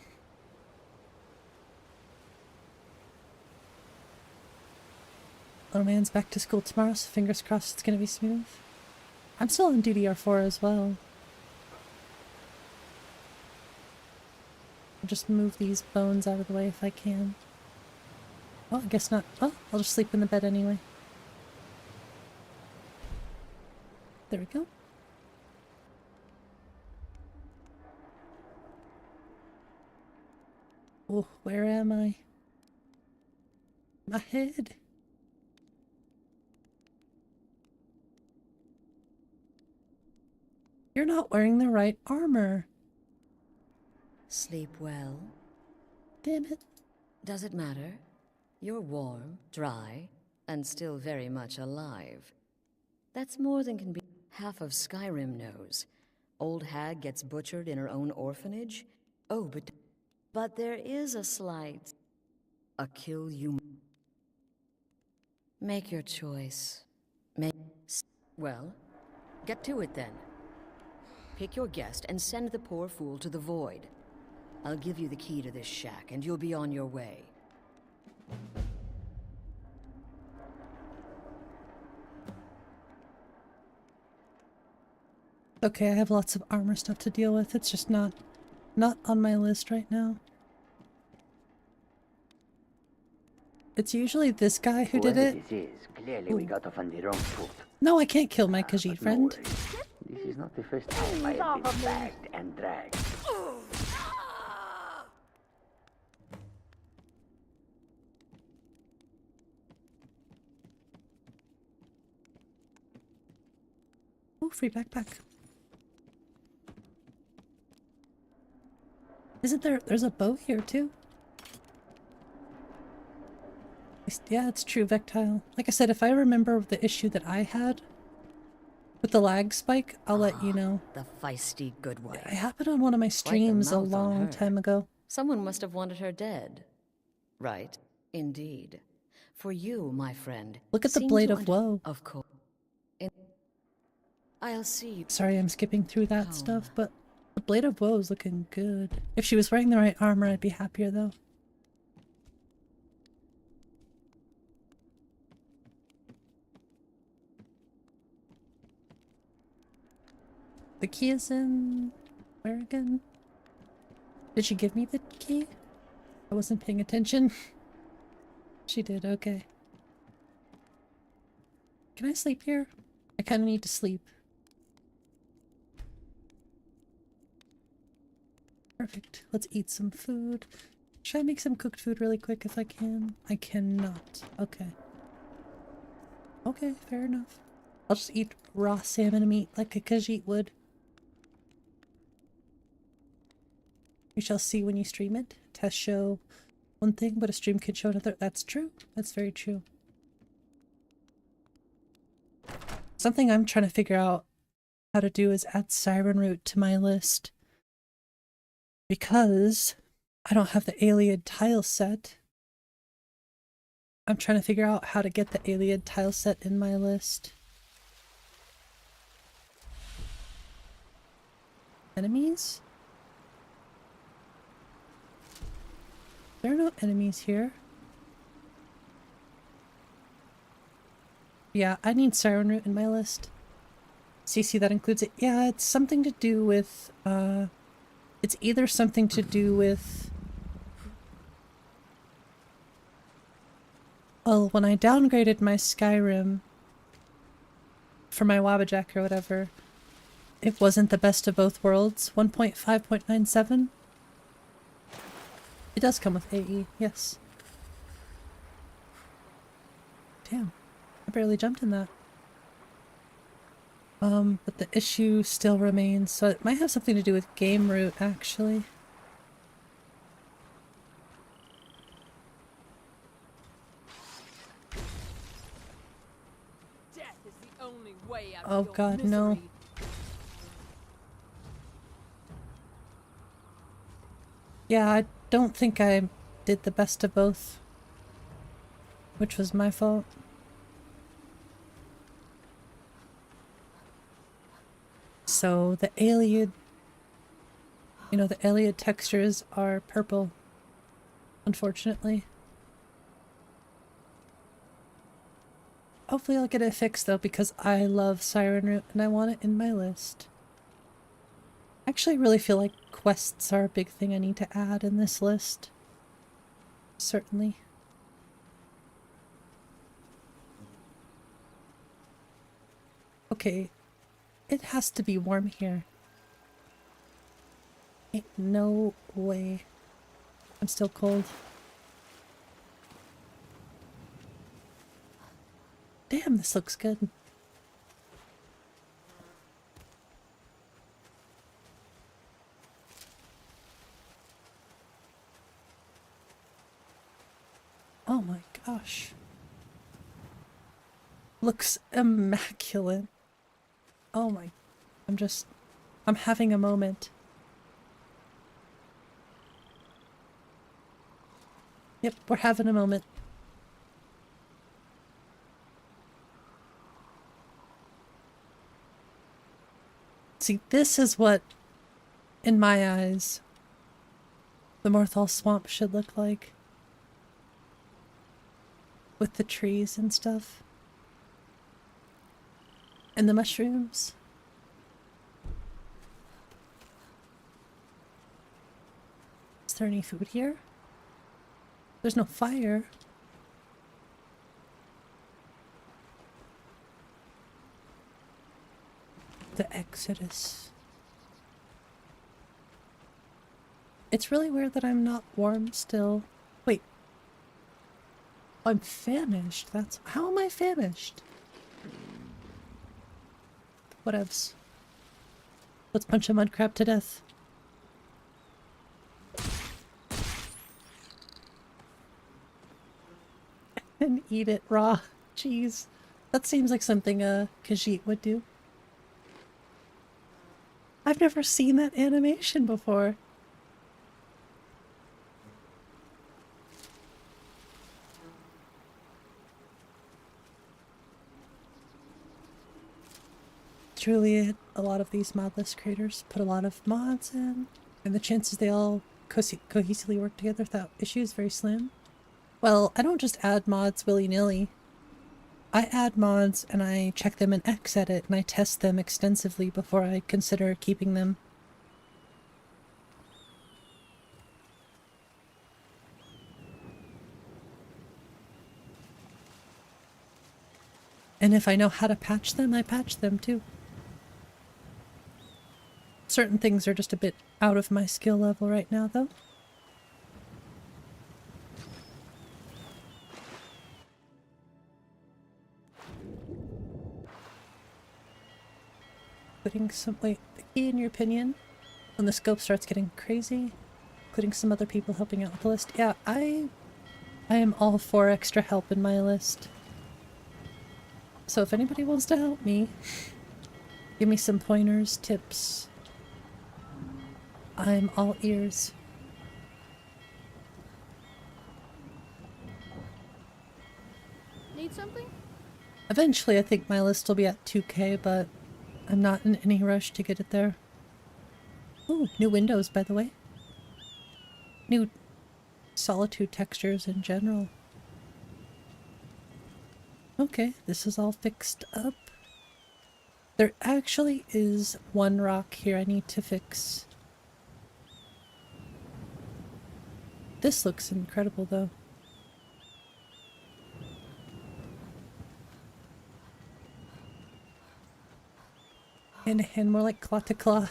Little man's back to school tomorrow, so fingers crossed it's gonna be smooth. I'm still on DDR4 as well. I'll just move these bones out of the way if I can. Oh, I guess not. Oh, I'll just sleep in the bed anyway. There we go. Oh, where am I? My head. You're not wearing the right armor. Sleep well? Damn it. Does it matter? You're warm, dry, and still very much alive. That's more than can be. Half of Skyrim knows. Old hag gets butchered in her own orphanage? Oh, but there is a slight... a kill you... Make your choice. Well, get to it then. Pick your guest and send the poor fool to the void. I'll give you the key to this shack and you'll be on your way. Okay, I have lots of armor stuff to deal with. It's just not on my list right now. It's usually this guy who did it. Clearly we got off on the wrong foot. No, I can't kill my Khajiit friend. This is not the first time I have been bagged and dragged. Oh, free backpack. Isn't there's a bow here too? Yeah, it's true, 𝕊𝕠𝕇. Like I said, if I remember the issue that I had with the lag spike, I'll let you know. The feisty good wife. It happened on one of my streams a long time ago. Someone must have wanted her dead. Right, indeed. For you, my friend. Look at the blade of woe. Of course. I'll see you. Sorry, I'm skipping through that stuff, but the blade of woe is looking good. If she was wearing the right armor, I'd be happier though. The key is in... where again? Did she give me the key? I wasn't paying attention. She did, okay. Can I sleep here? I kind of need to sleep. Perfect. Let's eat some food. Should I make some cooked food really quick if I can? I cannot. Okay. Okay, fair enough. I'll just eat raw salmon meat like a Khajiit would. We shall see when you stream it. Tests show one thing, but a stream could show another. That's true. That's very true. Something I'm trying to figure out how to do is add Siren Root to my list. Because I don't have the Iliad tile set. I'm trying to figure out how to get the Iliad tile set in my list. Enemies? There are no enemies here. Yeah, I need Siren Root in my list. CC, that includes it. Yeah, it's something to do with, it's either something to do with... Well, when I downgraded my Skyrim for my Wabbajack or whatever, it wasn't the best of both worlds. 1.5.97. It does come with AE, yes. Damn, I barely jumped in that. But the issue still remains, so it might have something to do with game root, actually. Death is the only way out Oh of your god, misery. no. Yeah, I don't think I did the best of both, which was my fault. So the Iliad, you know, the Iliad textures are purple, unfortunately. Hopefully I'll get it fixed though, because I love Siren Root and I want it in my list. I actually really feel like quests are a big thing I need to add in this list. Certainly. Okay, it has to be warm here. Ain't no way. I'm still cold. Damn, this looks good. Oh my gosh. Looks immaculate. Oh my, I'm having a moment. Yep, we're having a moment. See, this is what, in my eyes, the 𝕊𝕠𝕐 swamp should look like. With the trees and stuff. And the mushrooms. Is there any food here? There's no fire. The Exodus. It's really weird that I'm not warm still. Wait. I'm famished. That's... How am I famished? Whatevs. Let's punch a mud crab to death. And eat it raw. Jeez. That seems like something a Khajiit would do. I've never seen that animation before. Truly, a lot of these modless creators put a lot of mods in, and the chances they all cohesively work together without issues very slim. Well, I don't just add mods willy-nilly. I add mods and I check them in Xedit and I test them extensively before I consider keeping them. And if I know how to patch them, I patch them too. Certain things are just a bit out of my skill level right now, though. Putting some... Wait, the key in your opinion? When the scope starts getting crazy? Including some other people helping out with the list? Yeah, I am all for extra help in my list. So if anybody wants to help me, give me some pointers, tips. I'm all ears. Need something? Eventually I think my list will be at 2K, but I'm not in any rush to get it there. Ooh, new windows, by the way. New Solitude textures in general. Okay, this is all fixed up. There actually is one rock here I need to fix. This looks incredible, though. Hand to hand, more like claw to claw.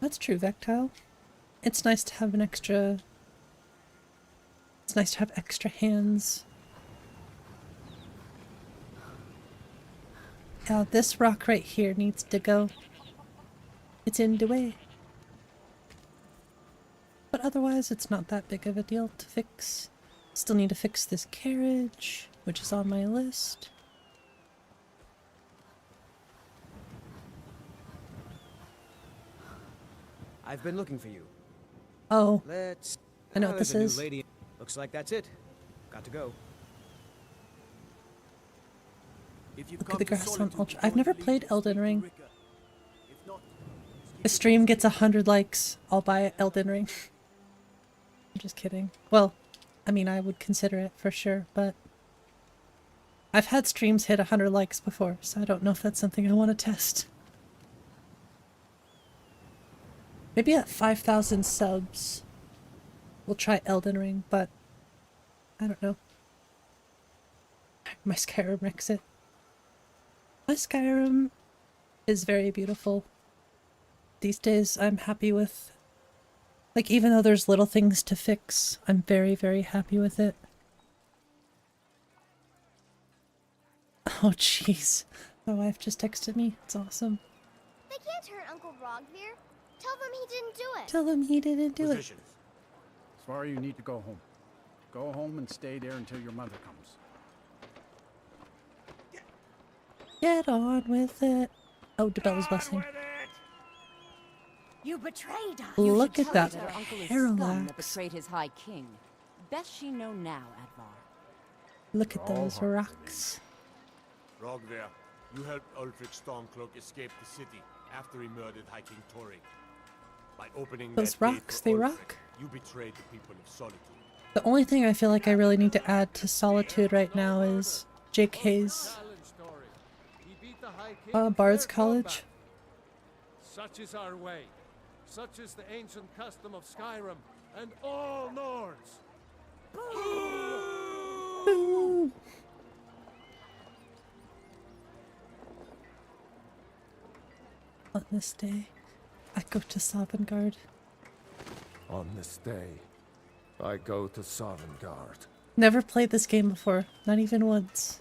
That's true, 𝕊𝕐𝕐. It's nice to have an extra... It's nice to have extra hands. Yeah, this rock right here needs to go. It's in the way. But otherwise, it's not that big of a deal to fix. Still need to fix this carriage, which is on my list. I've been looking for you. Oh. Let's... I know what this there's is. a new lady. Looks like that's it. Got to go. Look at the grass on Ultra. I've never played Elden Ring. The stream gets 100 likes. I'll buy Elden Ring. I'm just kidding. Well, I mean, I would consider it for sure, but I've had streams hit 100 likes before, so I don't know if that's something I want to test. Maybe at 5,000 subs, we'll try Elden Ring, but I don't know. My Skyrim wrecks it. My Skyrim is very beautiful. These days, I'm happy with... Like, even though there's little things to fix, I'm very, very happy with it. Oh, jeez. My wife just texted me. It's awesome. They can't hurt Uncle Rogvir. Tell them he didn't do it. Tell him he didn't do it. As far as you need to go home. Go home and stay there until your mother comes. Get on with it. Oh, 𝕊𝕚𝕝's blessing. You betrayed us. Look at that Her uncle is scum that parallax. betrayed his high king. Best she know now, Advar. Look at those rocks. Rogvir, you helped Ulfric Stormcloak escape the city after he murdered High King Torrig. By opening Those that gate rocks, for they Ulfric, rock. You betrayed the people of Solitude. The only thing I feel like I really need to add to Solitude right now is JK's Bard's College. Such is our way. Such is the ancient custom of Skyrim and all Nords. Boo! On this day, I go to Sovngarde. On this day, I go to Sovngarde. Never played this game before, not even once.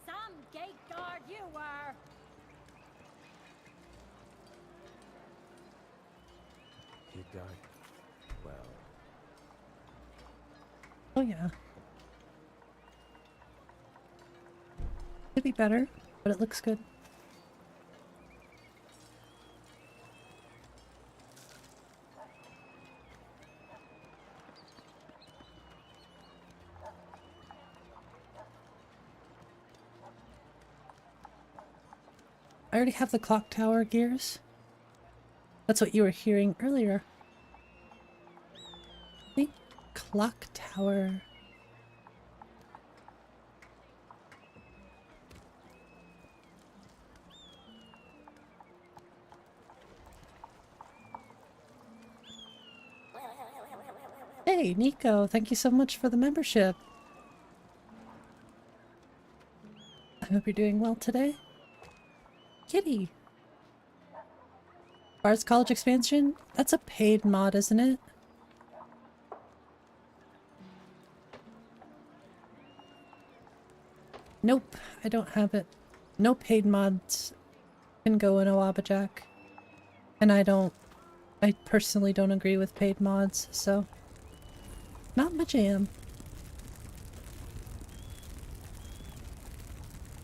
Some gate guard you were. He died. Well. Oh yeah. Could be better, but it looks good. I already have the clock tower gears. That's what you were hearing earlier. The clock tower. Hey, Nico, thank you so much for the membership. I hope you're doing well today. Kitty. Bard's College expansion? That's a paid mod, isn't it? Nope, I don't have it. No paid mods can go in a Wabbajack. And I personally don't agree with paid mods, so not my jam.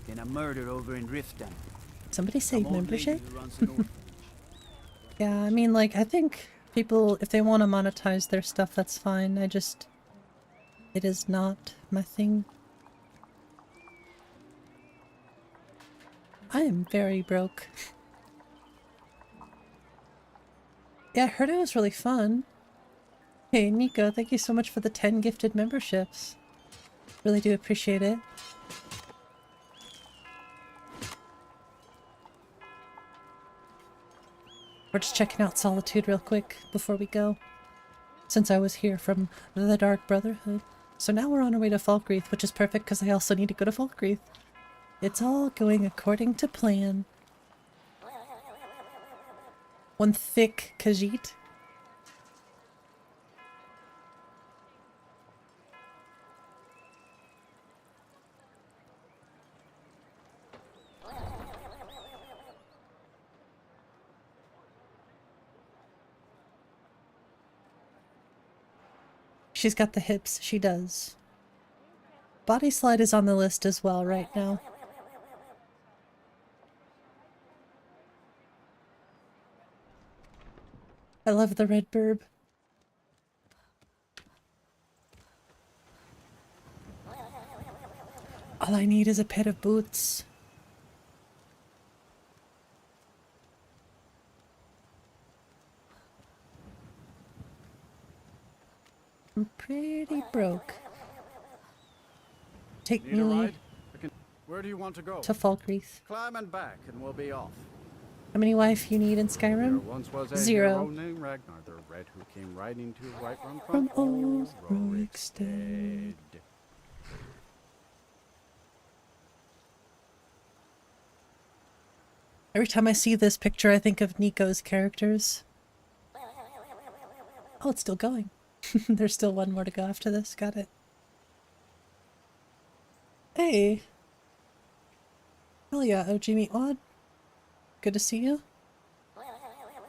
Been a murder over in Riften. Somebody save membership? Yeah, I mean, like, I think people, if they want to monetize their stuff, that's fine. It is not my thing. I am very broke. Yeah, I heard it was really fun. Hey, Nico, thank you so much for the 10 gifted memberships. Really do appreciate it. We're just checking out Solitude real quick before we go, since I was here from the Dark Brotherhood. So now we're on our way to Falkreath, which is perfect because I also need to go to Falkreath. It's all going according to plan. One thick Khajiit. She's got the hips, she does. Body slide is on the list as well right now. I love the red burb. All I need is a pair of boots. I'm pretty broke. Take Need a me ride? Where do you want to go? to 𝕊𝕐𝕝𝕝. Climb and back, and we'll be off. How many wife you need in There Skyrim? once was a 0. hero named Ragnar the Red who came riding to Whiterun From old old Rorikstead. Every time I see this picture, I think of Nico's characters. Oh, it's still going. There's still one more to go after this. Got it. Hey. Hell yeah, 𝕊𝕤𝕝𝕝. Good to see you.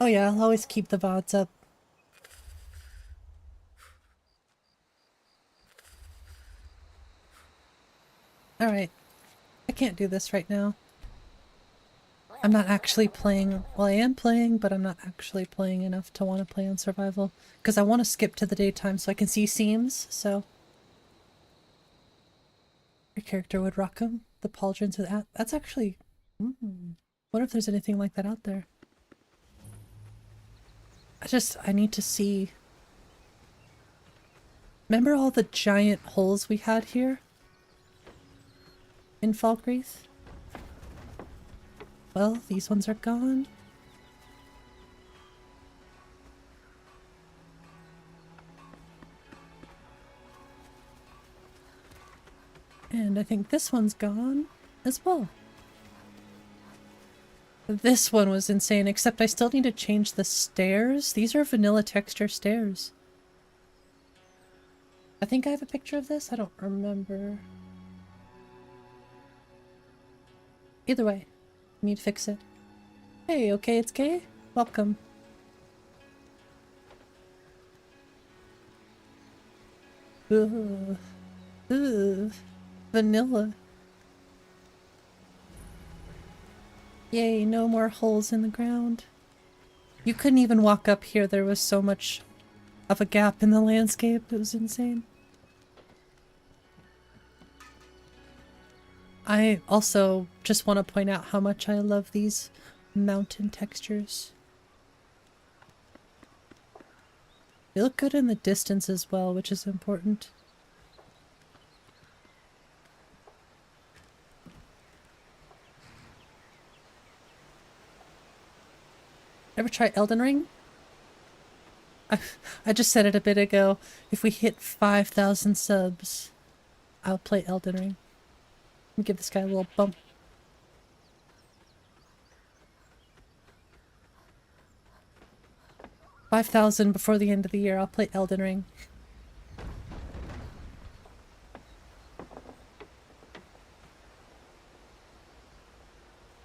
Oh yeah, I'll always keep the VODs up. Alright. I can't do this right now. I'm not actually playing, well I am playing, but I'm not actually playing enough to want to play on survival. Because I want to skip to the daytime so I can see seams, so. Your character would rock them. The pauldrons with that. That's actually, what if there's anything like that out there? I need to see. Remember all the giant holes we had here? In 𝕊𝕐𝕝𝕝? Well, these ones are gone. And I think this one's gone as well. This one was insane, except I still need to change the stairs. These are vanilla texture stairs. I think I have a picture of this. I don't remember. Either way, I need to fix it. Hey, okay, it's gay? Welcome. Ugh. Ugh. Vanilla. Yay, no more holes in the ground. You couldn't even walk up here. There was so much of a gap in the landscape. It was insane. I also just want to point out how much I love these mountain textures. They look good in the distance as well, which is important. Ever try Elden Ring? I just said it a bit ago. If we hit 5,000 subs, I'll play Elden Ring. Let me give this guy a little bump. $5,000 before the end of the year, I'll play Elden Ring.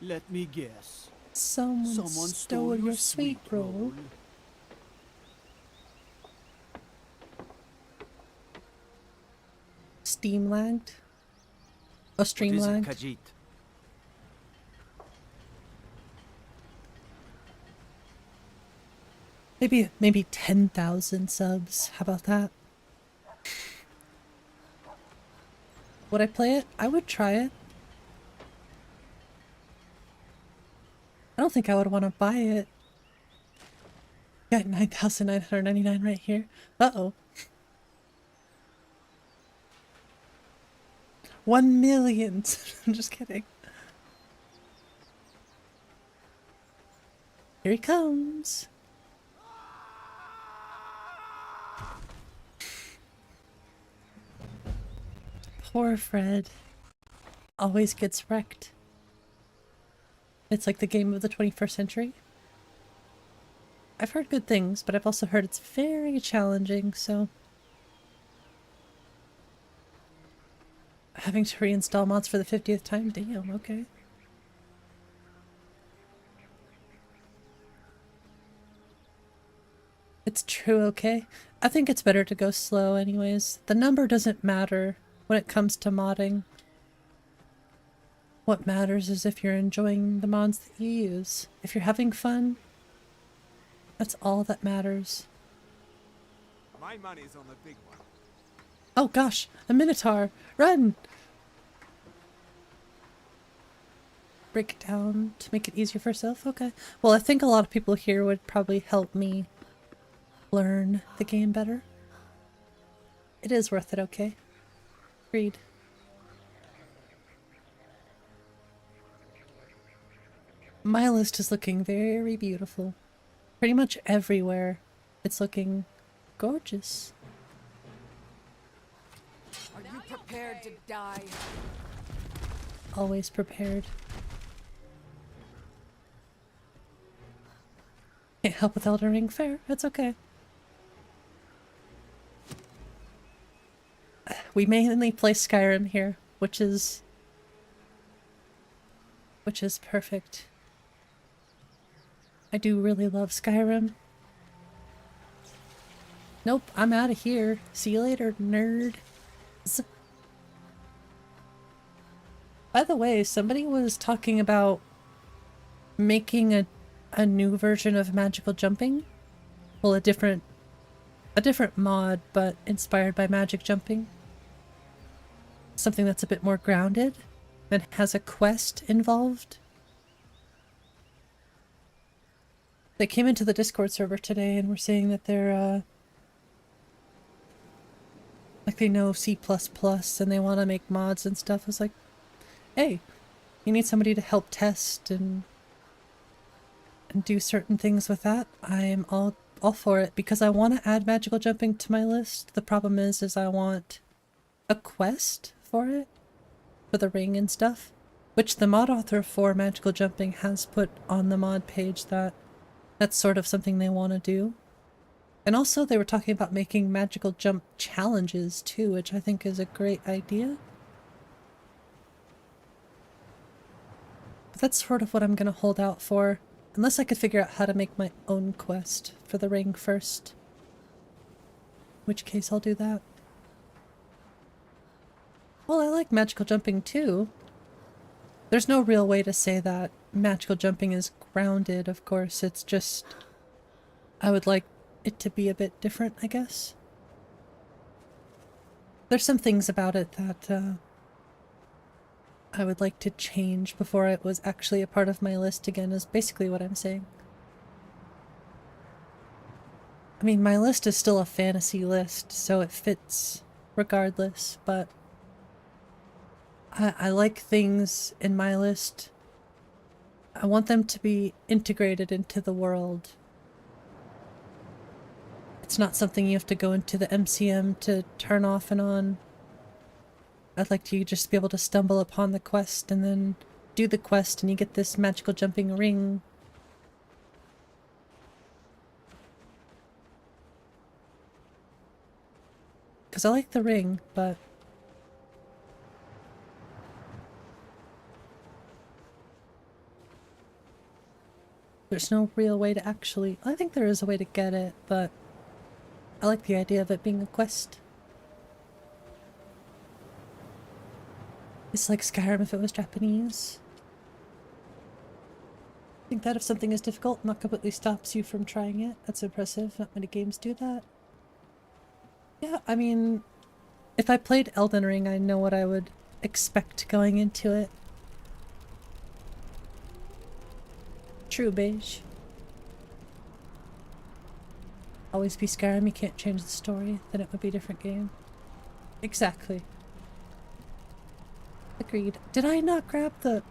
Let me guess. Someone stole your sweet roll. Steam lagged? Oh, stream lagged? Khajiit? Maybe 10,000 subs. How about that? Would I play it? I would try it. I don't think I would want to buy it. Got 9,999 right here. Uh-oh. 1 million. I'm just kidding. Here he comes. Poor Fred. Always gets wrecked. It's like the game of the 21st century. I've heard good things, but I've also heard it's very challenging, so... Having to reinstall mods for the 50th time? Damn, okay. It's true, okay? I think it's better to go slow anyways. The number doesn't matter when it comes to modding. What matters is if you're enjoying the mods that you use. If you're having fun, that's all that matters. My money's on the big one. Oh gosh, a Minotaur! Run! Break it down to make it easier for yourself? Okay. Well, I think a lot of people here would probably help me learn the game better. It is worth it, okay? Agreed. My list is looking very beautiful. Pretty much everywhere. It's looking gorgeous. Are you prepared to die? Always prepared. Can't help with Elden Ring, fair. That's okay. We mainly play Skyrim here, which is perfect. I do really love Skyrim. Nope, I'm out of here. See you later, nerd. By the way, somebody was talking about making a new version of magical jumping. Well, a different mod, but inspired by magic jumping. Something that's a bit more grounded and has a quest involved. They came into the Discord server today and were saying that they're like they know C++ and they want to make mods and stuff. I was like, hey, you need somebody to help test and do certain things with that. I'm all for it because I want to add magical jumping to my list. The problem is I want a quest for it, for the ring and stuff, which the mod author for magical jumping has put on the mod page that that's sort of something they want to do. And also they were talking about making magical jump challenges too, which I think is a great idea. But that's sort of what I'm going to hold out for. Unless I could figure out how to make my own quest for the ring first. In which case I'll do that. Well, I like magical jumping too. There's no real way to say that magical jumping is grounded, of course. It's just... I would like it to be a bit different, I guess. There's some things about it that I would like to change before it was actually a part of my list again, is basically what I'm saying. I mean, my list is still a fantasy list, so it fits regardless, but I like things in my list. I want them to be integrated into the world. It's not something you have to go into the MCM to turn off and on. I'd like to just be able to stumble upon the quest and then do the quest and you get this magical jumping ring. Because I like the ring, but there's no real way to actually... I think there is a way to get it, but I like the idea of it being a quest. It's like Skyrim if it was Japanese. I think that if something is difficult, not completely stops you from trying it. That's impressive. Not many games do that. Yeah, I mean, if I played Elden Ring, I know what I would expect going into it. True, beige. Always be Skyrim, you can't change the story, then it would be a different game. Exactly. Agreed. Did I not grab the...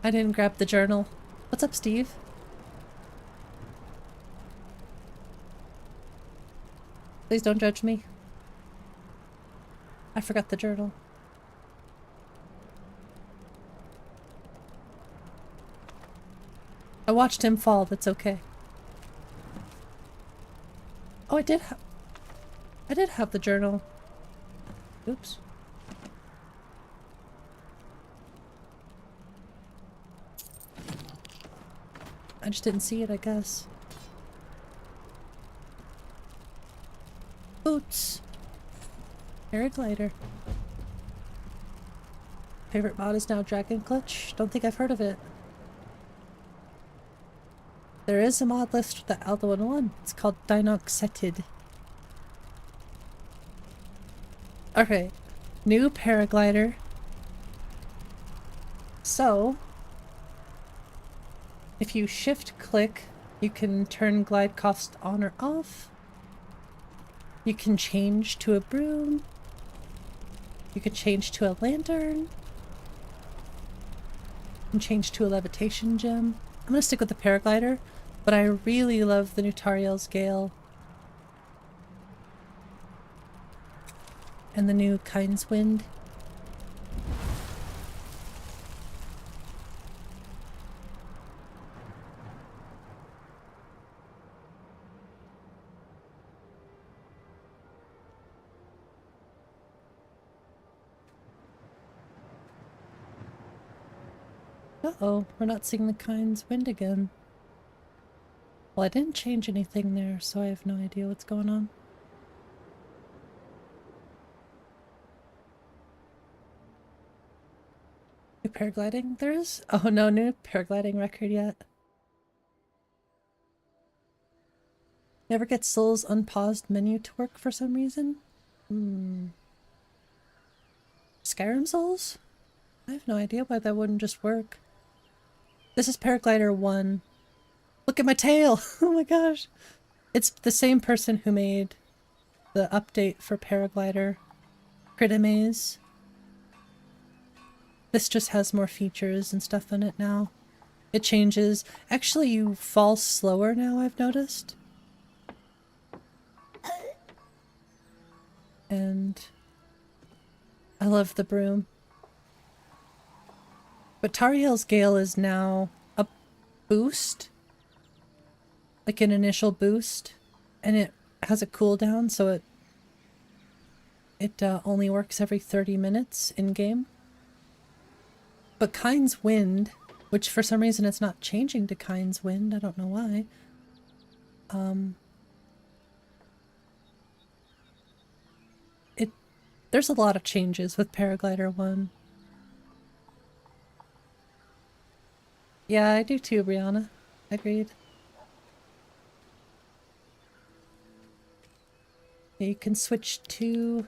I didn't grab the journal. What's up, Steve? Please don't judge me. I forgot the journal. I watched him fall, that's okay. Oh, I did have the journal. Oops. I just didn't see it, I guess. Boots. Paraglider. Favorite mod is now Dragon Clutch. Don't think I've heard of it. There is a mod list with the 𝕊𝕠𝕞𝕚𝕟𝕘. It's called 𝕊𝕠𝕞𝕚𝕟𝕘. Okay, new paraglider. So, if you shift click, you can turn glide cost on or off. You can change to a broom. You could change to a lantern. You can change to a levitation gem. I'm gonna stick with the paraglider, but I really love the new 𝕊𝕠𝕗𝕒 and the new 𝕊𝕠𝕞𝕚. Uh-oh, we're not seeing the 𝕊𝕠𝕞𝕚 again. Well, I didn't change anything there, so I have no idea what's going on. New paragliding? There is? Oh no, new paragliding record yet. Never get Soul's unpaused menu to work for some reason? Skyrim Souls? I have no idea why that wouldn't just work. This is Paraglider 1. Look at my tail! Oh my gosh! It's the same person who made the update for Paraglider, 𝕤𝕚𝕚𝕚𝕚. This just has more features and stuff in it now. It changes. Actually, you fall slower now, I've noticed. And I love the broom. But Tariel's Gale is now a boost. Like an initial boost. And it has a cooldown, so it only works every 30 minutes in-game. But Kyne's Wind, which for some reason it's not changing to Kyne's Wind, I don't know why. There's a lot of changes with Paraglider 1. Yeah, I do too, Brianna. Agreed. Yeah, you can switch to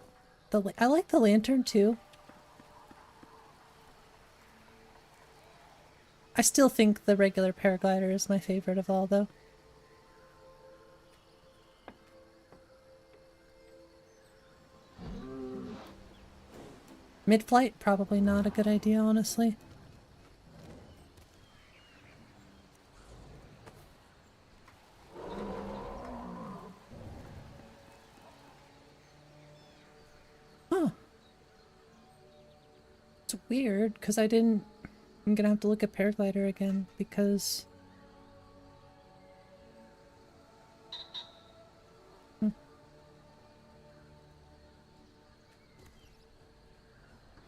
the... I like the lantern too. I still think the regular paraglider is my favorite of all, though. Mid-flight? Probably not a good idea, honestly. Huh. It's weird, because I'm gonna have to look at Paraglider again, because...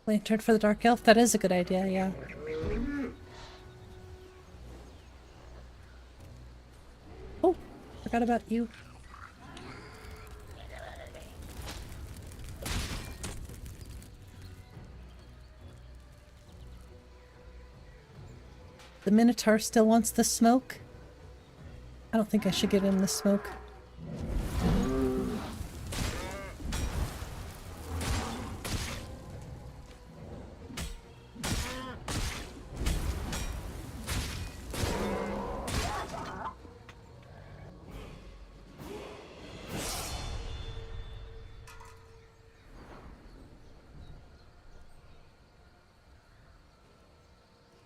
Lantern for the Dark Elf? That is a good idea, yeah. Oh, forgot about you. The Minotaur still wants the smoke? I don't think I should give him the smoke.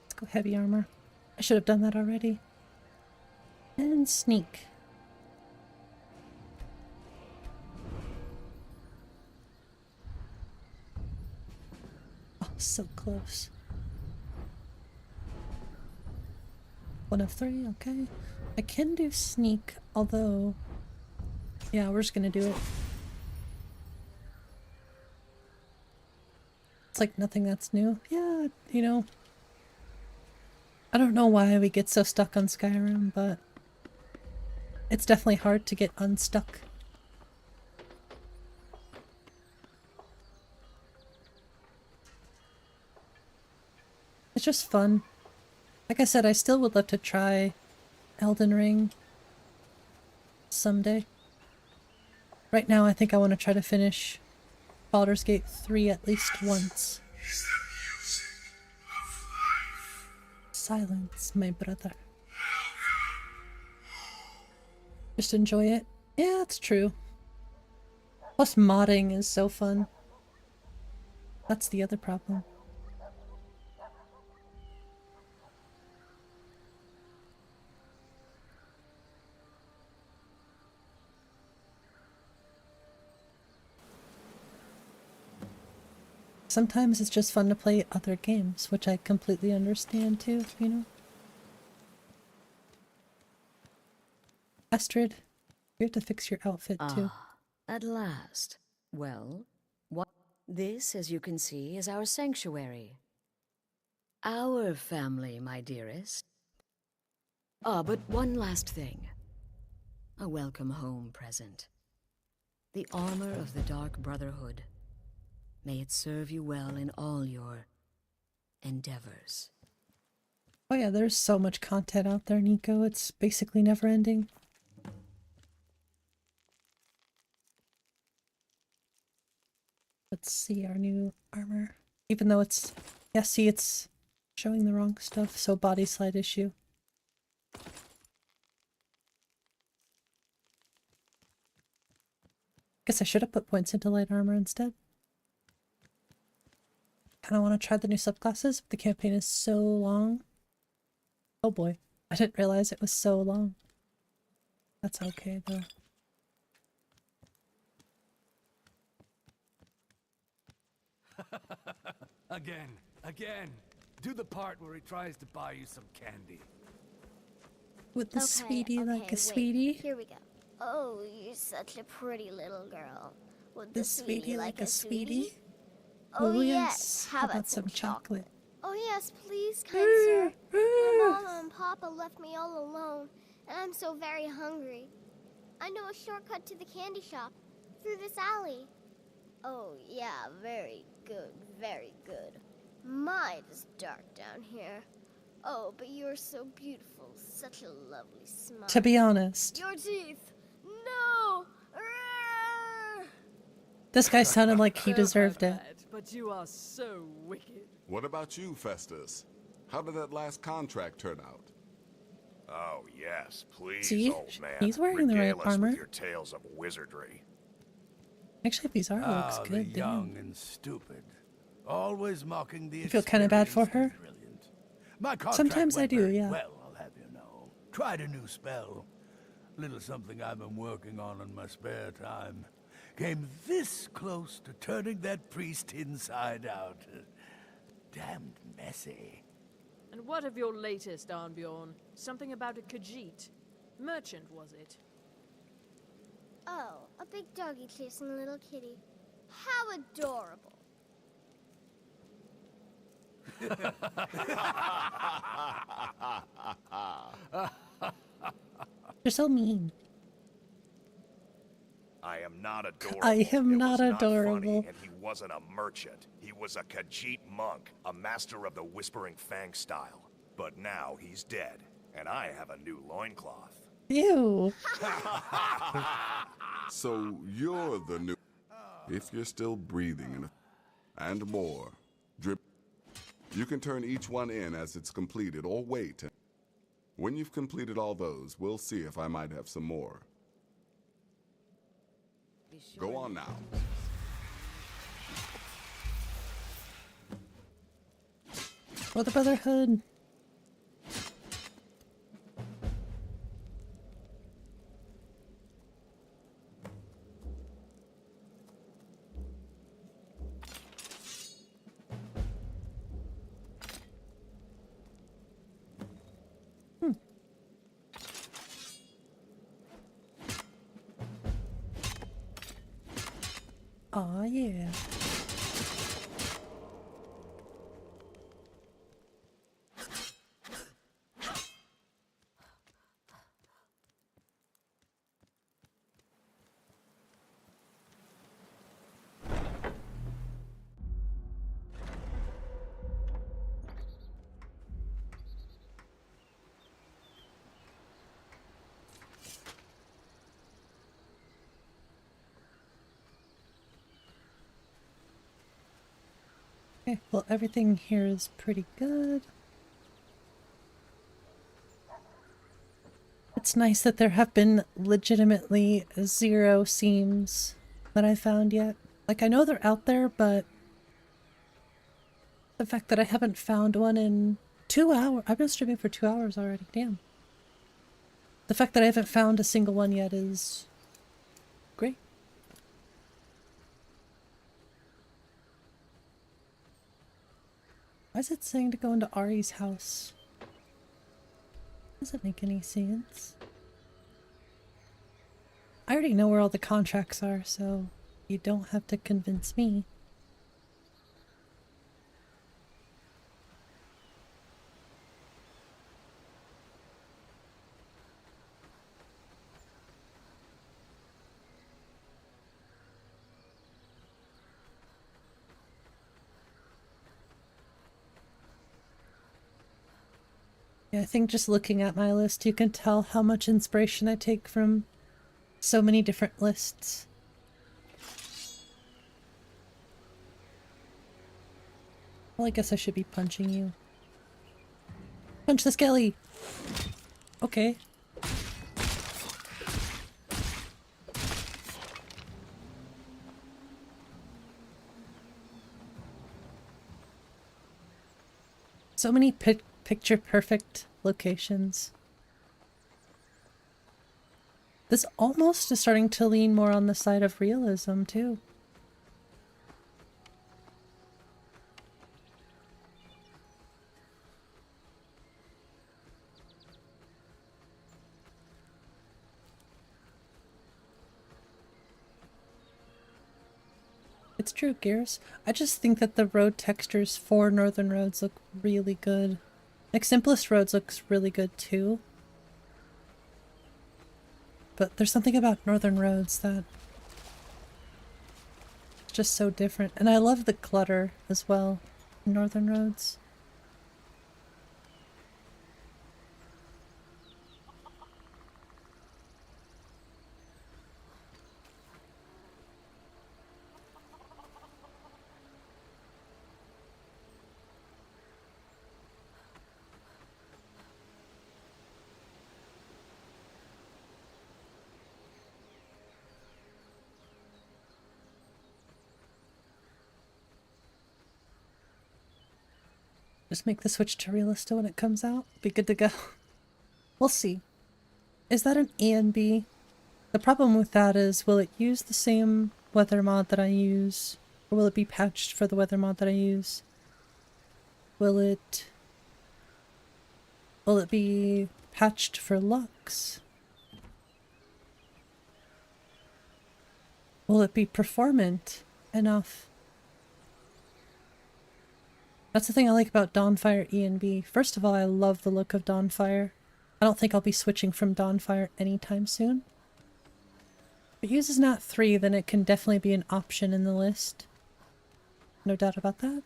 Let's go heavy armor. I should have done that already. And sneak. Oh, so close. 1 of 3, okay. I can do sneak, although... Yeah, we're just gonna do it. It's like nothing that's new. Yeah, you know... I don't know why we get so stuck on Skyrim, but it's definitely hard to get unstuck. It's just fun. Like I said, I still would love to try Elden Ring someday. Right now I think I want to try to finish Baldur's Gate 3 at least once. Silence, my brother. Just enjoy it. Yeah, that's true. Plus modding is so fun. That's the other problem. Sometimes it's just fun to play other games, which I completely understand too, you know? Astrid, you have to fix your outfit too. At last. Well, what? This, as you can see, is our sanctuary. Our family, my dearest. But one last thing. A welcome home present. The armor of the Dark Brotherhood. May it serve you well in all your endeavors. Oh yeah, there's so much content out there, Nico. It's basically never ending. Let's see our new armor. Even though it's... yeah, see, it's showing the wrong stuff, so body slide issue. Guess I should have put points into light armor instead. Kinda want to try the new subclasses, but the campaign is so long. Oh boy, I didn't realize it was so long. That's okay though. Again. Do the part where he tries to buy you some candy. With the sweetie like a sweetie. Here we go. Oh, you're such a pretty little girl. Would The sweetie like a sweetie? Oh yes. How about some chocolate? Oh yes, please, kind sir. My mama and papa left me all alone, and I'm so very hungry. I know a shortcut to the candy shop, through this alley. Oh yeah, very good, very good. My, it's dark down here. Oh, but you're so beautiful, such a lovely smile. To be honest, Your teeth! No! this guy sounded like he deserved it. But you are so wicked. What about you, Festus? How did that last contract turn out? Oh, yes, please, See? old man. He's wearing the right Regale us armor. with your tales of wizardry. Actually, Bizarre looks the good, young damn. and stupid. Always mocking the I feel kind of bad for her. My contract Sometimes I went do, very yeah. Well, I'll have you know. Tried a new spell. Little something I've been working on in my spare time. Came this close to turning that priest inside out. Damned messy. And what of your latest, Arnbjorn? Something about a Khajiit. Merchant, was it? Oh, a big doggy chasing a little kitty. How adorable. You're so mean. I am not adorable. I am It not was adorable. funny, and he wasn't a merchant. He was a Khajiit monk, a master of the Whispering Fang style. But now he's dead, and I have a new loincloth. Ew. So you're the new... If you're still breathing and more. Drip. You can turn each one in as it's completed, or wait. When you've completed all those, we'll see if I might have some more. Go on now. For the Brotherhood. Aw, yeah. Okay, well everything here is pretty good. It's nice that there have been legitimately 0 seams that I found yet. Like, I know they're out there, but the fact that I haven't found one in 2 hours— I've been streaming for 2 hours already, damn. The fact that I haven't found a single one yet is great. Why is it saying to go into Ari's house? Doesn't make any sense. I already know where all the contracts are, so you don't have to convince me. Yeah, I think just looking at my list, you can tell how much inspiration I take from so many different lists. Well, I guess I should be punching you. Punch the skelly! Okay. So many picture-perfect locations. This almost is starting to lean more on the side of realism, too. It's true, Gears. I just think that the road textures for northern roads look really good. Like, Simplest Roads looks really good too. But there's something about northern roads that is just so different. And I love the clutter as well in northern roads. Just make the switch to Realista when it comes out. Be good to go. We'll see. Is that an A and B? The problem with that is, will it use the same weather mod that I use? Or will it be patched for the weather mod that I use? Will it be patched for Lux? Will it be performant enough? That's the thing I like about Dawnfire E and B. First of all, I love the look of Dawnfire. I don't think I'll be switching from Dawnfire anytime soon. If it uses Nat 3, then it can definitely be an option in the list. No doubt about that.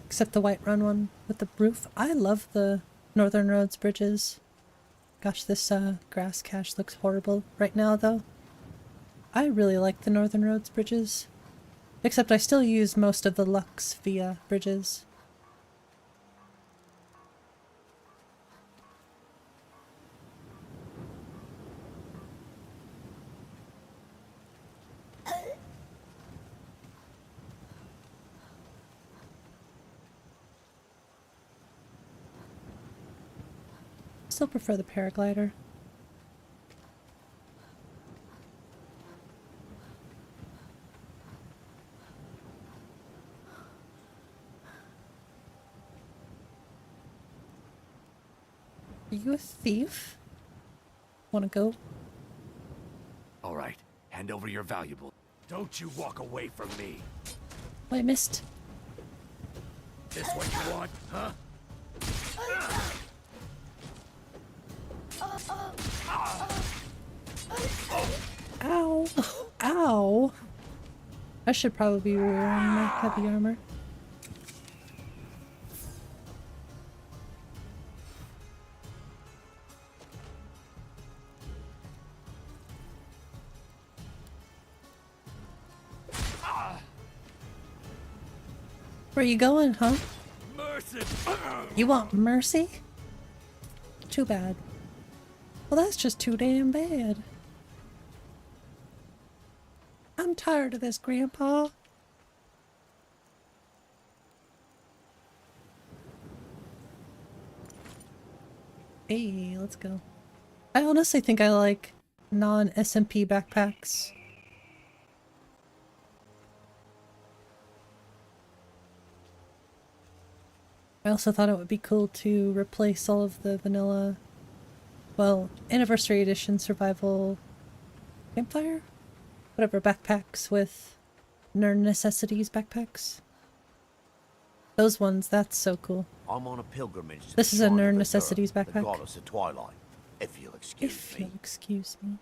Except the Whiterun one with the roof. I love the Northern Roads bridges. Gosh, this grass cache looks horrible right now, though. I really like the Northern Roads bridges. Except I still use most of the Lux via bridges. Still prefer the paraglider. Are you a thief? Wanna go? All right, hand over your valuable. Don't you walk away from me. Oh, I missed. This what you want, huh? Ow! Ow! I should probably be wearing my heavy armor. Where you going, huh? Mercy! You want mercy? Too bad. Well, that's just too damn bad. I'm tired of this, Grandpa. Hey, let's go. I honestly think I like non-SMP backpacks. I also thought it would be cool to replace all of the vanilla, well, Anniversary Edition Survival Campfire? Whatever backpacks with Nerd Necessities backpacks. Those ones, that's so cool. I'm on a pilgrimage to This the is a shrine Nerd of Necessities Gerdur, the backpack. goddess of twilight, if you'll excuse If me. you'll excuse me.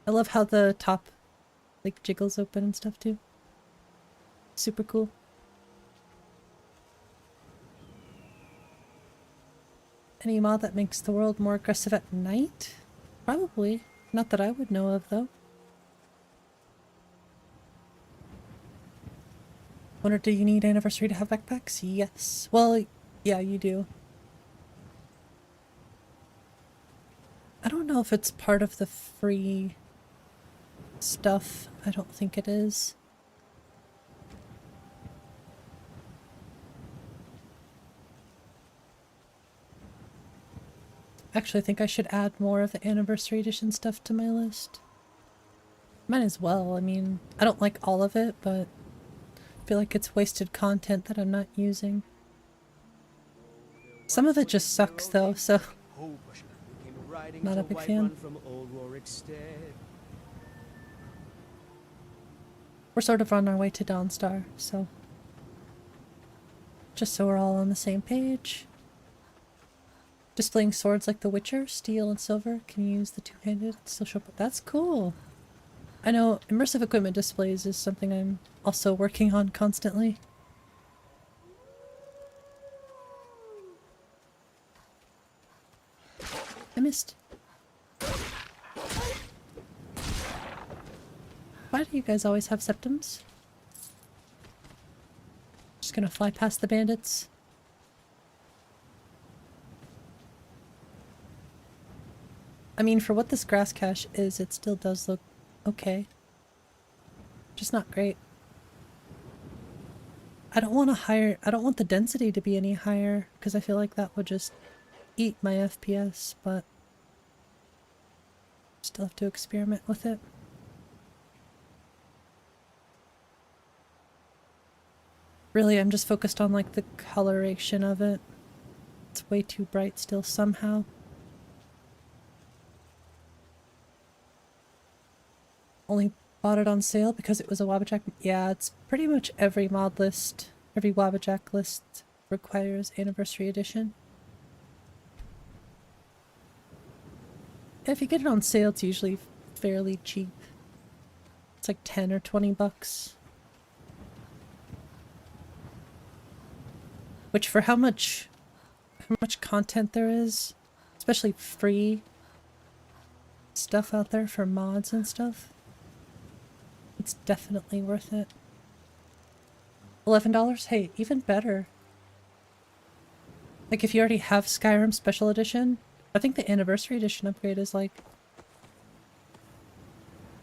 I love how the top, like, jiggles open and stuff, too. Super cool. Any mod that makes the world more aggressive at night? Probably. Not that I would know of, though. Wonder, do you need Anniversary to have backpacks? Yes. Well, yeah, you do. I don't know if it's part of the free stuff. I don't think it is. Actually, I think I should add more of the Anniversary Edition stuff to my list. Might as well. I mean, I don't like all of it, but I feel like it's wasted content that I'm not using. Some of it just sucks, though, so not a big fan. We're sort of on our way to Dawnstar, so just so we're all on the same page. Displaying swords like the Witcher, steel and silver. Can you use the two-handed? Still show up. That's cool. I know immersive equipment displays is something I'm also working on constantly. I missed. Why do you guys always have septums? Just gonna fly past the bandits. I mean, for what this grass cache is, it still does look okay. Just not great. I don't want the density to be any higher, because I feel like that would just eat my FPS, but still have to experiment with it. Really, I'm just focused on like the coloration of it. It's way too bright still somehow. Only bought it on sale because it was a Wabbajack. Yeah, it's pretty much every mod list, every Wabbajack list requires Anniversary Edition. If you get it on sale, it's usually fairly cheap. It's like 10 or 20 bucks. Which for how much content there is, especially free stuff out there for mods and stuff, it's definitely worth it. $11? Hey, even better. Like if you already have Skyrim Special Edition, I think the Anniversary Edition upgrade is like,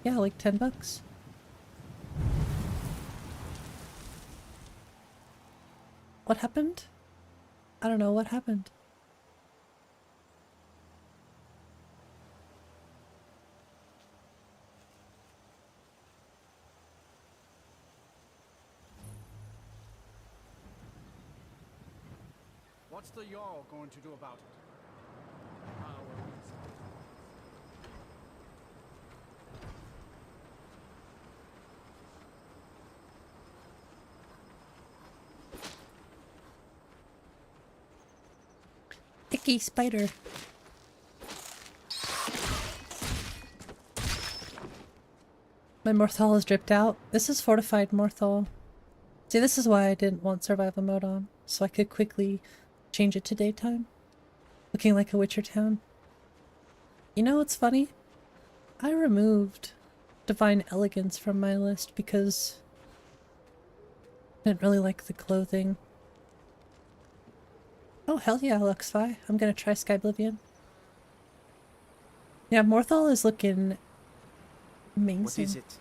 yeah, like 10 bucks. What happened? I don't know what happened. What's the Jarl going to do about it? Icky spider. My Morthal is dripped out. This is fortified Morthal. See, this is why I didn't want survival mode on, so I could quickly change it to daytime. Looking like a Witcher town. You know what's funny? I removed Divine Elegance from my list because Didn't really like the clothing. Oh, hell yeah, looks fine. I'm gonna try Skyblivion. Yeah, 𝕊𝕤𝕗 is looking amazing. What is it?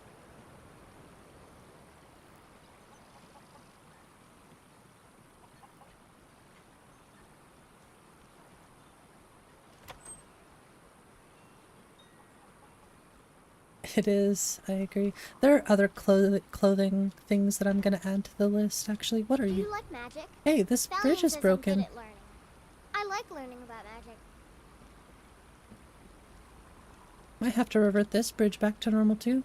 It is, I agree. There are other clothing things that I'm gonna add to the list, actually. What are Do you? you like magic? Hey, this bridge is Valiant says I'm broken. good at learning. I like learning about magic. Might have to revert this bridge back to normal too.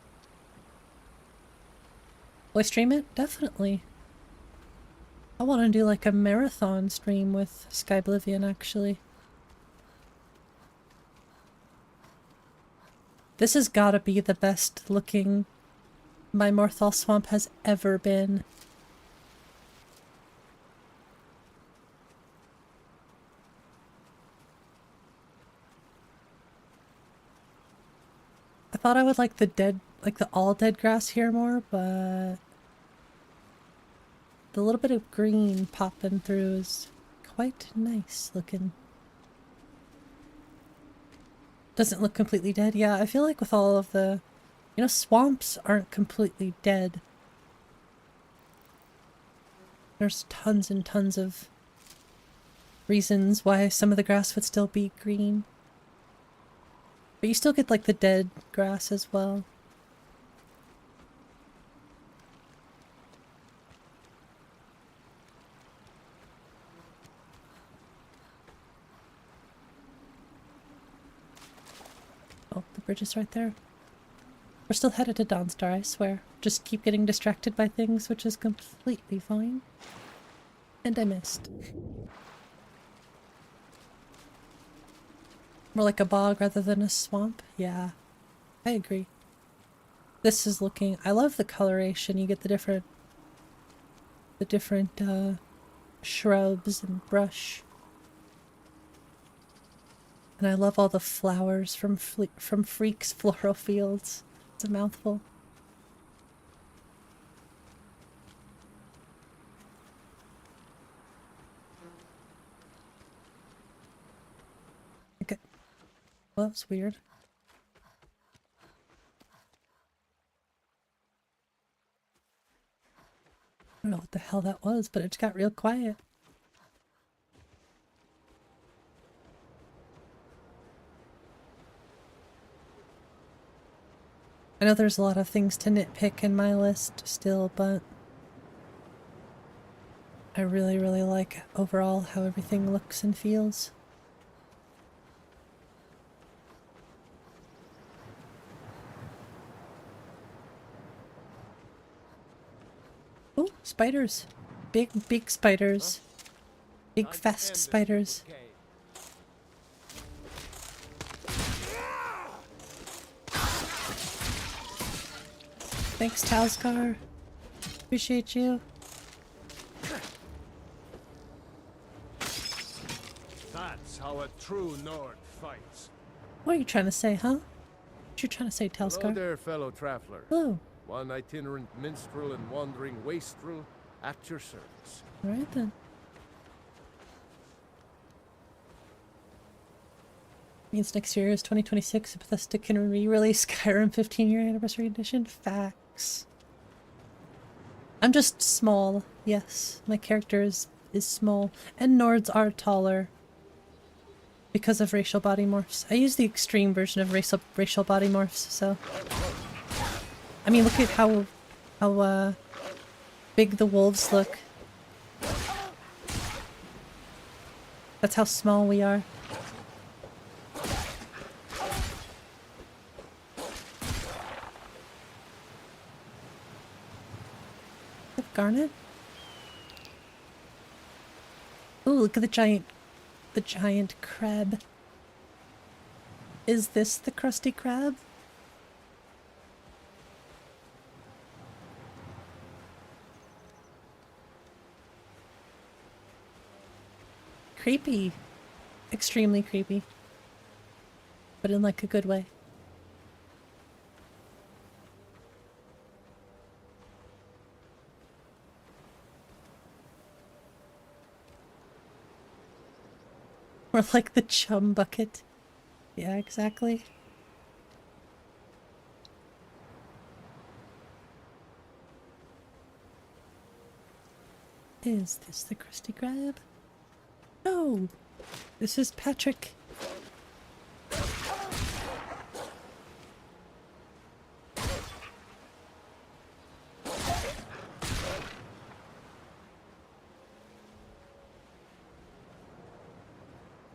Will I stream it? Definitely. I want to do like a marathon stream with Skyblivion, actually. This has gotta be the best looking my 𝕊𝕤𝕗 swamp has ever been. I thought I would like the all dead grass here more, but the little bit of green popping through is quite nice looking. Doesn't look completely dead. Yeah, I feel like with all of the, you know, swamps aren't completely dead. There's tons and tons of reasons why some of the grass would still be green. But you still get like the dead grass as well. Oh, the bridge is right there. We're still headed to Dawnstar, I swear. Just keep getting distracted by things, which is completely fine. And I missed. More like a bog rather than a swamp? Yeah, I agree. This is looking... I love the coloration. You get the different shrubs and brush. And I love all the flowers from Freak's Floral Fields. It's a mouthful. Okay. Well, that was weird. I don't know what the hell that was, but it just got real quiet. I know there's a lot of things to nitpick in my list still, but I really, really like overall how everything looks and feels. Oh, spiders. Big, big spiders. Big, fast spiders. Thanks, 𝕊𝕐𝕟. Appreciate you. That's how a true Nord fights. What are you trying to say, huh? What you trying to say, Hello 𝕊𝕐𝕟? there, fellow traveler. Hello. One itinerant minstrel and wandering wastrel at your service. Alright then. Means next year is 2026. Bethesda can re-release Skyrim 15-year anniversary edition. Facts. I'm just small. Yes, my character is small. And Nords are taller. Because of racial body morphs. I use the extreme version of racial body morphs, so... I mean, look at how big the wolves look. That's how small we are. Garnet? Ooh, look at the giant crab. Is this the crusty crab? Creepy. Extremely creepy. But in like a good way. More like the chum bucket. Yeah, exactly. Is this the Krusty Krab? No! This is Patrick.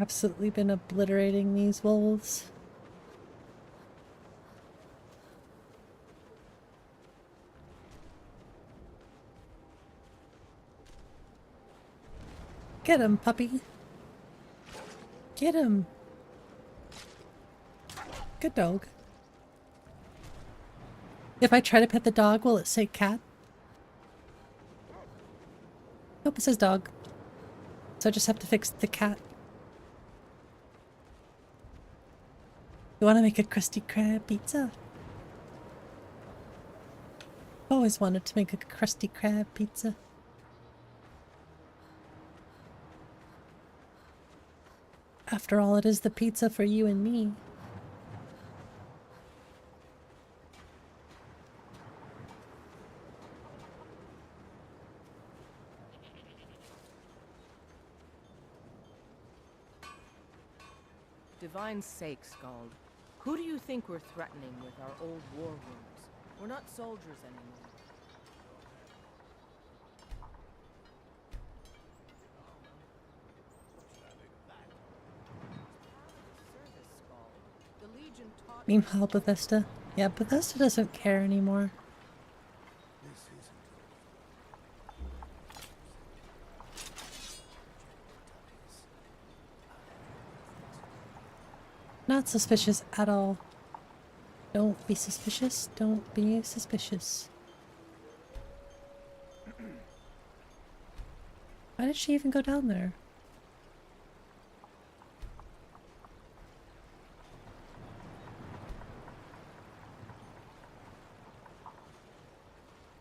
Absolutely been obliterating these wolves. Get him, puppy. Get him. Good dog. If I try to pet the dog, will it say cat? Nope, it says dog. So I just have to fix the cat. You want to make a Krusty Krab pizza? Always wanted to make a Krusty Krab pizza. After all, it is the pizza for you and me. Divine sake, Skald. Who do you think we're threatening with our old war wounds? We're not soldiers anymore. Meanwhile, Bethesda. Yeah, Bethesda doesn't care anymore. Not suspicious at all. Don't be suspicious. Don't be suspicious. Why did she even go down there?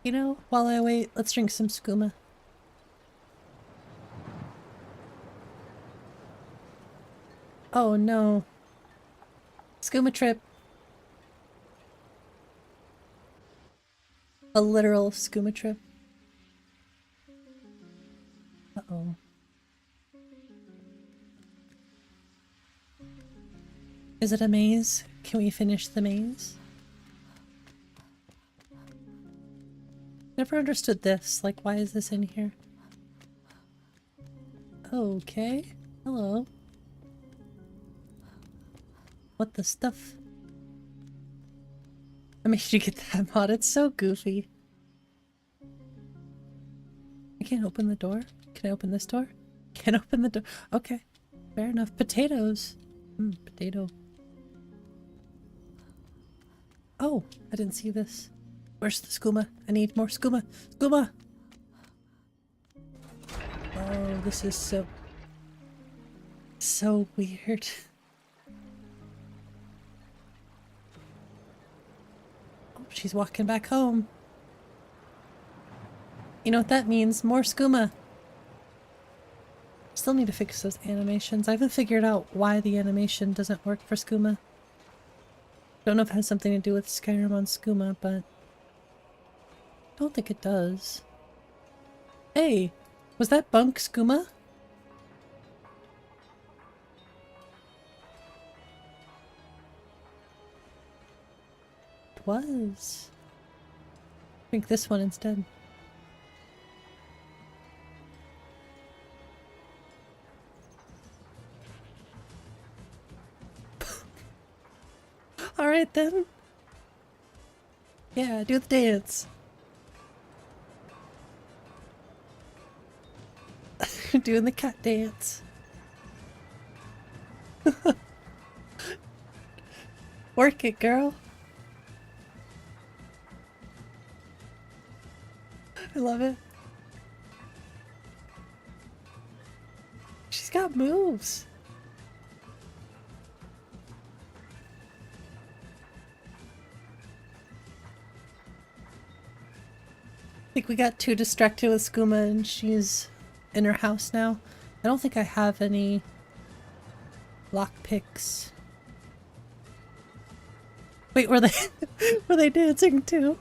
You know, while I wait, let's drink some skooma. Oh no. Skooma trip. A literal skooma trip. Uh-oh. Is it a maze? Can we finish the maze? Never understood this. Like, why is this in here? Okay. Hello. What the stuff? I made you get that mod. It's so goofy. I can't open the door. Can I open this door? Can't open the door. Okay. Fair enough. Potatoes. Potato. Oh, I didn't see this. Where's the skooma? I need more skooma. Skooma! Oh, this is so weird. Oh, she's walking back home. You know what that means? More skooma. Still need to fix those animations. I haven't figured out why the animation doesn't work for skooma. Don't know if it has something to do with Skyrim on skooma, but I don't think it does. Hey, was that bunk skooma? It was. Drink this one instead. Alright then. Yeah, do the dance. Doing the cat dance. Work it, girl. I love it. She's got moves. I think we got too distracted with skooma and she's in her house now. I don't think I have any Lockpicks. Wait, were they were they dancing too?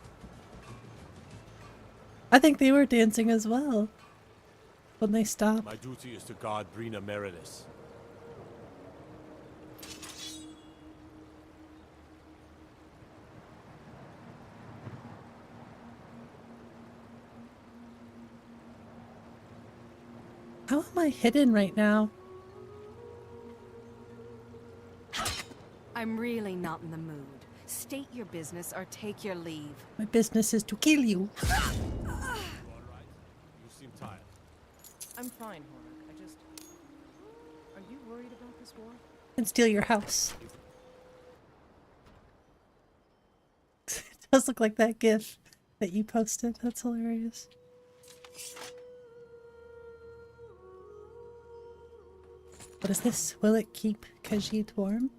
I think they were dancing as well when they stopped. My duty is to guard 𝕊𝕦𝕓𝕝𝕝. How am I hidden right now? I'm really not in the mood. State your business or take your leave. My business is to kill you. You seem tired. I'm fine, Hornet. I just... Are you worried about this war? And steal your house. It does look like that GIF that you posted. That's hilarious. What is this? Will it keep Khajiit warm?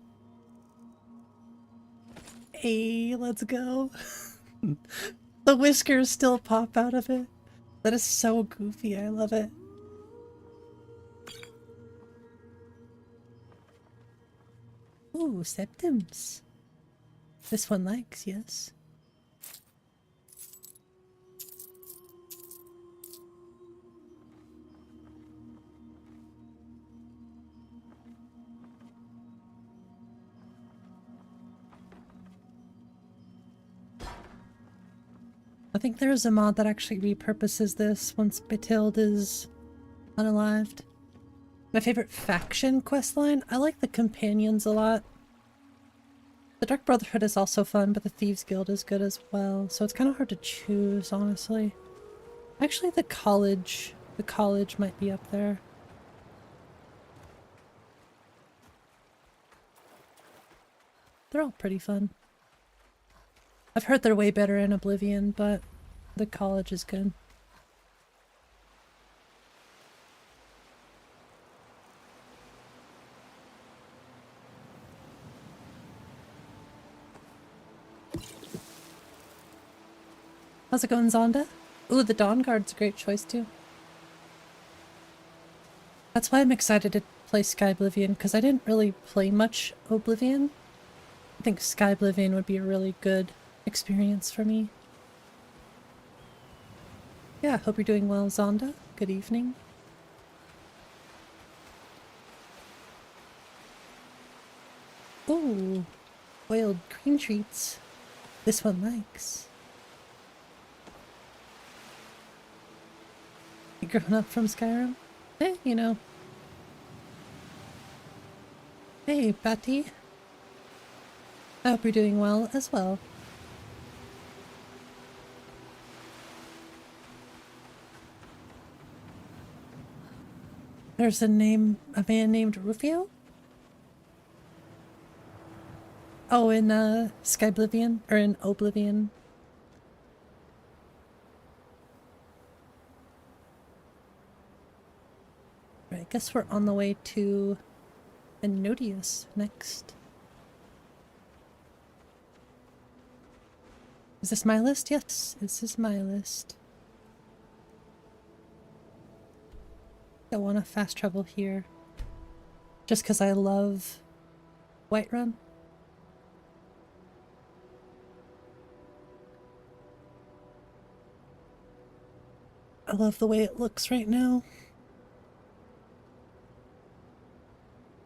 Hey, let's go. The whiskers still pop out of it. That is so goofy. I love it. Ooh, septims. This one likes, yes. I think there's a mod that actually repurposes this once 𝕊𝕤𝕗 is unalived. My favorite faction questline? I like the companions a lot. The Dark Brotherhood is also fun, but the Thieves Guild is good as well, so it's kind of hard to choose, honestly. Actually, the college might be up there. They're all pretty fun. I've heard they're way better in Oblivion, but the college is good. How's it going, Zonda? Ooh, the Dawn Guard's a great choice too. That's why I'm excited to play Skyblivion, because I didn't really play much Oblivion. I think Skyblivion would be a really good experience for me. Yeah, hope you're doing well, Zonda. Good evening. Ooh, boiled cream treats. This one likes. You growing up from Skyrim? Eh, you know. Hey, Patty. I hope you're doing well as well. There's a man named Rufio? Oh, in Skyblivion, or in Oblivion. Right, I guess we're on the way to Enotius next. Is this my list? Yes, this is my list. I want to fast travel here. Just because I love Whiterun. I love the way it looks right now.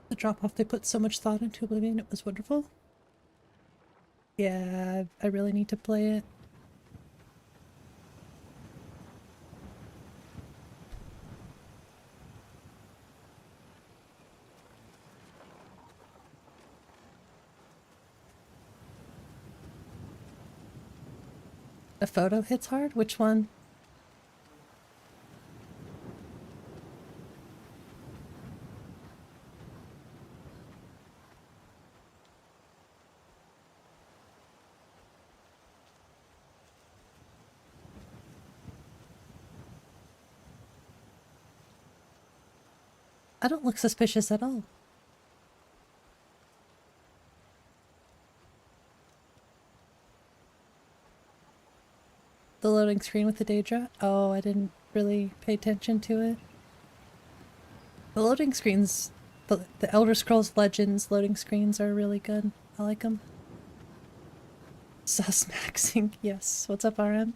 The drop-off, they put so much thought into Oblivion, it was wonderful. Yeah, I really need to play it. The photo hits hard? Which one? I don't look suspicious at all. The loading screen with the Daedra? Oh, I didn't really pay attention to it. The loading screen's The Elder Scrolls Legends loading screens are really good. I like them. Sus maxing, yes. What's up, RM?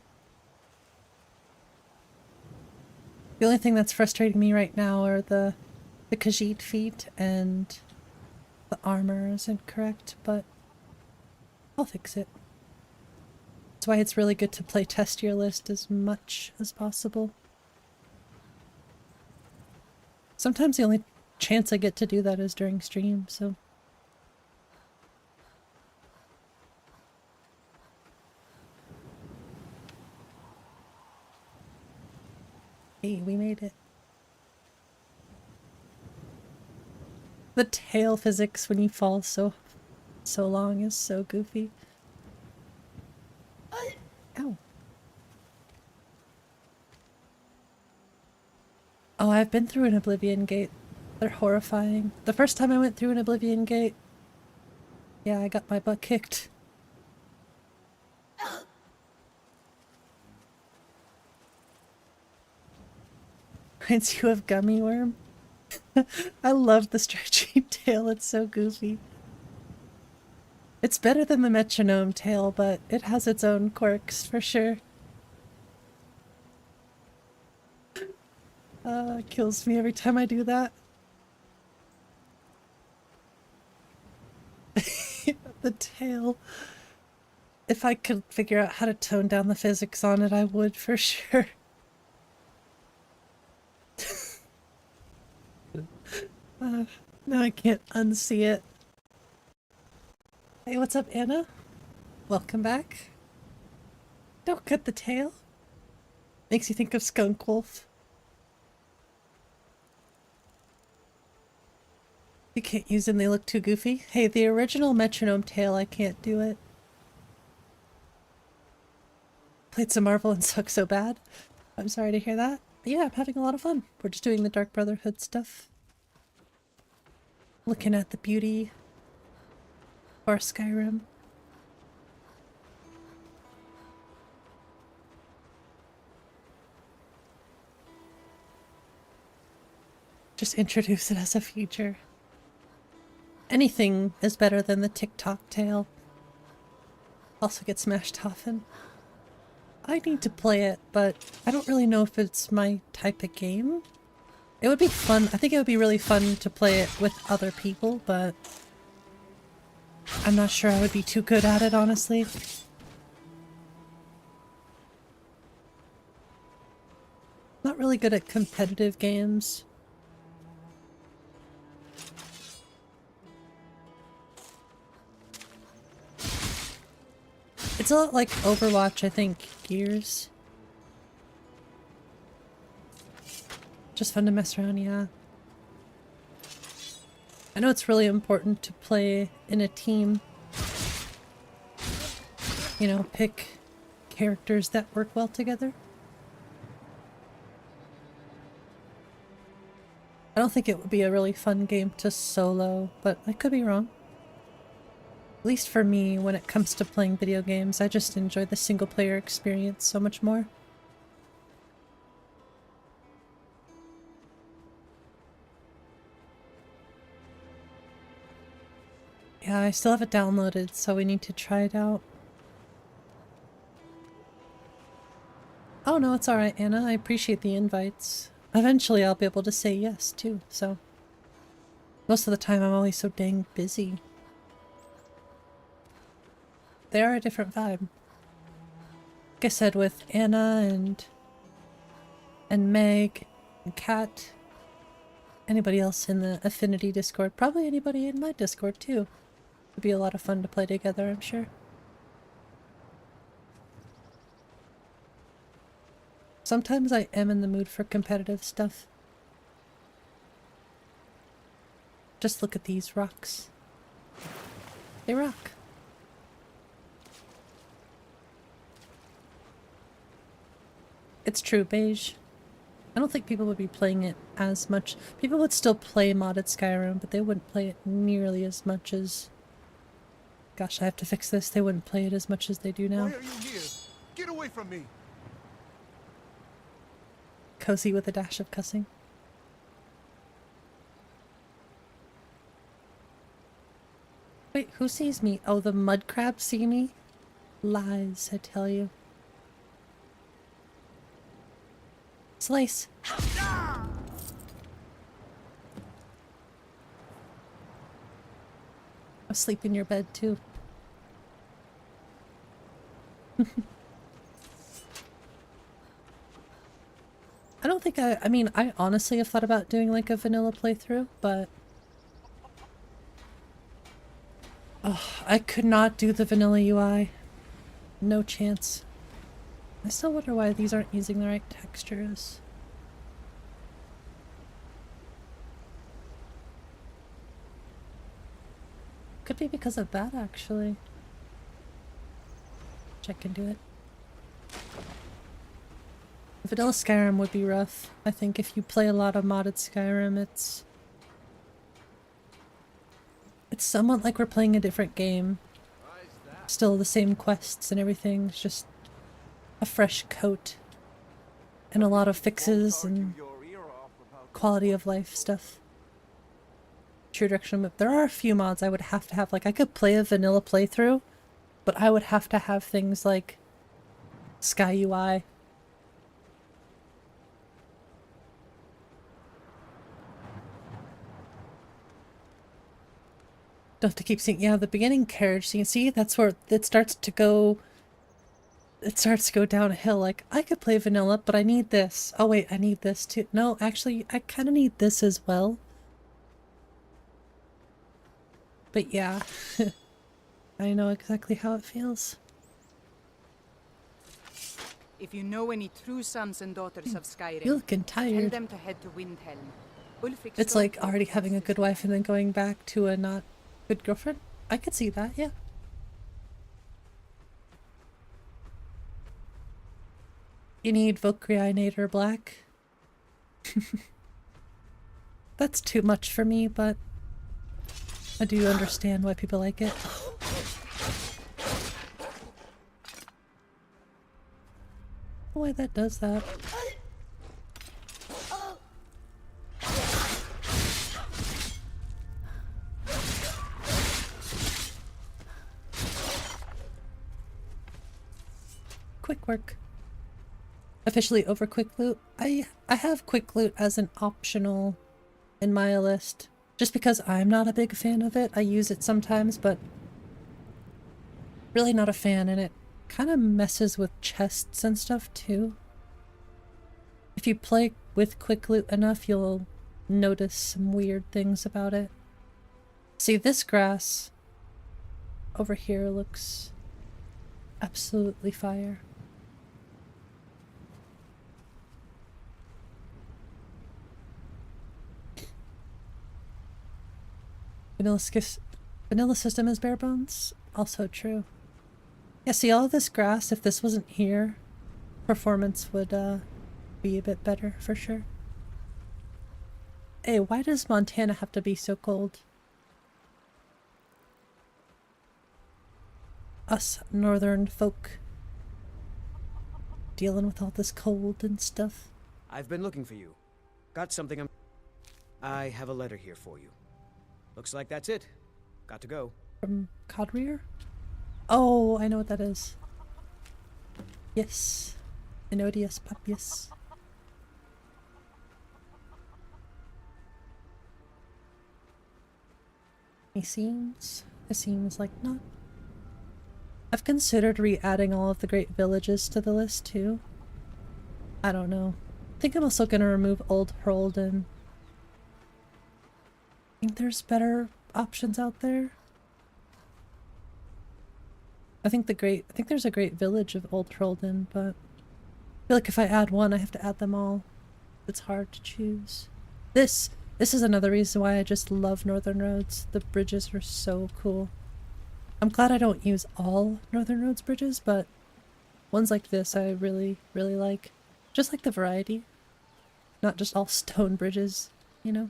The only thing that's frustrating me right now are the Khajiit feat, and the armor isn't correct, but I'll fix it. That's why it's really good to play test your list as much as possible. Sometimes the only chance I get to do that is during stream, so... Hey, we made it. The tail physics when you fall so long is so goofy. Ow. Oh, I've been through an Oblivion Gate. They're horrifying. The first time I went through an Oblivion Gate, yeah, I got my butt kicked. Reminds you of Gummy Worm? I love the stretchy tail, it's so goofy. It's better than the metronome tail, but it has its own quirks for sure. It kills me every time I do that. The tail. If I could figure out how to tone down the physics on it, I would for sure. Now I can't unsee it. Hey, what's up, Anna? Welcome back. Don't cut the tail. Makes you think of Skunk Wolf. You can't use them, they look too goofy. Hey, the original metronome tail, I can't do it. Played some Marvel and sucked so bad. I'm sorry to hear that. But yeah, I'm having a lot of fun. We're just doing the Dark Brotherhood stuff. Looking at the beauty for Skyrim. Just introduce it as a feature. Anything is better than the TikTok tail. Also get smashed often. I need to play it, but I don't really know if it's my type of game. It would be fun. I think it would be really fun to play it with other people, but I'm not sure I would be too good at it, honestly. Not really good at competitive games. It's a lot like Overwatch, I think, Gears. Just fun to mess around, yeah. I know it's really important to play in a team. You know, pick characters that work well together. I don't think it would be a really fun game to solo, but I could be wrong. At least for me, when it comes to playing video games, I just enjoy the single-player experience so much more. Yeah, I still have it downloaded, so we need to try it out. Oh no, it's alright, Anna. I appreciate the invites. Eventually I'll be able to say yes, too, so... Most of the time I'm always so dang busy. They are a different vibe. Like I said, with Anna and Meg and Kat, anybody else in the Affinity Discord, probably anybody in my Discord too. It'd be a lot of fun to play together, I'm sure. Sometimes I am in the mood for competitive stuff. Just look at these rocks. They rock. It's true, Beige. I don't think people would be playing it as much. People would still play modded Skyrim, but they wouldn't play it nearly as much as... Gosh, I have to fix this. They wouldn't play it as much as they do now. Why are you here? Get away from me! Cozy with a dash of cussing. Wait, who sees me? Oh, the mud crabs see me? Lies, I tell you. Slice. I'll sleep in your bed too. I don't think I mean, I honestly have thought about doing like a vanilla playthrough, but oh, I could not do the vanilla UI. No chance. I still wonder why these aren't using the right textures. Could be because of that, actually. Check and do it. Vanilla Skyrim would be rough. I think if you play a lot of modded Skyrim, it's somewhat like we're playing a different game. Still the same quests and everything, it's just a fresh coat. And a lot of fixes and quality of life stuff. True direction, but there are a few mods I would have to have. Like, I could play a vanilla playthrough, but I would have to have things like Sky UI. Don't have to keep seeing, yeah, the beginning carriage scene. See, that's where it starts to go. It starts to go downhill. Like, I could play vanilla, but I need this. Oh wait, I need this too. No, actually, I kind of need this as well. But yeah, I know exactly how it feels. If you know any true sons and daughters of Skyrim, You're looking tell tired. them to head to Windhelm. It's like already having a good wife and then going back to a not good girlfriend. I could see that, yeah. You need 𝕊𝕚𝕝𝕝 black. That's too much for me, but I do understand why people like it. Why that does that. Quick work. Officially over quick loot. I have quick loot as an optional in my list. Just because I'm not a big fan of it. I use it sometimes, but really not a fan, and it kind of messes with chests and stuff too. If you play with quick loot enough, you'll notice some weird things about it. See, this grass over here looks absolutely fire. Vanilla system is bare bones? Also true. Yeah, see, all this grass, if this wasn't here, performance would be a bit better, for sure. Hey, why does Montana have to be so cold? Us northern folk dealing with all this cold and stuff. I've been looking for you. Got something I have a letter here for you. Looks like that's it. Got to go. From Codrear? Oh, I know what that is. Yes. Inodius Papius. It seems like not. I've considered re-adding all of the great villages to the list too. I don't know. I think I'm also gonna remove Old Hrolden. I think there's better options out there. I think there's a great village of Old Hrolden, but I feel like if I add one, I have to add them all. It's hard to choose. This is another reason why I just love Northern Roads. The bridges are so cool. I'm glad I don't use all Northern Roads bridges, but ones like this I really, really like. Just like the variety. Not just all stone bridges, you know?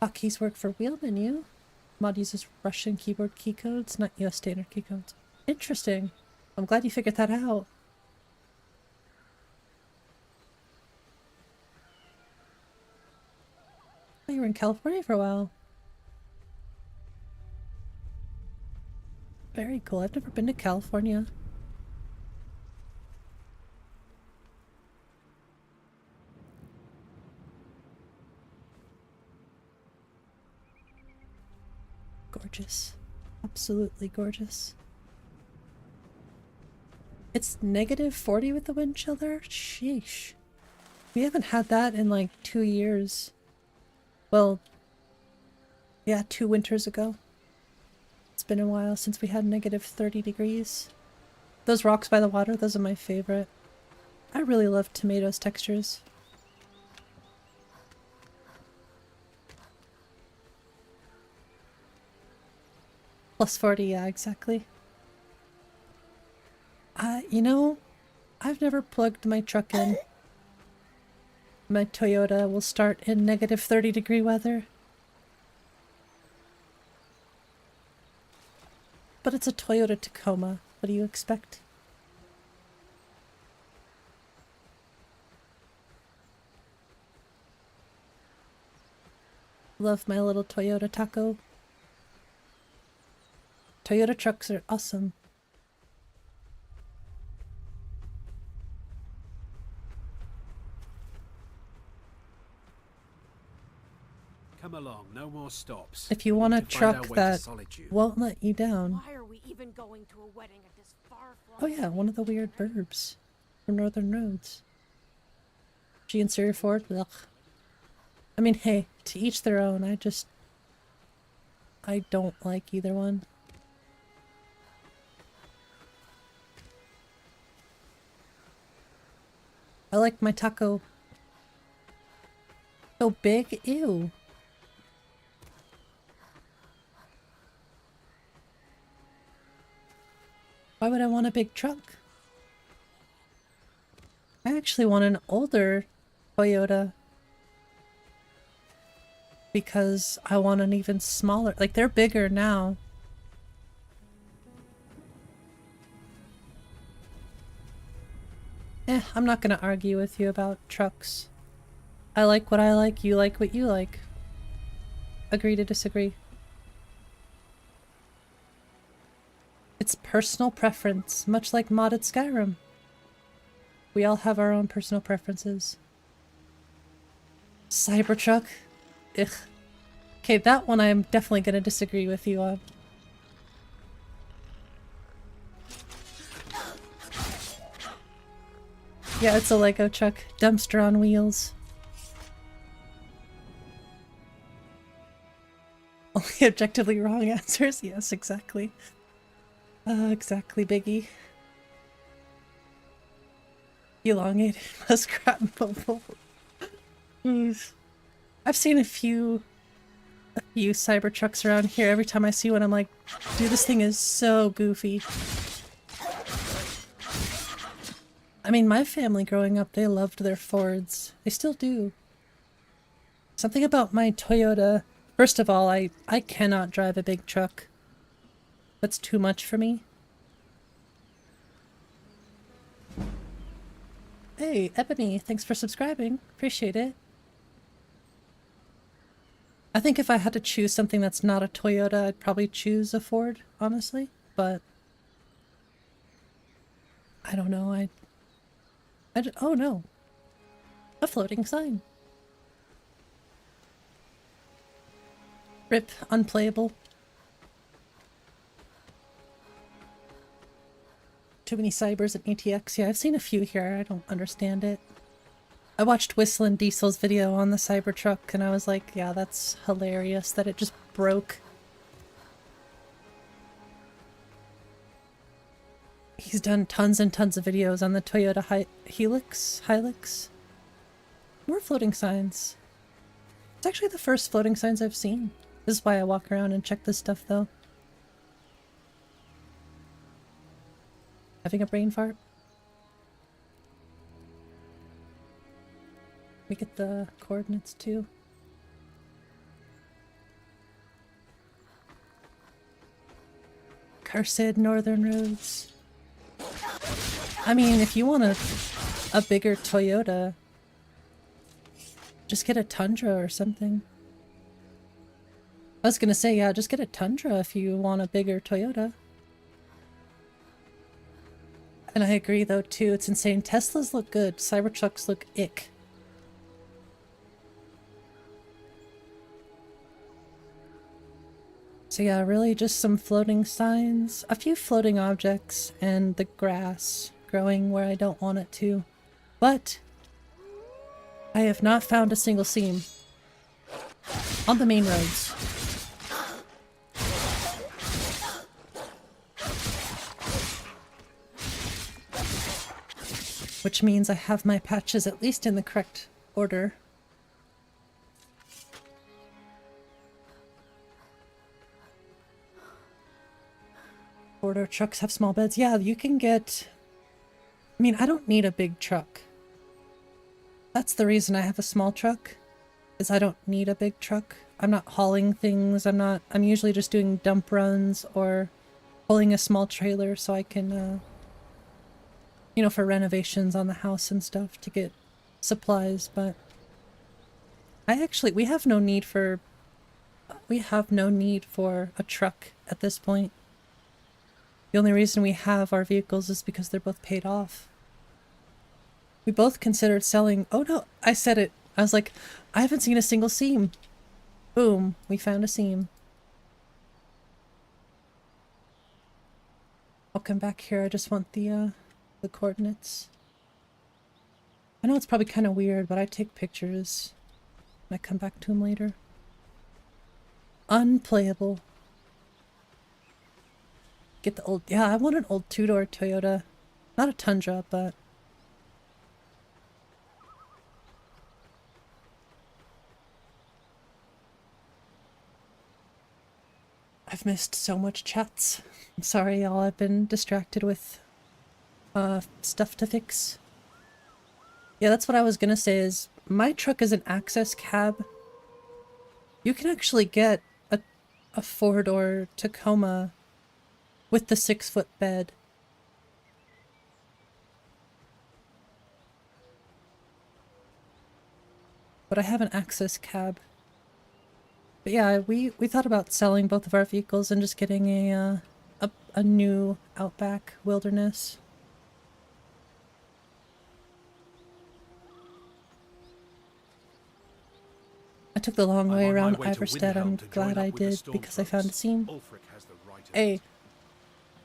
Hotkeys work for wheel menu. Mod uses Russian keyboard key codes, not US standard key codes. Interesting. I'm glad you figured that out. Oh, you were in California for a while. Very cool. I've never been to California. Gorgeous. Absolutely gorgeous. It's -40 with the wind chill there? Sheesh. We haven't had that in like 2 years. Well, yeah, 2 winters ago. It's been a while since we had -30 degrees. Those rocks by the water, those are my favorite. I really love tomatoes textures. +40, yeah, exactly. You know, I've never plugged my truck in. My Toyota will start in -30 degree weather. But it's a Toyota Tacoma. What do you expect? Love my little Toyota Taco. Toyota trucks are awesome. Come along, no more stops. If you want a truck that won't let you down. Why are we even going to a wedding at this far-flung... Oh yeah, one of the weird burbs from Northern Roads. G and Siri Ford, ugh. I mean, hey, to each their own. I don't like either one. I like my taco. So big, ew. Why would I want a big truck? I actually want an older Toyota. Because I want an even smaller, like they're bigger now. I'm not gonna argue with you about trucks. I like what I like, you like what you like. Agree to disagree. It's personal preference, much like modded Skyrim. We all have our own personal preferences. Cybertruck? Ugh. Okay, that one I'm definitely gonna disagree with you on. Yeah, it's a Lego truck. Dumpster on wheels. Only objectively wrong answers? Yes, exactly. Exactly, Biggie. Elongated muskrat mobile. Jeez. I've seen a few Cybertrucks around here. Every time I see one, I'm like, dude, this thing is so goofy. I mean, my family growing up, they loved their Fords. They still do. Something about my Toyota. First of all, I cannot drive a big truck. That's too much for me. Hey, Ebony, thanks for subscribing. Appreciate it. I think if I had to choose something that's not a Toyota, I'd probably choose a Ford, honestly. But I don't know. Oh no. A floating sign. RIP, unplayable. Too many cybers at ATX. Yeah, I've seen a few here. I don't understand it. I watched Whistlin' Diesel's video on the Cybertruck and I was like, yeah, that's hilarious that it just broke. He's done tons and tons of videos on the Toyota Hilux. More floating signs. It's actually the first floating signs I've seen. This is why I walk around and check this stuff though. Having a brain fart? We get the coordinates too. Cursed Northern Roads. I mean, if you want a bigger Toyota, just get a Tundra or something. I was gonna say, yeah, just get a Tundra if you want a bigger Toyota. And I agree though too, it's insane. Teslas look good, Cybertrucks look ick. So yeah, really just some floating signs, a few floating objects, and the grass growing where I don't want it to. But I have not found a single seam on the main roads. Which means I have my patches at least in the correct order. Four-door trucks have small beds. Yeah, you can get... I mean, I don't need a big truck. That's the reason I have a small truck, is I don't need a big truck. I'm not hauling things, I'm usually just doing dump runs or pulling a small trailer so I can, you know, for renovations on the house and stuff to get supplies, but we have no need for a truck at this point. The only reason we have our vehicles is because they're both paid off. We both considered selling. Oh no, I said it. I was like, I haven't seen a single seam. Boom, we found a seam. I'll come back here. I just want the coordinates. I know it's probably kind of weird, but I take pictures and I come back to them later. Unplayable. Get the old... Yeah, I want an old two-door Toyota. Not a Tundra, but... I've missed so much chats. I'm sorry, y'all. I've been distracted with stuff to fix. Yeah, that's what I was gonna say is my truck is an access cab. You can actually get a four-door Tacoma with the 6-foot bed. But I have an access cab. But yeah, we thought about selling both of our vehicles and just getting a new Outback Wilderness. I took the long way around Iverstead. I'm glad I did because I found a seam. Hey,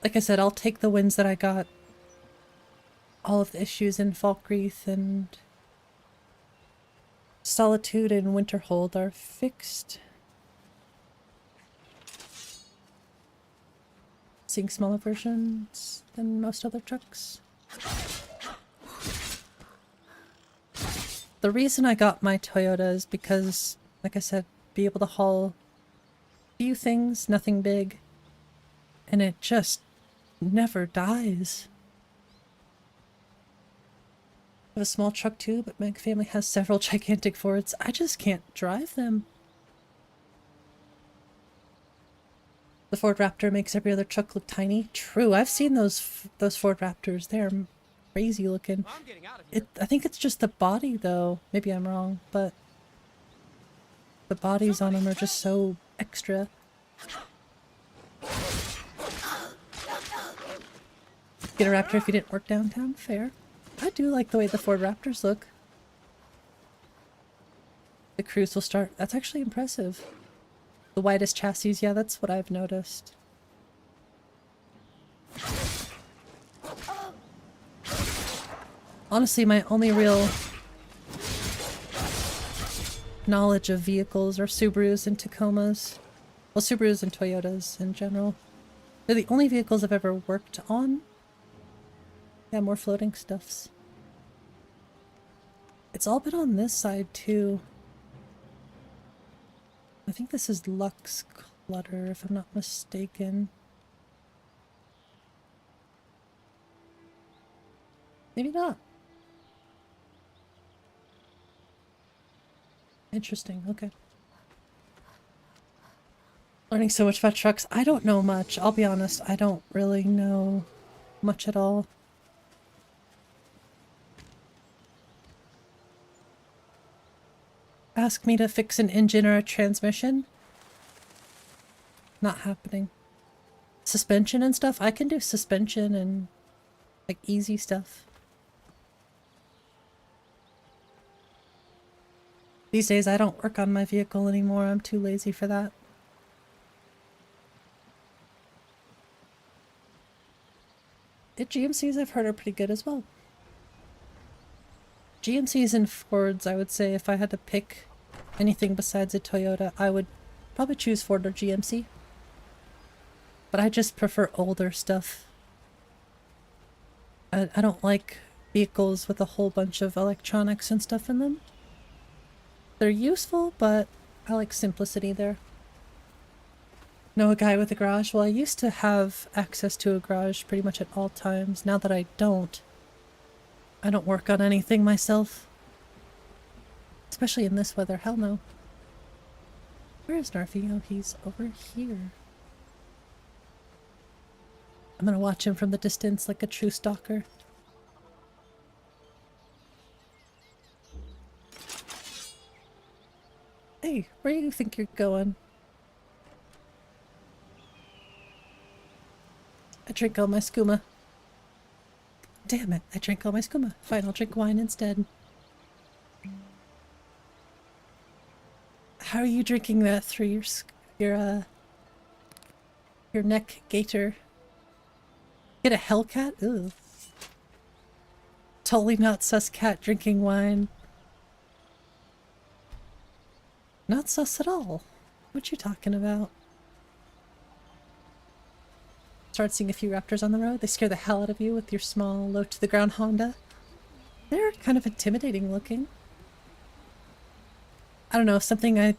like I said, I'll take the wins that I got. All of the issues in Falkreath and Solitude and Winterhold are fixed. Seeing smaller versions than most other trucks. The reason I got my Toyota is because, like I said, be able to haul a few things, nothing big, and it just never dies. I have a small truck too, but my family has several gigantic Fords. I just can't drive them. The Ford Raptor makes every other truck look tiny. True, I've seen those Ford Raptors. They're crazy looking. I think it's just the body though. Maybe I'm wrong, but the bodies on them are just so extra. Get a Raptor if you didn't work downtown? Fair. I do like the way the Ford Raptors look. The cruise will start. That's actually impressive. The widest chassis, yeah, that's what I've noticed. Honestly, my only real knowledge of vehicles are Subarus and Tacomas. Well, Subarus and Toyotas in general. They're the only vehicles I've ever worked on. Yeah, more floating stuffs. It's all been on this side too. I think this is Lux Clutter, if I'm not mistaken. Maybe not. Interesting, okay. Learning so much about trucks. I don't know much, I'll be honest. I don't really know much at all. Ask me to fix an engine or a transmission? Not happening. Suspension and stuff? I can do suspension and Like easy stuff. These days I don't work on my vehicle anymore. I'm too lazy for that. GMCs I've heard are pretty good as well. GMCs and Fords, I would say if I had to pick anything besides a Toyota, I would probably choose Ford or GMC. But I just prefer older stuff. I don't like vehicles with a whole bunch of electronics and stuff in them. They're useful, but I like simplicity there. Know a guy with a garage? Well, I used to have access to a garage pretty much at all times. Now that I don't work on anything myself. Especially in this weather, hell no. Where is Narfi? Oh, he's over here. I'm gonna watch him from the distance like a true stalker. Hey, where do you think you're going? I drank all my skooma. Damn it, I drank all my skooma. Fine, I'll drink wine instead. How are you drinking that through your neck gaiter? Get a hellcat? Ooh. Totally not sus cat drinking wine. Not sus at all. What you talking about? Start seeing a few raptors on the road. They scare the hell out of you with your small, low-to-the-ground Honda. They're kind of intimidating looking. I don't know, something I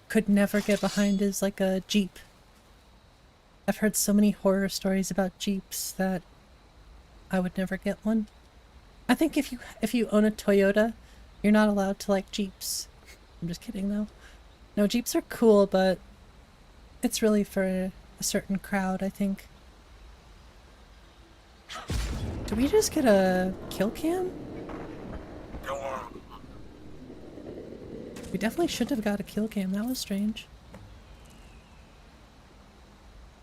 could never get behind is like a Jeep. I've heard so many horror stories about Jeeps that I would never get one. I think if you own a Toyota, you're not allowed to like Jeeps. I'm just kidding though. No, Jeeps are cool, but it's really for a certain crowd, I think. Did we just get a kill cam? We definitely should have got a kill cam. That was strange.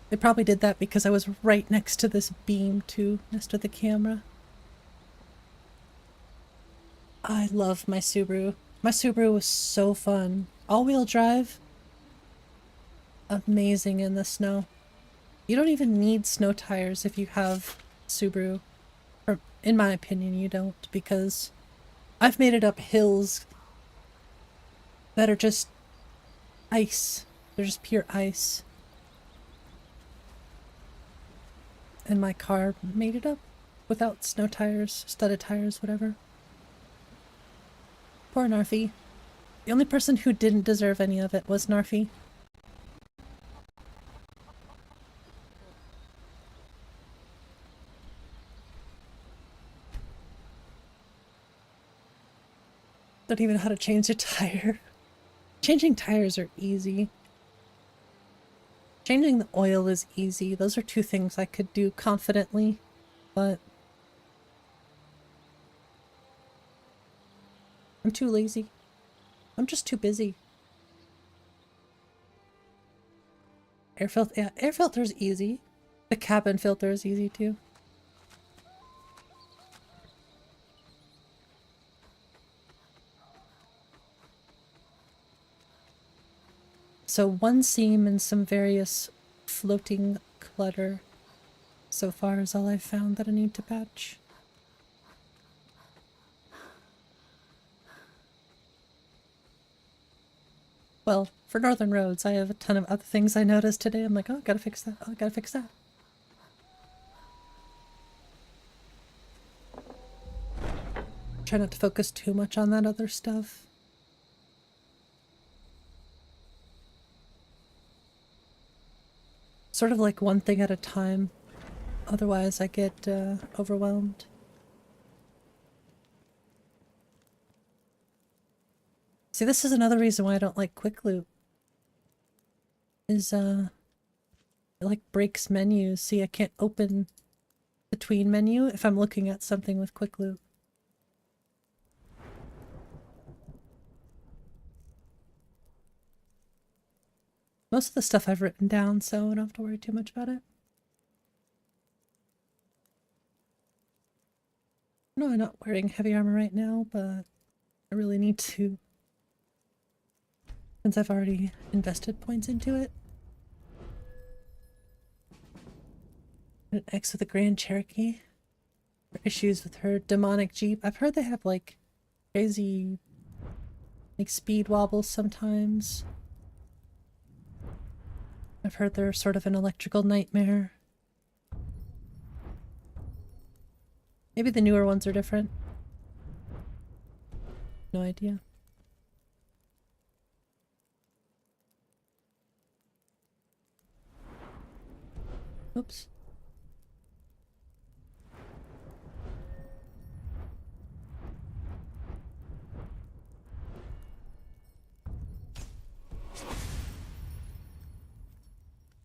They probably did that because I was right next to this beam too, next to the camera. I love my Subaru. My Subaru was so fun. All-wheel drive. Amazing in the snow. You don't even need snow tires if you have Subaru. Or, in my opinion, you don't, because I've made it up hills that are just ice. They're just pure ice. And my car made it up without snow tires, studded tires, whatever. Poor Narfi. The only person who didn't deserve any of it was Narfi. Don't even know how to change a tire. Changing tires are easy. Changing the oil is easy. Those are two things I could do confidently, but I'm too lazy. I'm just too busy. Air filter, yeah, air filter's easy. The cabin filter is easy too. So one seam and some various floating clutter so far is all I've found that I need to patch. Well, for northern roads, I have a ton of other things I noticed today. I'm like, oh, gotta fix that. Oh, gotta fix that. Try not to focus too much on that other stuff. Sort of like one thing at a time. Otherwise, I get overwhelmed. See, this is another reason why I don't like quick loot. Is, it like breaks menus. See, I can't open the tween menu if I'm looking at something with quick loot. Most of the stuff I've written down, so I don't have to worry too much about it. No, I'm not wearing heavy armor right now, but I really need to, since I've already invested points into it. An X with a Grand Cherokee. For issues with her demonic Jeep. I've heard they have like crazy like speed wobbles sometimes. I've heard they're sort of an electrical nightmare. Maybe the newer ones are different. No idea. Oops.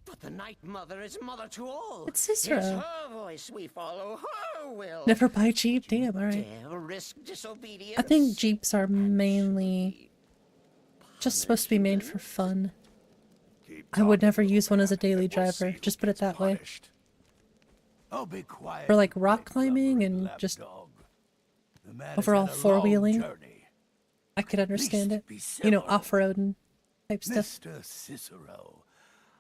But the Night Mother is mother to all. It's Cicero. It's her voice we follow, her will. Never buy Jeep? Damn, alright. Dare risk disobedience? I think Jeeps are mainly just supposed to be made for fun. I would never use one as a daily driver, just put it that way. Oh, be quiet. For like rock climbing and just overall four-wheeling, I could understand it. You know, off-roading type stuff. Mr. Cicero,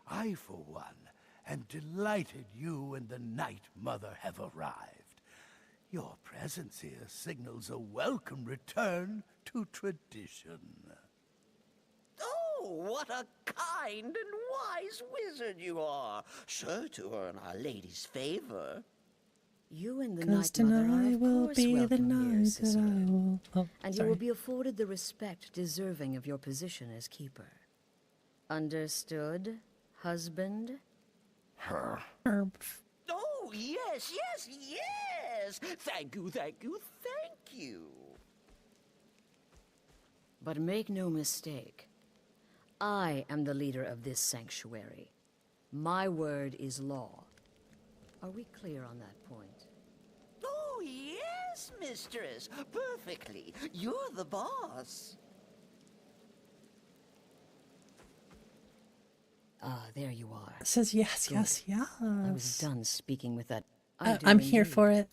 I for one am delighted you and the Night Mother have arrived. Your presence here signals a welcome return to tradition. Oh, what a kind and wise wizard you are, sure to earn Our Lady's favor. You and the Because Night Mother tonight are of will course be the welcome here, night that Cicero. I will... Oh, and you sorry. will be afforded the respect deserving of your position as keeper. Understood, husband? Her. Herb. Oh, yes, yes, yes! Thank you, thank you, thank you! But make no mistake, I am the leader of this sanctuary. My word is law. Are we clear on that point? Oh, yes, mistress, perfectly. You're the boss. Ah, there you are. It says yes, Good. yes, yes. I was done speaking with that. I'm here for it.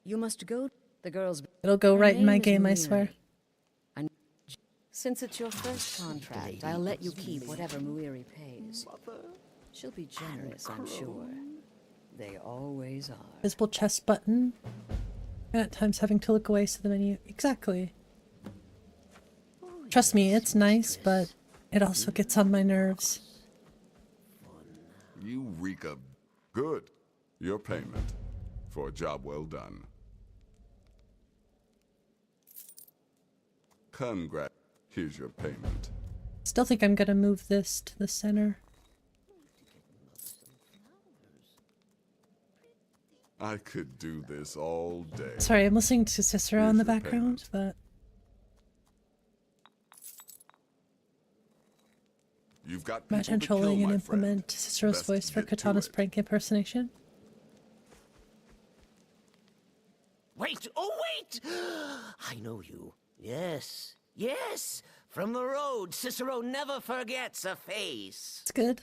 You must go. The girl's. It'll go Her right in my name is game, I Mary. swear. And since it's your first contract, I'll let you keep whatever Muiri pays. She'll be generous, I'm sure. They always are. Visible chest button. And at times having to look away so the menu... Exactly. Trust me, it's nice, but it also gets on my nerves. You reek of good. Your payment for a job well done. Congrats. Here's your payment. Still think I'm gonna move this to the center. I could do this all day. Sorry, I'm listening to Cicero in the Here's your background, but... You've got Imagine people to trolling kill, and my friend. implement Cicero's Best voice for get to Katana's it. prank impersonation. Wait, oh wait! I know you. Yes, yes! From the road, Cicero never forgets a face. It's good.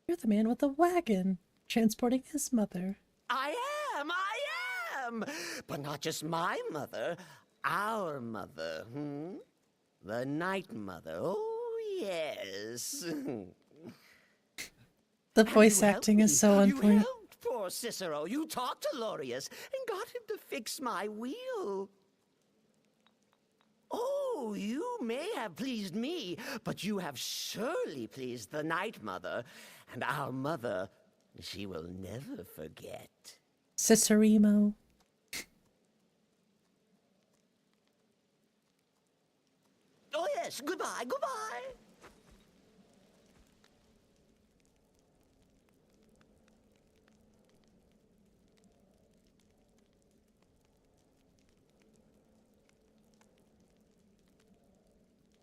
You're the man with the wagon, transporting his mother. I am! But not just my mother, our mother, The Night Mother, oh yes. The voice acting is so on You point. helped poor Cicero. You talked to Lorius and got him to fix my wheel. Oh, you may have pleased me, but you have surely pleased the Night Mother. And our mother, she will never forget. Ciceremo. Oh yes, goodbye, goodbye.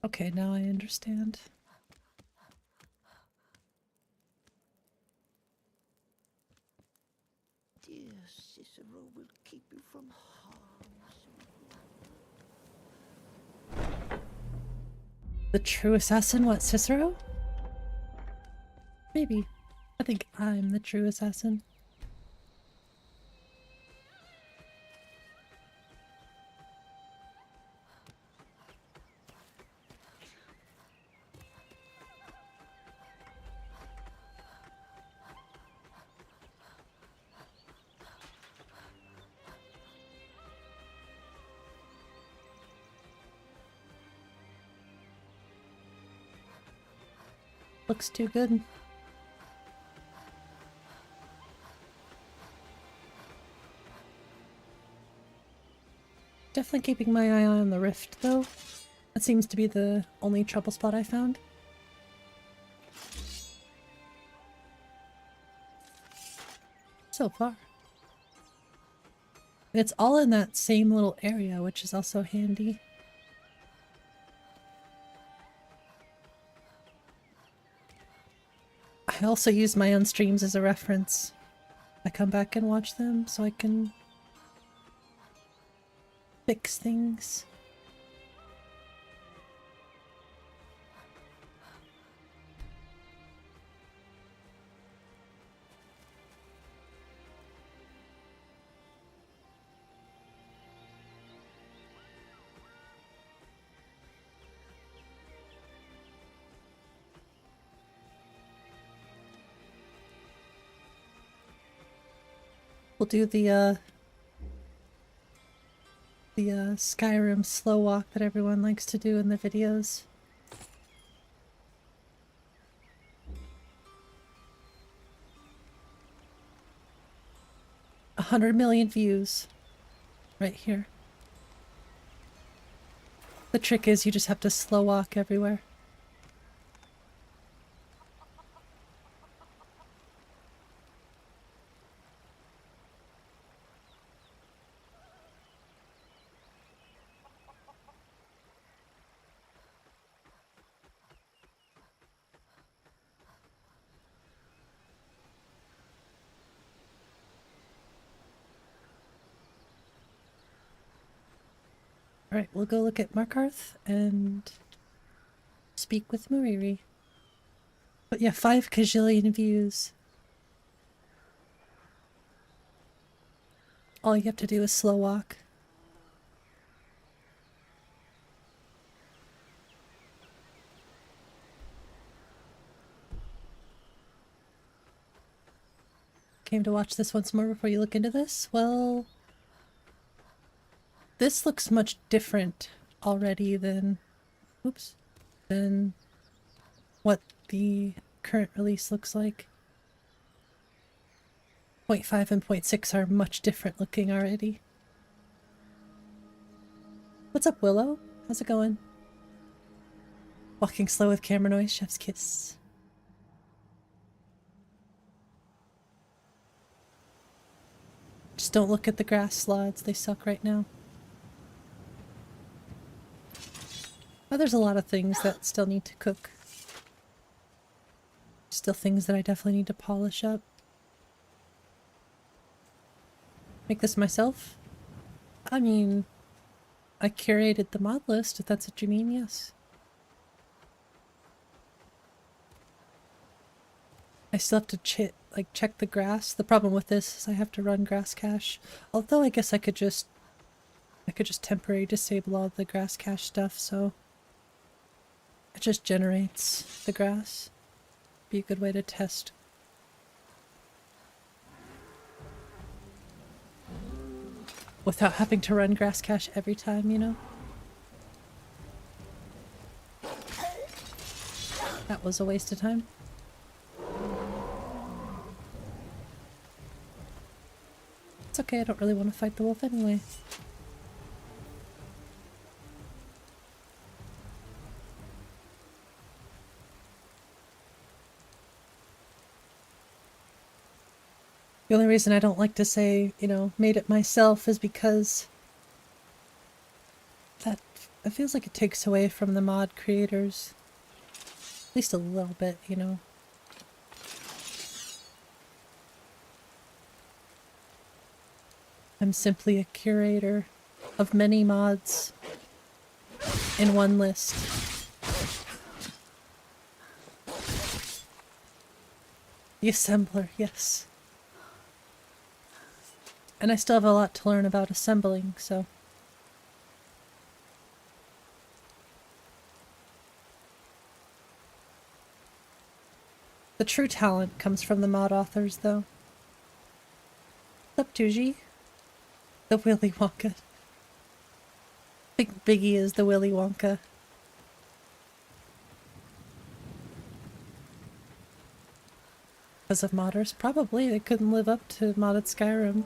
Okay, now I understand. Dear Cicero will keep you from harm. The true assassin? What, Cicero? Maybe. I think I'm the true assassin. Looks too good. Definitely keeping my eye on the rift, though. That seems to be the only trouble spot I found. So far. It's all in that same little area, which is also handy. I also use my own streams as a reference. I come back and watch them so I can fix things. We'll do the Skyrim slow walk that everyone likes to do in the videos. A 100 million views right here. The trick is you just have to slow walk everywhere. Alright, we'll go look at Markarth and speak with Muriri. But yeah, 5 kajillion views. All you have to do is slow walk. Came to watch this once more before you look into this? Well, this looks much different already than, oops, than what the current release looks like. 0.5 and 0.6 are much different looking already. What's up, Willow? How's it going? Walking slow with camera noise, chef's kiss. Just don't look at the grass slides, they suck right now. Oh, there's a lot of things that still need to cook. Still things that I definitely need to polish up. Make this myself? I mean, I curated the mod list, if that's what you mean, yes. I still have to check the grass. The problem with this is I have to run grass cache. Although I guess I could just temporarily disable all the grass cache stuff, so it just generates the grass. Be a good way to test. Without having to run grass cache every time, you know? That was a waste of time. It's okay, I don't really want to fight the wolf anyway. The only reason I don't like to say, you know, made it myself is because it feels like it takes away from the mod creators. At least a little bit, you know. I'm simply a curator of many mods in one list. The assembler, yes. And I still have a lot to learn about assembling, so. The true talent comes from the mod authors, though. What's up, Tuji? The Willy Wonka. Big Biggie is the Willy Wonka. Because of modders? Probably. They couldn't live up to modded Skyrim.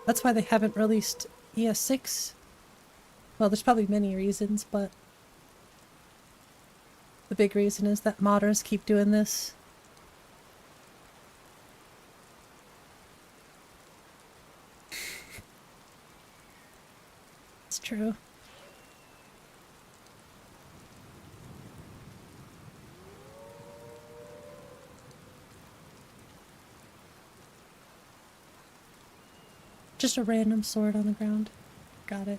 That's why they haven't released ES6. Well, there's probably many reasons, but the big reason is that modders keep doing this. It's true. Just a random sword on the ground. Got it.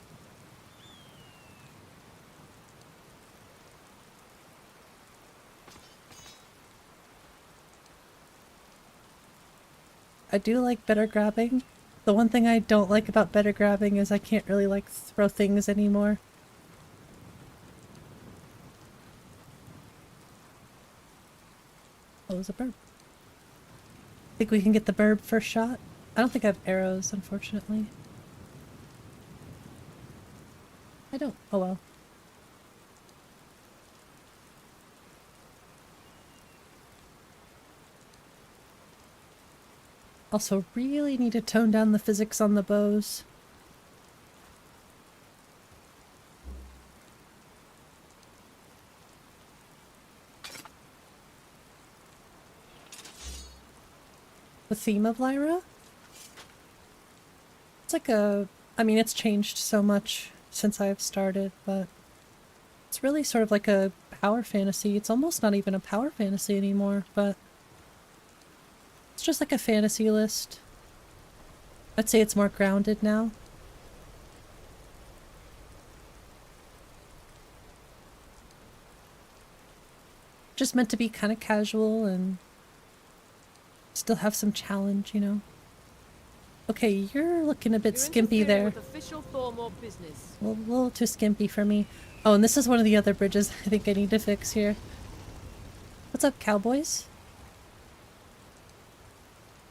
I do like better grabbing. The one thing I don't like about better grabbing is I can't really like throw things anymore. Oh, it was a burb. Think we can get the burb first shot? I don't think I have arrows, unfortunately. I don't. Oh well. Also, really need to tone down the physics on the bows. The theme of Lyra? It's like a... I mean, it's changed so much since I've started, but it's really sort of like a power fantasy. It's almost not even a power fantasy anymore, but it's just like a fantasy list. I'd say it's more grounded now. Just meant to be kind of casual and still have some challenge, you know? Okay, you're looking a bit skimpy there. A little too skimpy for me. Oh, and this is one of the other bridges I think I need to fix here. What's up, cowboys?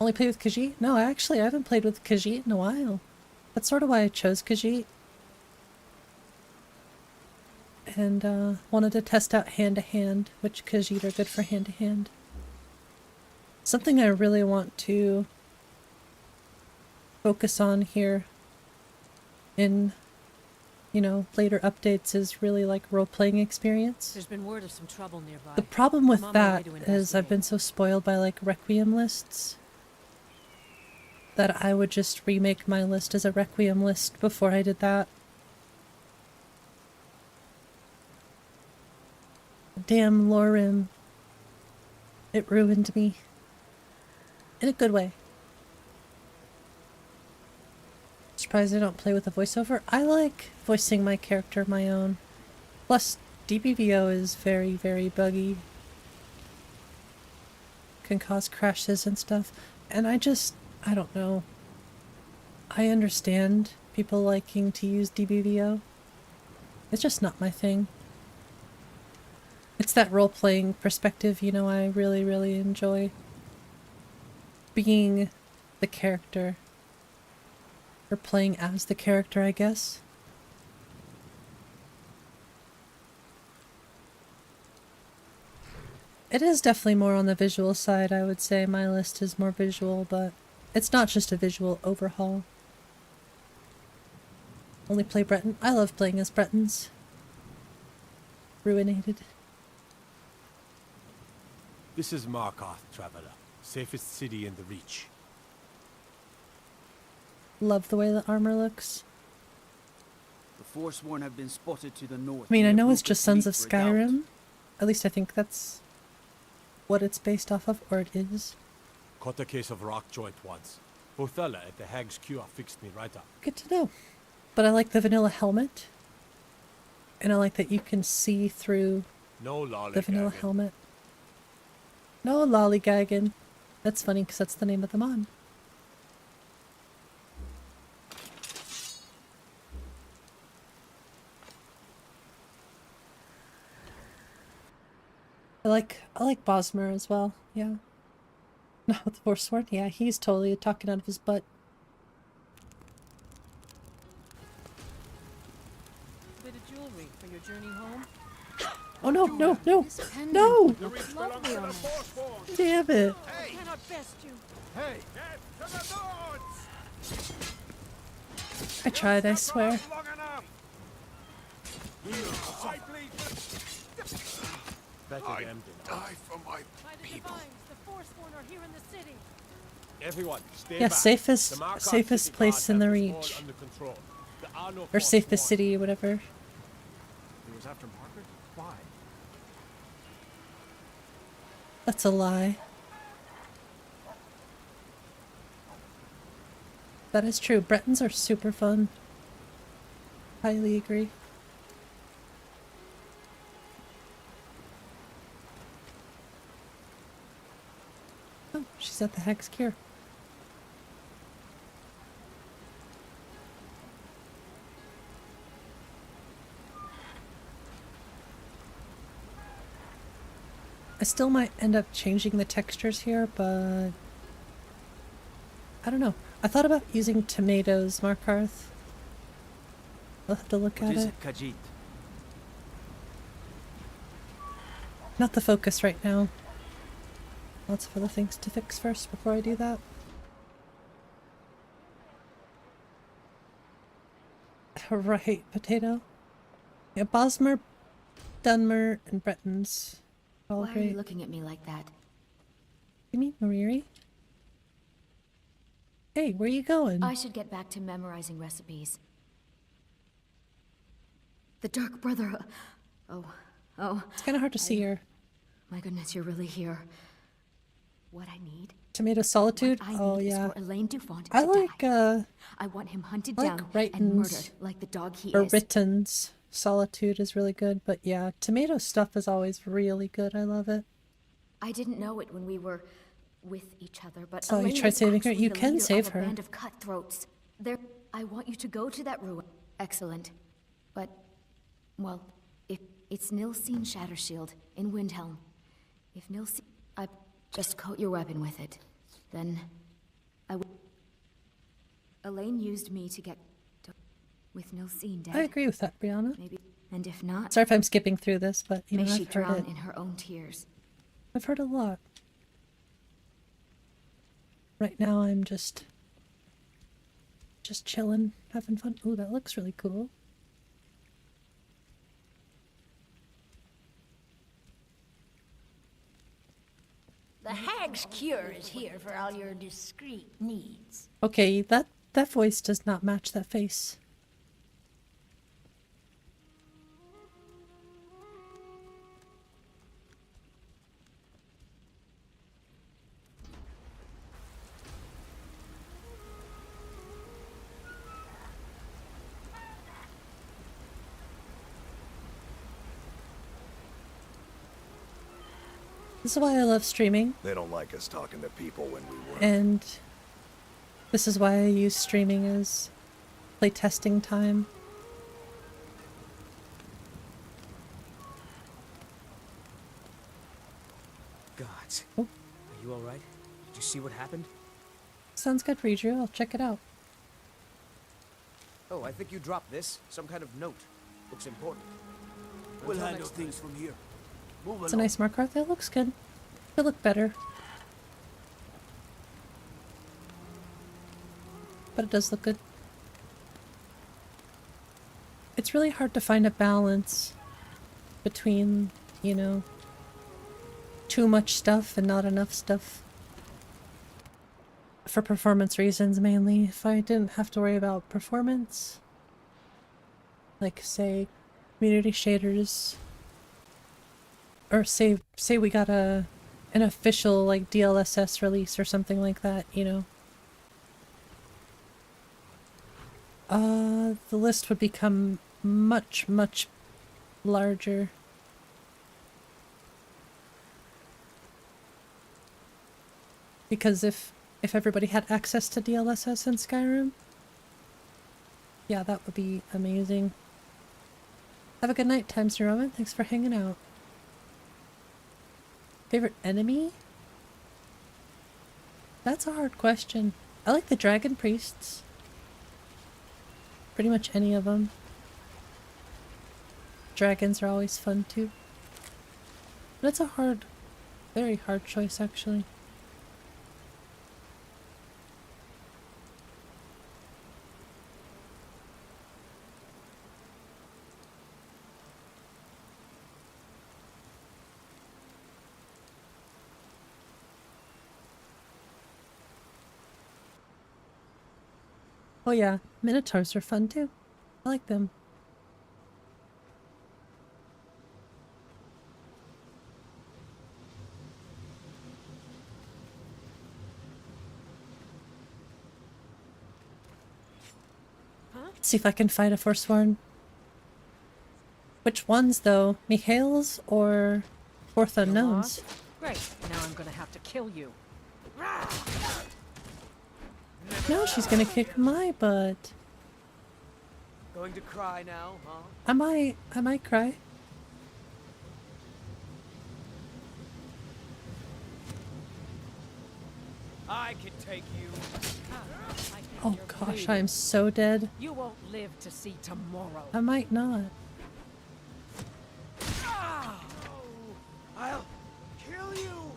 Only play with Khajiit? No, actually, I haven't played with Khajiit in a while. That's sort of why I chose Khajiit. And wanted to test out hand-to-hand, which Khajiit are good for hand-to-hand. Something I really want to focus on here in, you know, later updates is really like role-playing experience. There's been word of some trouble nearby. The problem with that is I've been so spoiled by like Requiem lists that I would just remake my list as a Requiem list before I did that. Damn Lorim. It ruined me. In a good way. Surprised I don't play with a voiceover. I like voicing my character my own. Plus, DBVO is very, very buggy. Can cause crashes and stuff. And I don't know. I understand people liking to use DBVO. It's just not my thing. It's that role-playing perspective, you know, I really, really enjoy being the character. Or playing as the character, I guess. It is definitely more on the visual side, I would say. My list is more visual, but it's not just a visual overhaul. Only play Breton. I love playing as Bretons. Ruinated. This is Markarth, Traveler. Safest city in the Reach. Love the way the armor looks. The Forsworn have been spotted to the north. I mean, I know it's just Sons of Skyrim. At least I think that's what it's based off of, or it is. Caught a case of rock joint once. Bothella at the Hag's Cure fixed me right up. Good to know. But I like the vanilla helmet. And I like that you can see through the vanilla helmet. No lollygagging. That's funny because that's the name of the mod. I like Bosmer as well, yeah. No, the Forsworn? Yeah, he's totally talking out of his butt. Bit of jewelry for your journey home? Oh no, no, no, no! Damn it. I cannot best you. Hey! I tried, I swear. I die for my people. The Forsworn are here in the city. Everyone, stay Yeah, back. safest The Markov safest city place guard in the has this all reach. under control. There are no Or safest Forsworn. city, whatever. He was after Margaret? Why? That's a lie. That is true. Bretons are super fun. Highly agree. Oh, she's at the Hex Cure. I still might end up changing the textures here, but I don't know. I thought about using tomatoes, Markarth. I'll have to look at it. Khajiit? Not the focus right now. Lots of other things to fix first before I do that. Right, potato. Yeah, Bosmer, Dunmer, and Bretons. All Why are great. you looking at me like that? You mean Mariri? Hey, where you going? I should get back to memorizing recipes. The Dark Brother. Oh. It's kind of hard to see her. My goodness, you're really here. What I need? Tomato Solitude? What I Oh, need yeah. is for Elaine Dufont I to like, die. I want him hunted like down Ryten's and murdered like the dog he or is. Ryten's Solitude is really good, but yeah, tomato stuff is always really good. I love it. I didn't know it when we were with each other, but So you Elaine tried is saving her? actually You the can leader save of her. A band of cutthroats. I want you to go to that ruin. Excellent. But, well, if it's 𝕊𝕤𝕓𝕤𝕤 Shattershield in Windhelm. If 𝕊𝕤𝕓𝕤, I just coat your weapon with it. Then I will. Elaine used me to get with 𝕊𝕤𝕓𝕤 dead. I agree with that, Brianna. Maybe, and if not, Sorry if I'm skipping through this, but you may know, she I've heard drown it. in her own tears. I've heard a lot. Right now I'm just chilling, having fun. Ooh, that looks really cool. The Hag's Cure is here for all your discreet needs. Okay, that voice does not match that face. This is why I love streaming, They don't like us talking to people when we work. and this is why I use streaming as playtesting time. Gods. Oh. Are you alright? Did you see what happened? Sounds good, Ridru. I'll check it out. Oh, I think you dropped this. Some kind of note. Looks important. We'll Until handle next time. things from here. Move It's a nice Markarth. That looks good. Could look better. But it does look good. It's really hard to find a balance between, you know, too much stuff and not enough stuff. For performance reasons, mainly. If I didn't have to worry about performance, like, say, community shaders, or say we got an official, like, DLSS release or something like that, you know. The list would become much, much larger. Because if everybody had access to DLSS in Skyrim, yeah, that would be amazing. Have a good night, Times New Roman. Thanks for hanging out. Favorite enemy? That's a hard question. I like the dragon priests. Pretty much any of them. Dragons are always fun too. But it's a hard, very hard choice, actually. Oh yeah, minotaurs are fun too. I like them. Let's see if I can find a Forsworn. Which ones though? 𝕊𝕝𝕗's or Fourth Unknowns? Great. Now I'm gonna have to kill you. No, she's gonna kick my butt. Going to cry now, huh? I might cry. I can take you. Oh gosh, I am so dead. You won't live to see tomorrow. I might not. I'll kill you.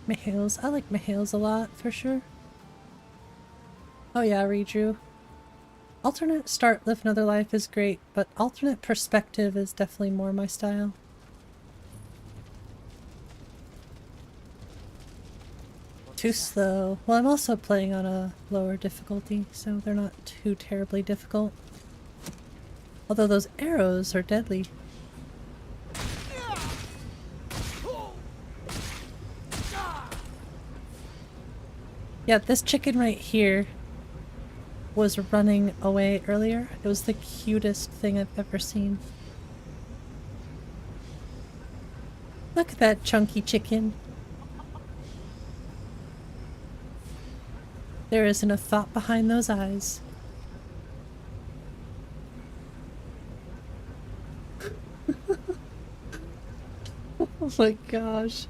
𝕊𝕝𝕗's. I like 𝕊𝕝𝕗's a lot, for sure. Oh yeah, Redrew. Alternate start, live another life is great, but alternate perspective is definitely more my style. Too slow. Well, I'm also playing on a lower difficulty, so they're not too terribly difficult. Although those arrows are deadly. Yeah, this chicken right here was running away earlier. It was the cutest thing I've ever seen. Look at that chunky chicken. There isn't a thought behind those eyes. Oh my gosh.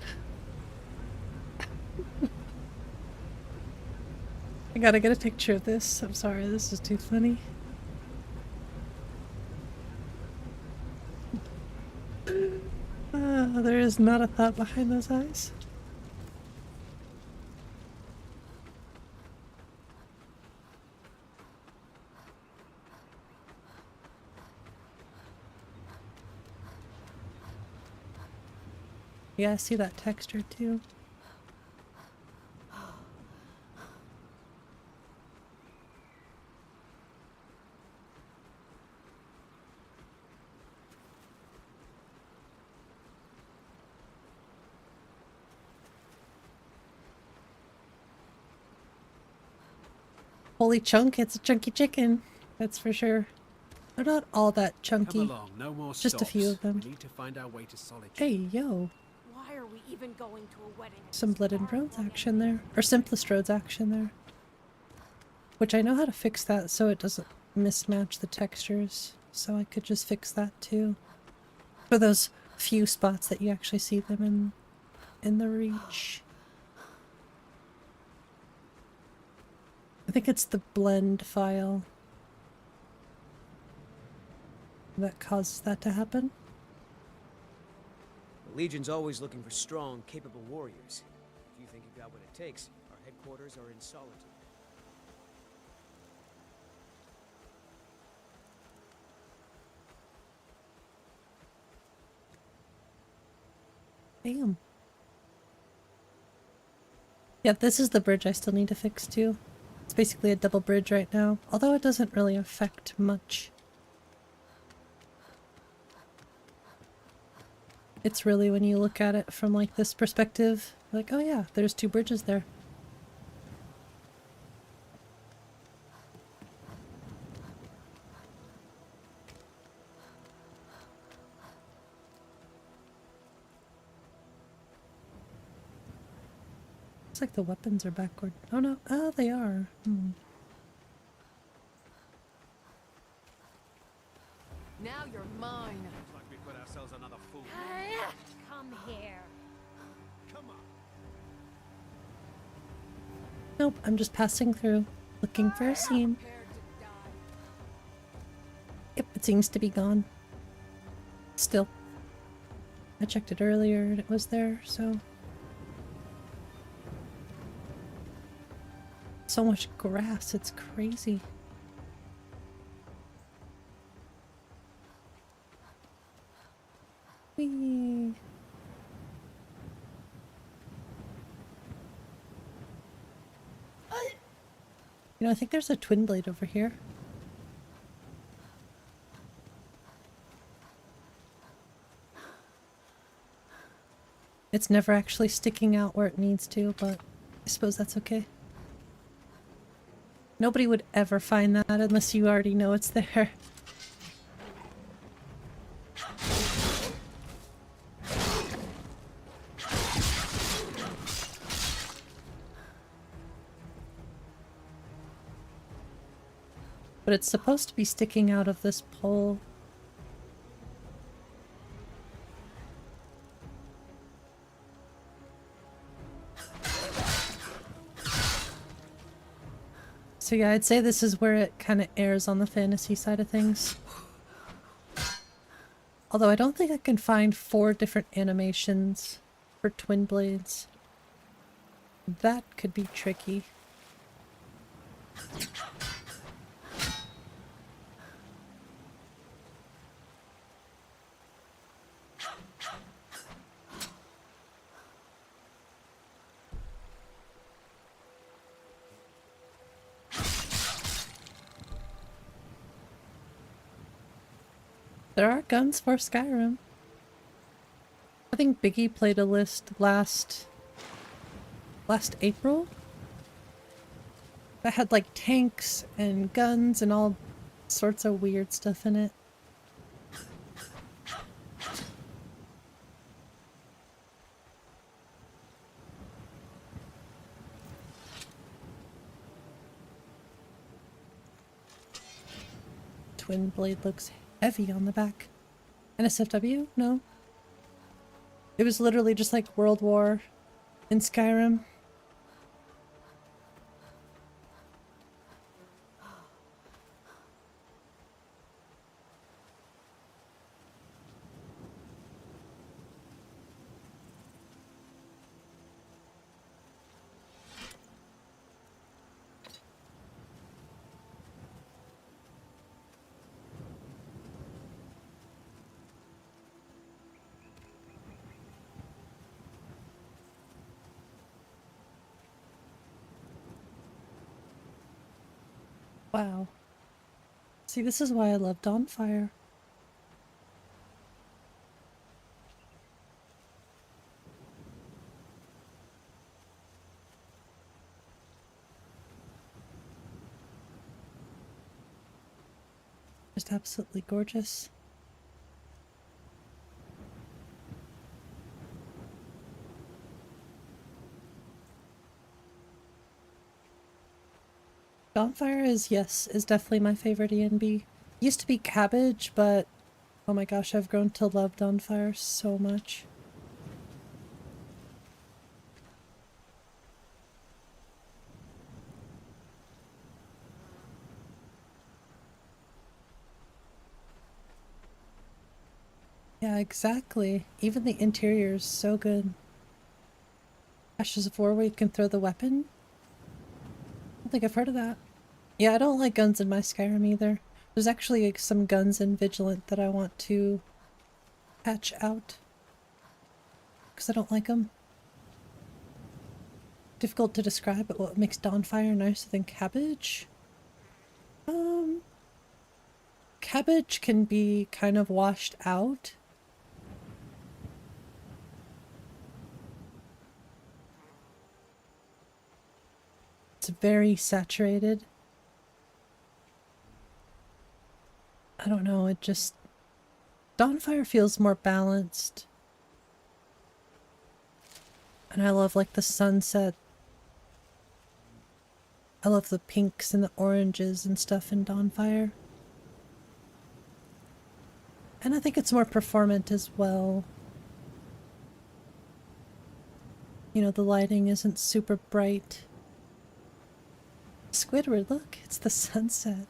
I gotta get a picture of this. I'm sorry, this is too funny. There is not a thought behind those eyes. Yeah, I see that texture too. Holy chunk, it's a chunky chicken. That's for sure. They're not all that chunky. Come along, no more just a few of them. We need to find our way to Solitude. Hey, yo. Why are we even going to a wedding? Some 𝕊𝕦𝕓𝕤𝕗's action there. Or 𝕊𝕦𝕓𝕤𝕗's action there. Which I know how to fix that so it doesn't mismatch the textures. So I could just fix that too. For those few spots that you actually see them in the reach. I think it's the blend file that causes that to happen. The Legion's always looking for strong, capable warriors. If you think you've got what it takes, our headquarters are in Solitude. Damn. Yeah, this is the bridge I still need to fix too. It's basically a double bridge right now, although it doesn't really affect much. It's really when you look at it from like this perspective, like, oh yeah, there's two bridges there. Looks like the weapons are backward. Oh no, oh they are. Now you're mine. Looks like we put ourselves another fool. Come here. Come on. Nope, I'm just passing through, looking for a scene. Yep, it seems to be gone. Still. I checked it earlier and it was there, so... So much grass, it's crazy. Whee! You know, I think there's a twin blade over here. It's never actually sticking out where it needs to, but I suppose that's okay. Nobody would ever find that unless you already know it's there. But it's supposed to be sticking out of this pole. So yeah, I'd say this is where it kind of errs on the fantasy side of things. Although I don't think I can find 4 different animations for twin blades. That could be tricky. There are guns for Skyrim. I think Biggie played a list last April that had like tanks and guns and all sorts of weird stuff in it. Twin blade looks heavy on the back. NSFW? No. It was literally just like World War in Skyrim. Wow. See, this is why I love Dawnfire. Just absolutely gorgeous. Dawnfire is definitely my favorite ENB. Used to be Cabbage, but oh my gosh, I've grown to love Dawnfire so much. Yeah, exactly. Even the interior is so good. Ashes of War where you can throw the weapon? I don't think I've heard of that. Yeah, I don't like guns in my Skyrim either. There's actually like, some guns in Vigilant that I want to patch out. Because I don't like them. Difficult to describe, but what makes Dawnfire nicer than Cabbage? Cabbage can be kind of washed out. It's very saturated. I don't know, it just... Dawnfire feels more balanced. And I love like the sunset. I love the pinks and the oranges and stuff in Dawnfire. And I think it's more performant as well. You know, the lighting isn't super bright. Squidward, look, it's the sunset.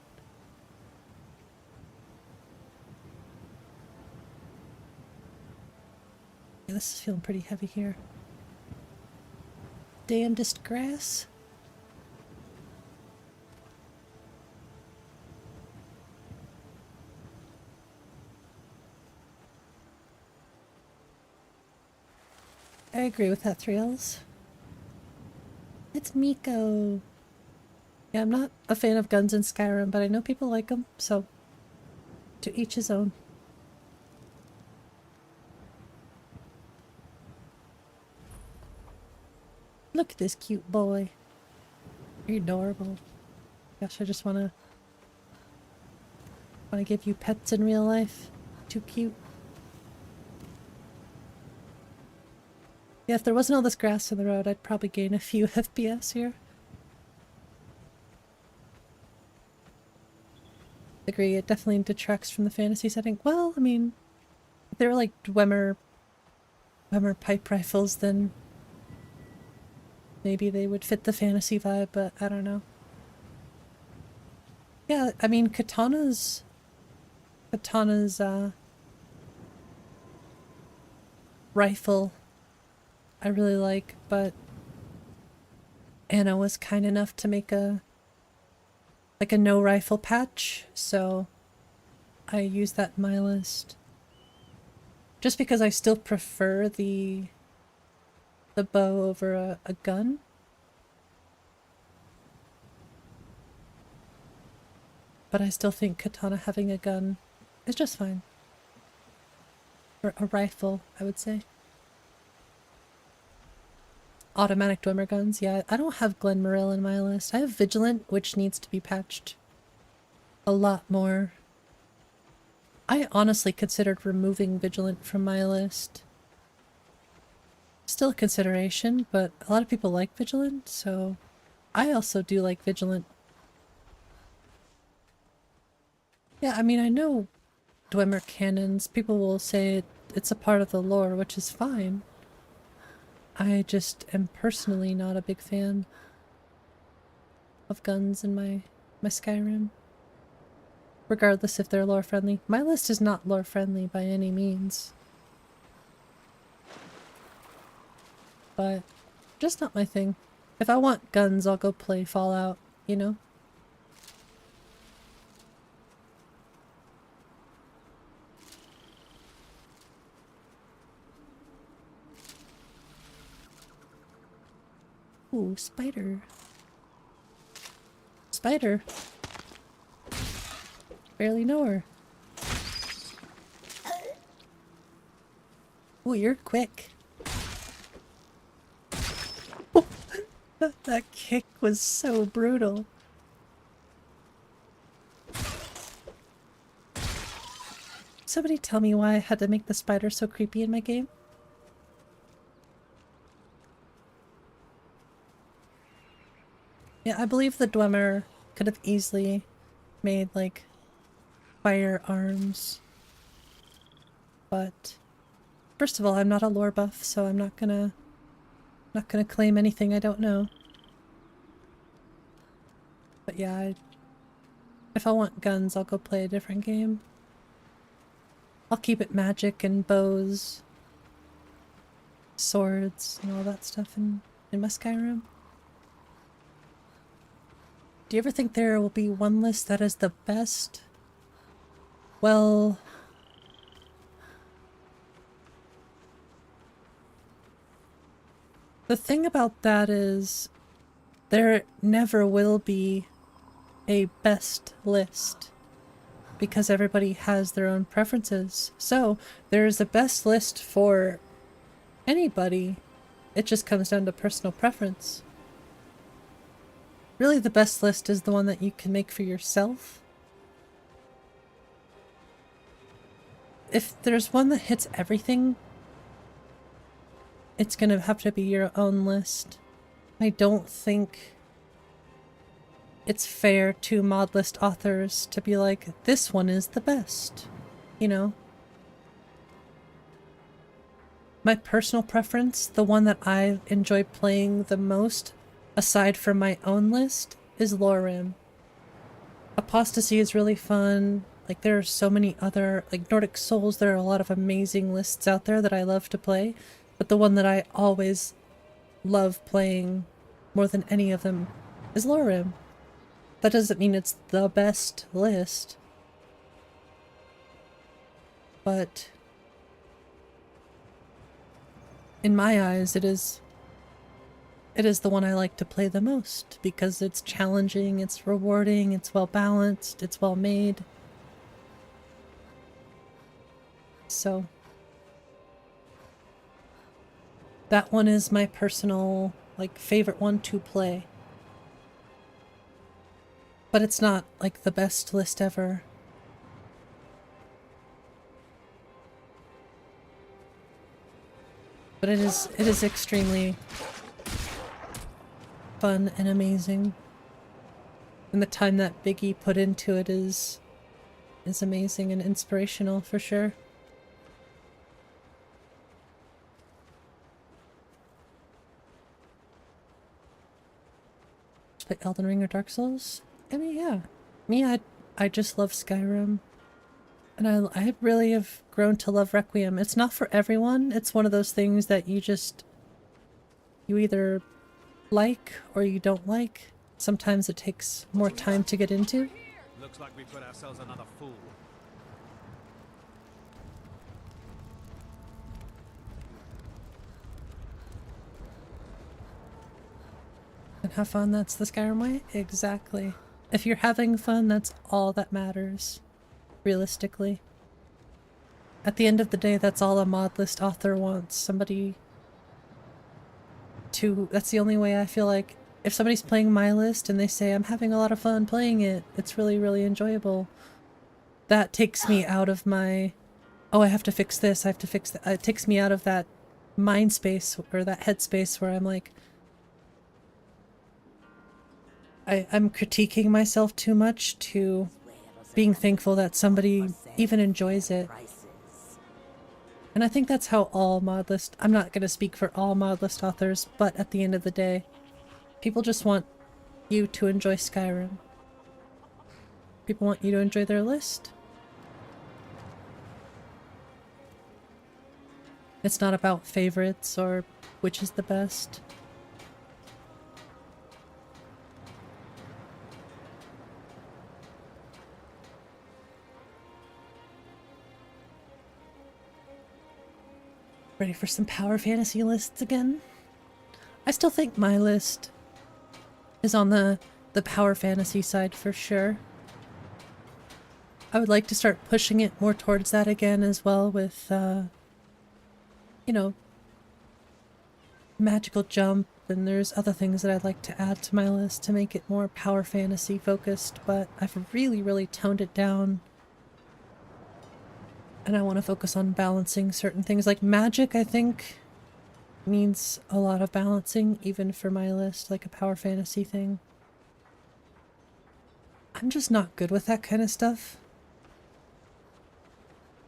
Yeah, this is feeling pretty heavy here. Damnedest grass. I agree with that, 3Ls. It's 𝕊𝕤𝕝𝕝. Yeah, I'm not a fan of guns in Skyrim, but I know people like them, so to each his own. Look at this cute boy. You're adorable. Gosh, I just wanna give you pets in real life. Too cute. Yeah, if there wasn't all this grass in the road, I'd probably gain a few FPS here. Agree, it definitely detracts from the fantasy setting. Well, I mean, if they were like 𝕊𝕚𝕝 pipe rifles, then maybe they would fit the fantasy vibe, but I don't know. Yeah, I mean, Katana's rifle I really like, but Anna was kind enough to make a no rifle patch, so I use that in my list. Just because I still prefer the bow over a gun. But I still think Katana having a gun is just fine. Or a rifle, I would say. Automatic 𝕊𝕚𝕝 guns, yeah, I don't have 𝕊𝕚𝕝𝕝 in my list. I have Vigilant, which needs to be patched a lot more. I honestly considered removing Vigilant from my list. Still a consideration, but a lot of people like Vigilant, so I also do like Vigilant. Yeah, I mean, I know 𝕊𝕚𝕝 cannons, people will say it's a part of the lore, which is fine. I just am personally not a big fan of guns in my Skyrim. Regardless if they're lore friendly. My list is not lore friendly by any means. But just not my thing. If I want guns, I'll go play Fallout, you know? Ooh, spider. Spider. Barely know her. Ooh, you're quick. Oh, that kick was so brutal. Somebody tell me why I had to make the spider so creepy in my game? Yeah, I believe the 𝕊𝕚𝕝 could have easily made, like, firearms. But, first of all, I'm not a lore buff, so I'm not gonna claim anything I don't know. But yeah, if I want guns, I'll go play a different game. I'll keep it magic and bows, swords, and all that stuff in my Skyrim. Do you ever think there will be one list that is the best? Well, the thing about that is there never will be a best list because everybody has their own preferences. So there's a best list for anybody. It just comes down to personal preference. Really, the best list is the one that you can make for yourself. If there's one that hits everything, it's gonna have to be your own list. I don't think it's fair to mod list authors to be like, this one is the best, you know? My personal preference, the one that I enjoy playing the most, aside from my own list, is 𝕊𝕬𝕝𝕝. Apostasy is really fun. Like, there are so many other, like Nordic Souls, there are a lot of amazing lists out there that I love to play, but the one that I always love playing more than any of them is 𝕊𝕬𝕝𝕝. That doesn't mean it's the best list, but in my eyes it is the one I like to play the most because it's challenging, it's rewarding, it's well balanced, it's well made. So that one is my personal, like, favorite one to play. But it's not, like, the best list ever. But it is extremely fun and amazing. And the time that Biggie put into it is amazing and inspirational for sure. Play Elden Ring or Dark Souls? I mean, yeah. Me, I just love Skyrim. And I really have grown to love Requiem. It's not for everyone. It's one of those things that you either like or you don't like. Sometimes it takes more time to get into. Looks like we put ourselves another fool. And have fun, that's the Skyrim way? Exactly. If you're having fun, that's all that matters. Realistically. At the end of the day, that's all a mod list author wants. Somebody to... That's the only way I feel like... If somebody's playing my list and they say, I'm having a lot of fun playing it, it's really, really enjoyable. That takes me out of my... Oh, I have to fix this, I have to fix that. It takes me out of that mind space, or that head space where I'm like... I'm critiquing myself too much to being thankful that somebody even enjoys it. And I think that's how all mod list... I'm not going to speak for all mod list authors, but at the end of the day, people just want you to enjoy Skyrim. People want you to enjoy their list. It's not about favorites or which is the best. Ready for some power fantasy lists again? I still think my list is on the power fantasy side for sure. I would like to start pushing it more towards that again as well with, you know, magical jump, and there's other things that I'd like to add to my list to make it more power fantasy focused, but I've really, really toned it down. And I want to focus on balancing certain things. Like magic, I think, needs a lot of balancing, even for my list, like a power fantasy thing. I'm just not good with that kind of stuff.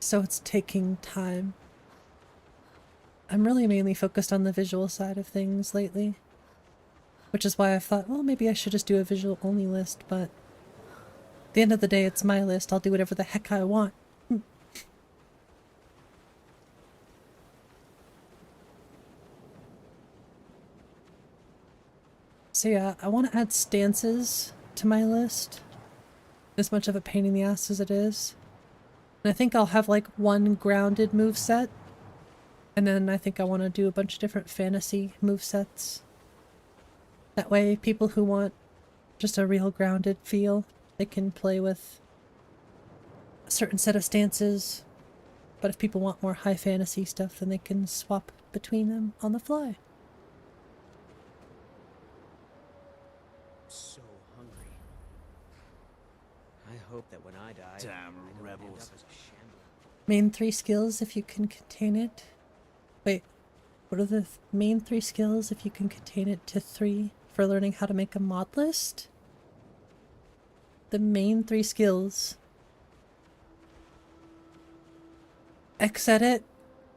So it's taking time. I'm really mainly focused on the visual side of things lately. Which is why I've thought, well, maybe I should just do a visual only list, but at the end of the day, it's my list. I'll do whatever the heck I want. So yeah, I want to add stances to my list. As much of a pain in the ass as it is. And I think I'll have like one grounded moveset. And then I think I want to do a bunch of different fantasy movesets. That way people who want just a real grounded feel, they can play with a certain set of stances. But if people want more high fantasy stuff, then they can swap between them on the fly. So hungry. I hope that when I die, damn rebels. Main 3 skills if you can contain it. Wait, what are the main 3 skills if you can contain it to 3 for learning how to make a mod list? The main 3 skills. X-Edit,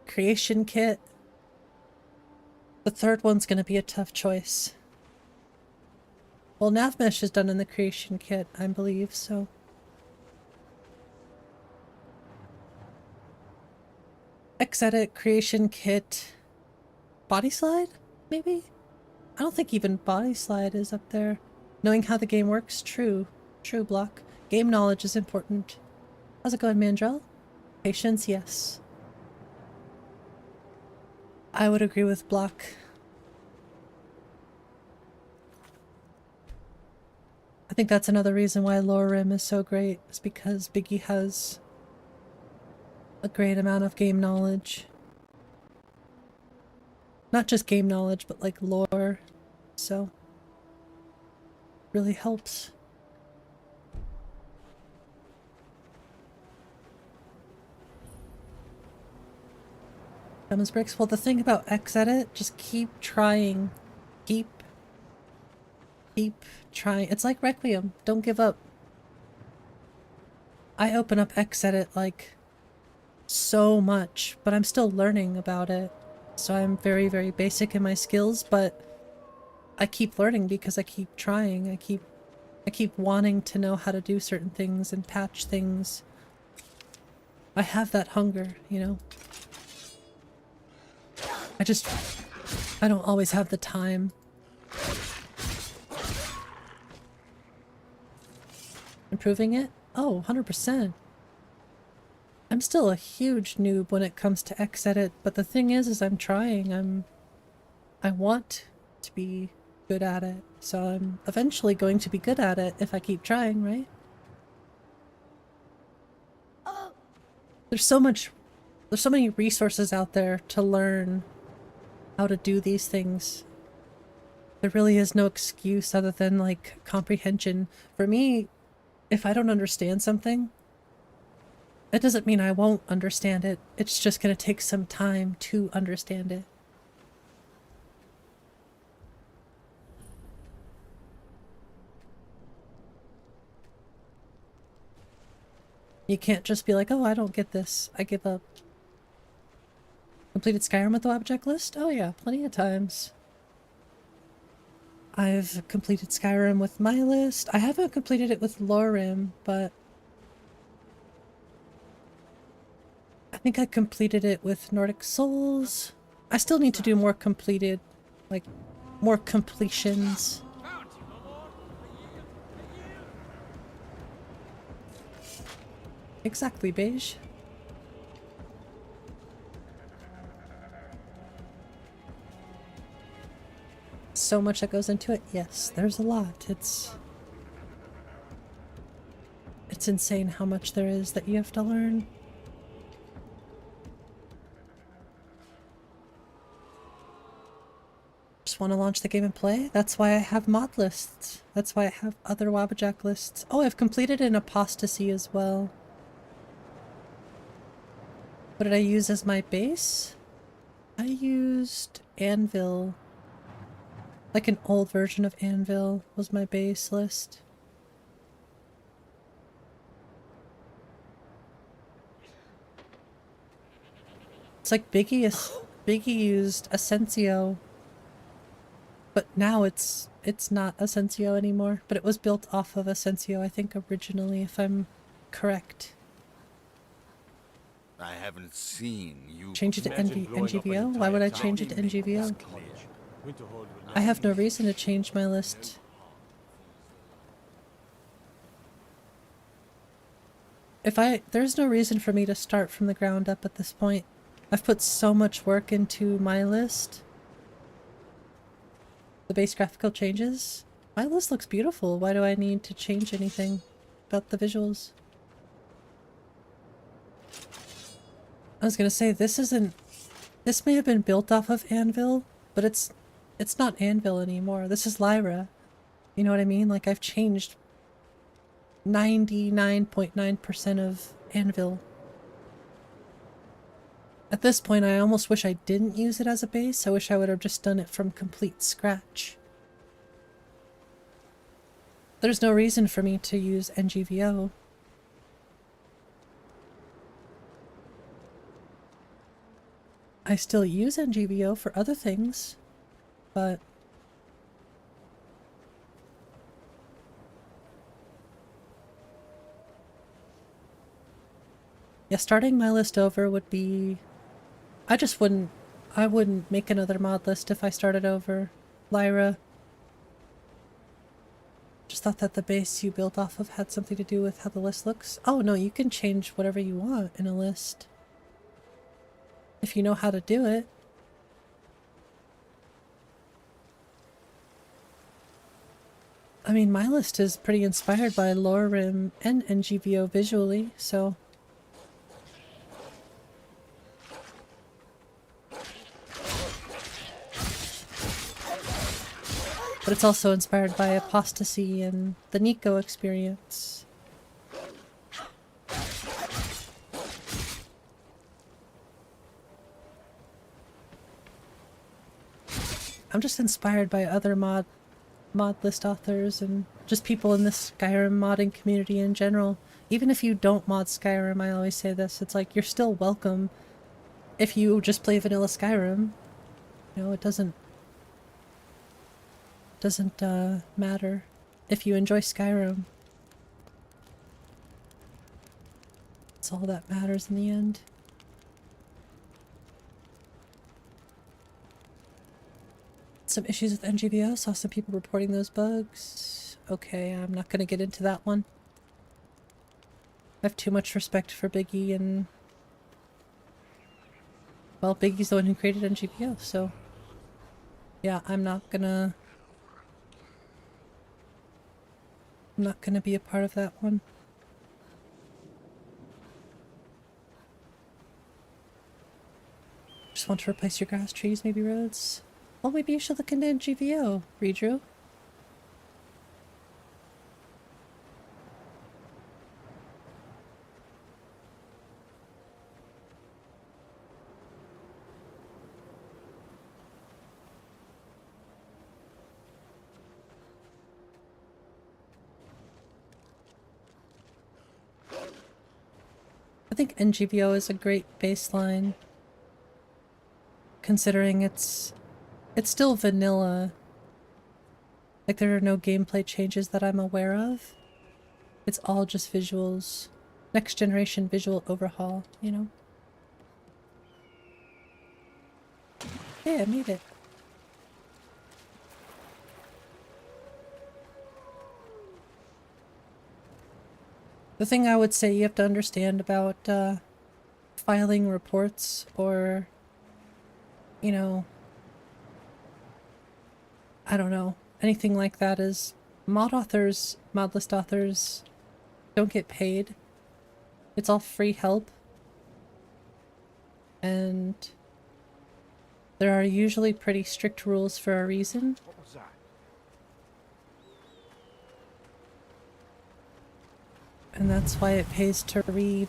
Creation Kit. The third one's gonna be a tough choice. Well, Navmesh is done in the creation kit, I believe, so. Xedit, creation kit, body slide, maybe? I don't think even body slide is up there. Knowing how the game works, true. True, Block. Game knowledge is important. How's it going, Mandrell? Patience, yes. I would agree with Block. I think that's another reason why 𝕤𝕤𝕝𝕝 is so great, is because Biggie has a great amount of game knowledge. Not just game knowledge, but like lore, so really helps. Thomas Bricks. Well, the thing about Xedit, just keep trying. Keep trying. It's like Requiem. Don't give up. I open up Xedit like so much, but I'm still learning about it. So I'm very, very basic in my skills, but I keep learning because I keep trying. I keep wanting to know how to do certain things and patch things. I have that hunger, you know? I don't always have the time. Improving it? Oh, 100%. I'm still a huge noob when it comes to Xedit, but the thing is I'm trying. I want to be good at it, so I'm eventually going to be good at it if I keep trying, right? There's so many resources out there to learn how to do these things. There really is no excuse other than like comprehension. For me, if I don't understand something, it doesn't mean I won't understand it. It's just gonna take some time to understand it. You can't just be like, oh, I don't get this. I give up. Completed Skyrim with the Wabbajack list? Oh yeah, plenty of times. I've completed Skyrim with my list. I haven't completed it with 𝕤𝕤𝕝, but I think I completed it with Nordic Souls. I still need to do more completed, like, more completions. Exactly, Beige. So much that goes into it. Yes, there's a lot. It's insane how much there is that you have to learn. Just want to launch the game and play? That's why I have mod lists. That's why I have other Wabbajack lists. Oh, I've completed an Apostasy as well. What did I use as my base? I used Anvil. Like an old version of Anvil was my base list. It's like Biggie used Ascensio, but now it's not Ascensio anymore, but it was built off of Ascensio, I think, originally, if I'm correct. I haven't seen you. Change it to NGVO? Why would I change it to NGVO? I have no reason to change my list. There's no reason for me to start from the ground up at this point. I've put so much work into my list. The base graphical changes. My list looks beautiful. Why do I need to change anything about the visuals? I was gonna say, this may have been built off of Anvil, but it's not Anvil anymore. This is Lyra. You know what I mean? Like, I've changed 99.9% of Anvil. At this point, I almost wish I didn't use it as a base. I wish I would have just done it from complete scratch. There's no reason for me to use NGVO. I still use NGVO for other things, but Yeah, starting my list over would be... I wouldn't make another mod list if I started over. Lyra. Just thought that the base you built off of had something to do with how the list looks. Oh no, you can change whatever you want in a list. If you know how to do it. I mean, my list is pretty inspired by Lorem and NGVO visually, so... But it's also inspired by Apostasy and the Nico experience. I'm just inspired by other mod list authors and just people in the Skyrim modding community in general. Even if you don't mod Skyrim, I always say this, it's like you're still welcome if you just play vanilla Skyrim. You know, it doesn't matter if you enjoy Skyrim. It's all that matters in the end. Some issues with NGVO, saw some people reporting those bugs. Okay, I'm not gonna get into that one. I have too much respect for Biggie and... well, Biggie's the one who created NGVO, so... yeah, I'm not gonna be a part of that one. Just want to replace your grass, trees, maybe roads. Well, maybe you should look into NGVO, 𝕬𝕤𝕤. I think NGVO is a great baseline, considering it's still vanilla. Like, there are no gameplay changes that I'm aware of. It's all just visuals. Next generation visual overhaul, you know? Hey, I made it. The thing I would say you have to understand about filing reports or, you know, I don't know, anything like that is mod list authors don't get paid. It's all free help. And there are usually pretty strict rules for a reason. What was that? And that's why it pays to read.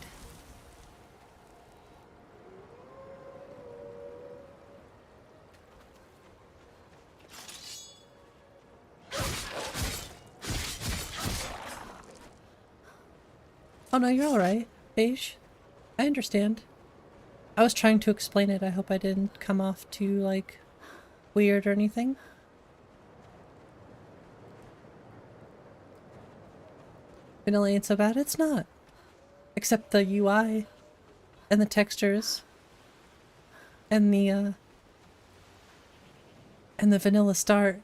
Oh no, you're alright, Beige. I understand. I was trying to explain it. I hope I didn't come off too, like, weird or anything. Vanilla ain't so bad. It's not. Except the UI and the textures and the vanilla start.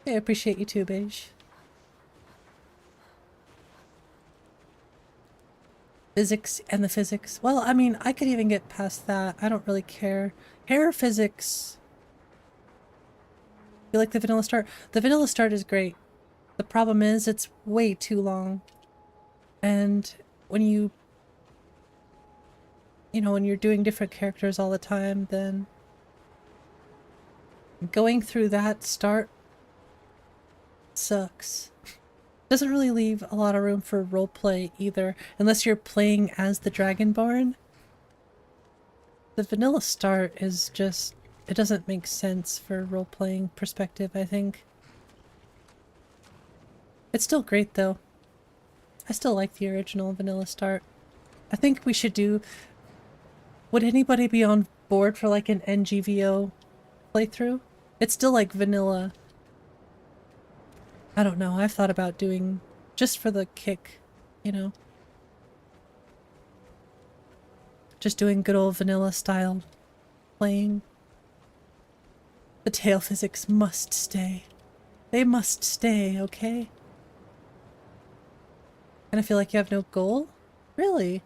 I appreciate you too, Beige. Physics and the physics. Well, I mean, I could even get past that. I don't really care. Hair physics. You like the vanilla start? The vanilla start is great. The problem is it's way too long. And when you know, when you're doing different characters all the time, then going through that start sucks. Doesn't really leave a lot of room for roleplay either, unless you're playing as the Dragonborn. The vanilla start is just, it doesn't make sense for role-playing perspective, I think. It's still great though. I still like the original vanilla start. I think we should do... would anybody be on board for like an NGVO playthrough? It's still like vanilla. I don't know, I've thought about doing just for the kick, you know. Just doing good old vanilla style playing. The tail physics must stay. They must stay, okay? And I feel like you have no goal? Really?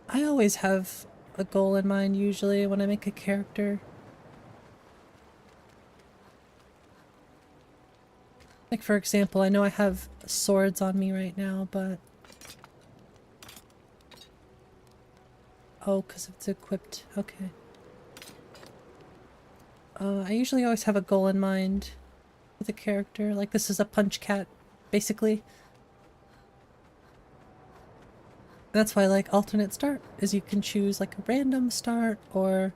I always have a goal in mind usually when I make a character. Like for example, I know I have swords on me right now, but... Oh, because it's equipped. Okay. I usually always have a goal in mind with a character. Like this is a punch cat, basically. That's why I like alternate start, is you can choose like a random start, or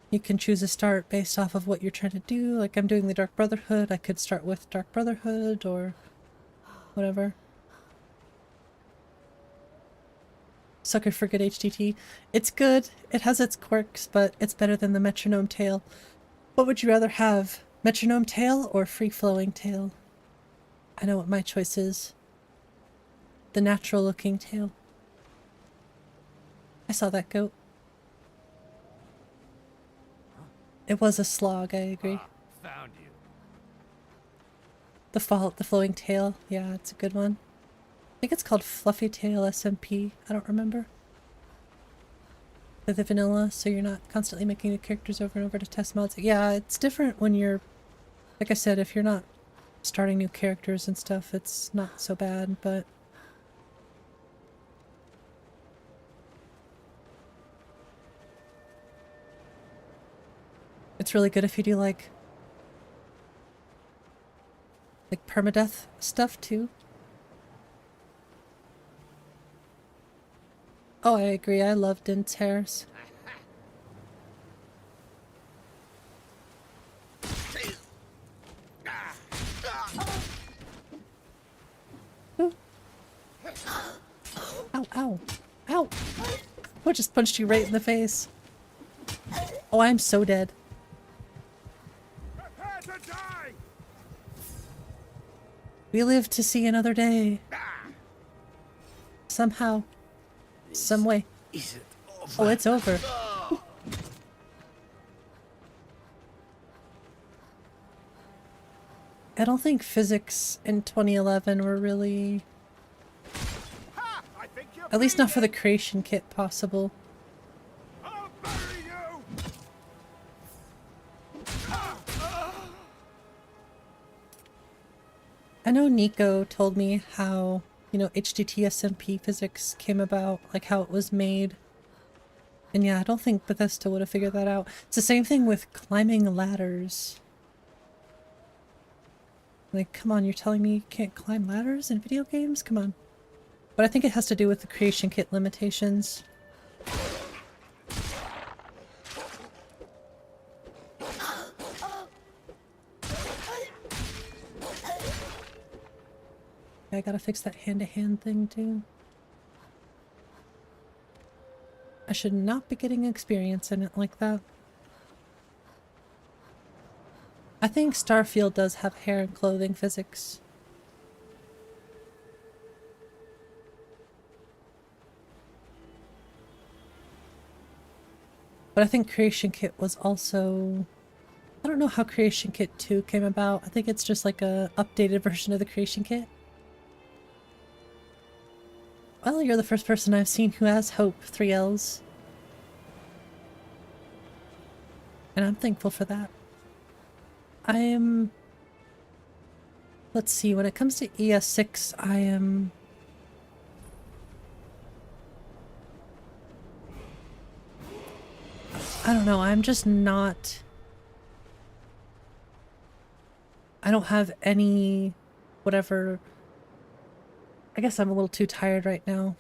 you can choose a start based off of what you're trying to do. Like I'm doing the Dark Brotherhood, I could start with Dark Brotherhood or whatever. Sucker for good HDT. It's good, it has its quirks, but it's better than the metronome tail. What would you rather have? Metronome tail or free-flowing tail? I know what my choice is. The natural looking tail. I saw that goat. It was a slog, I agree. Found you. The flowing tail, yeah, it's a good one. I think it's called Fluffy Tail SMP. I don't remember. They're the vanilla, so you're not constantly making the characters over and over to test mods. Yeah, it's different when you're, like I said, if you're not starting new characters and stuff, it's not so bad, but... It's really good if you do like permadeath stuff too. Oh, I agree. I love Dint's hairs. Ooh. Ow, ow, ow. I just punched you right in the face. Oh, I'm so dead. We live to see another day. Somehow. Some way. Is it over? Oh, it's over. I don't think physics in 2011 were really... At least not for the creation kit possible. I know Nico told me how, you know, HDT SMP physics came about, like how it was made. And yeah, I don't think Bethesda would have figured that out. It's the same thing with climbing ladders. Like, come on, you're telling me you can't climb ladders in video games? Come on. But I think it has to do with the creation kit limitations. I gotta fix that hand-to-hand thing too. I should not be getting experience in it like that. I think Starfield does have hair and clothing physics. But I think Creation Kit was also... I don't know how Creation Kit 2 came about. I think it's just like a updated version of the Creation Kit. Well, you're the first person I've seen who has hope, 3 Ls. And I'm thankful for that. Let's see, when it comes to ES6, I don't know, I'm just not... I don't have any... whatever... I guess I'm a little too tired right now.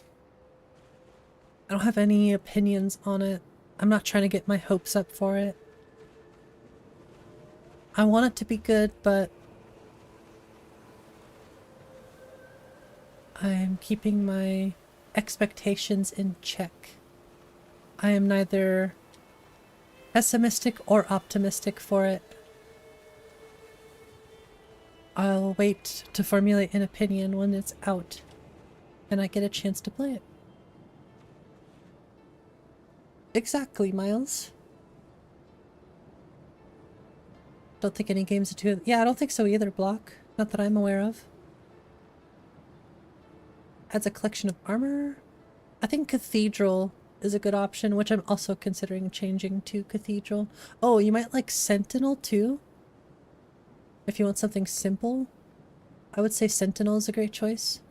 I don't have any opinions on it. I'm not trying to get my hopes up for it. I want it to be good, but I'm keeping my expectations in check. I am neither pessimistic or optimistic for it. I'll wait to formulate an opinion when it's out and I get a chance to play it. Exactly, Miles. Don't think any games are too... Yeah, I don't think so either, Block. Not that I'm aware of. Adds a collection of armor. I think Cathedral is a good option, which I'm also considering changing to Cathedral. Oh, you might like Sentinel too? If you want something simple. I would say Sentinel is a great choice.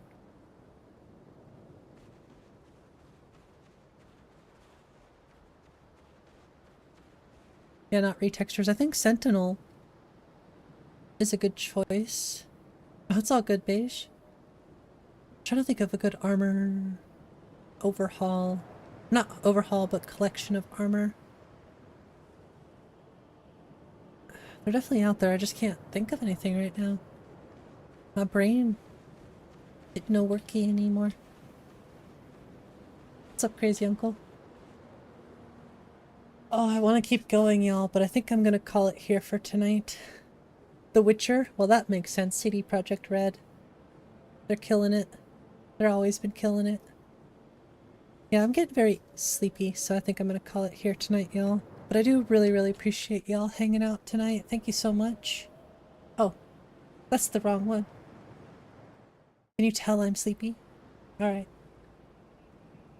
Yeah, not retextures. I think Sentinel is a good choice. Oh, it's all good, Beige. I'm trying to think of a good armor overhaul. Not overhaul, but collection of armor. They're definitely out there. I just can't think of anything right now. My brain didn't know working anymore. What's up, crazy uncle? Oh, I want to keep going, y'all, but I think I'm gonna call it here for tonight. The Witcher? Well, that makes sense. CD Projekt Red. They're killing it. They've always been killing it. Yeah, I'm getting very sleepy, so I think I'm gonna call it here tonight, y'all. But I do really, really appreciate y'all hanging out tonight. Thank you so much. Oh, that's the wrong one. Can you tell I'm sleepy? Alright.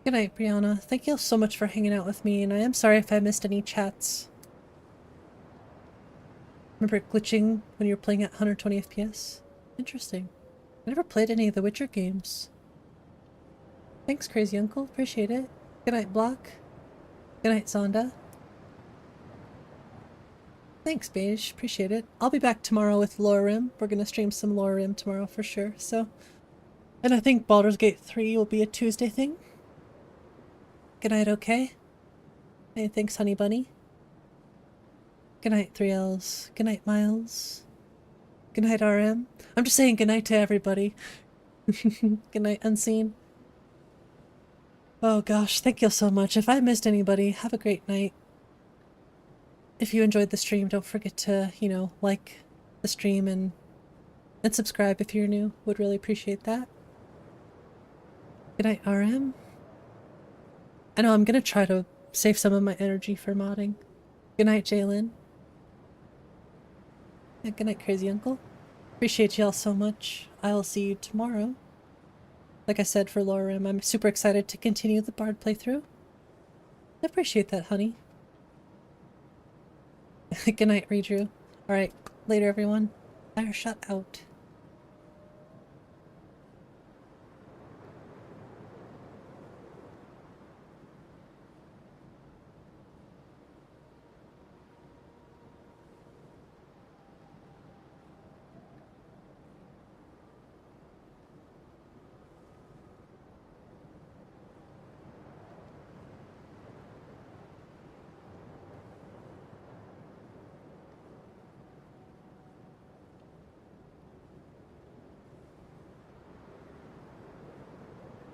Good night, Brianna. Thank you all so much for hanging out with me, and I am sorry if I missed any chats. Remember it glitching when you were playing at 120 FPS? Interesting. I never played any of the Witcher games. Thanks, crazy uncle. Appreciate it. Good night, Block. Good night, Zonda. Thanks, Beige. Appreciate it. I'll be back tomorrow with 𝕊𝕬𝕝𝕝. We're gonna stream some 𝕊𝕬𝕝 tomorrow for sure, so... And I think Baldur's Gate 3 will be a Tuesday thing. Good night, okay? Hey, thanks, Honey Bunny. Good night, 3Ls. Good night, Miles. Good night, RM. I'm just saying good night to everybody. Good night, Unseen. Oh gosh, thank you so much. If I missed anybody, have a great night. If you enjoyed the stream, don't forget to, you know, like the stream and subscribe if you're new. Would really appreciate that. Good night, RM. I know I'm gonna try to save some of my energy for modding. Good night, Jalen. Yeah, good night, crazy uncle. Appreciate y'all so much. I'll see you tomorrow. Like I said for 𝕊𝕬𝕝, I'm super excited to continue the Bard playthrough. I appreciate that, honey. Good night, Redrew. Alright, later everyone. Fire shot out.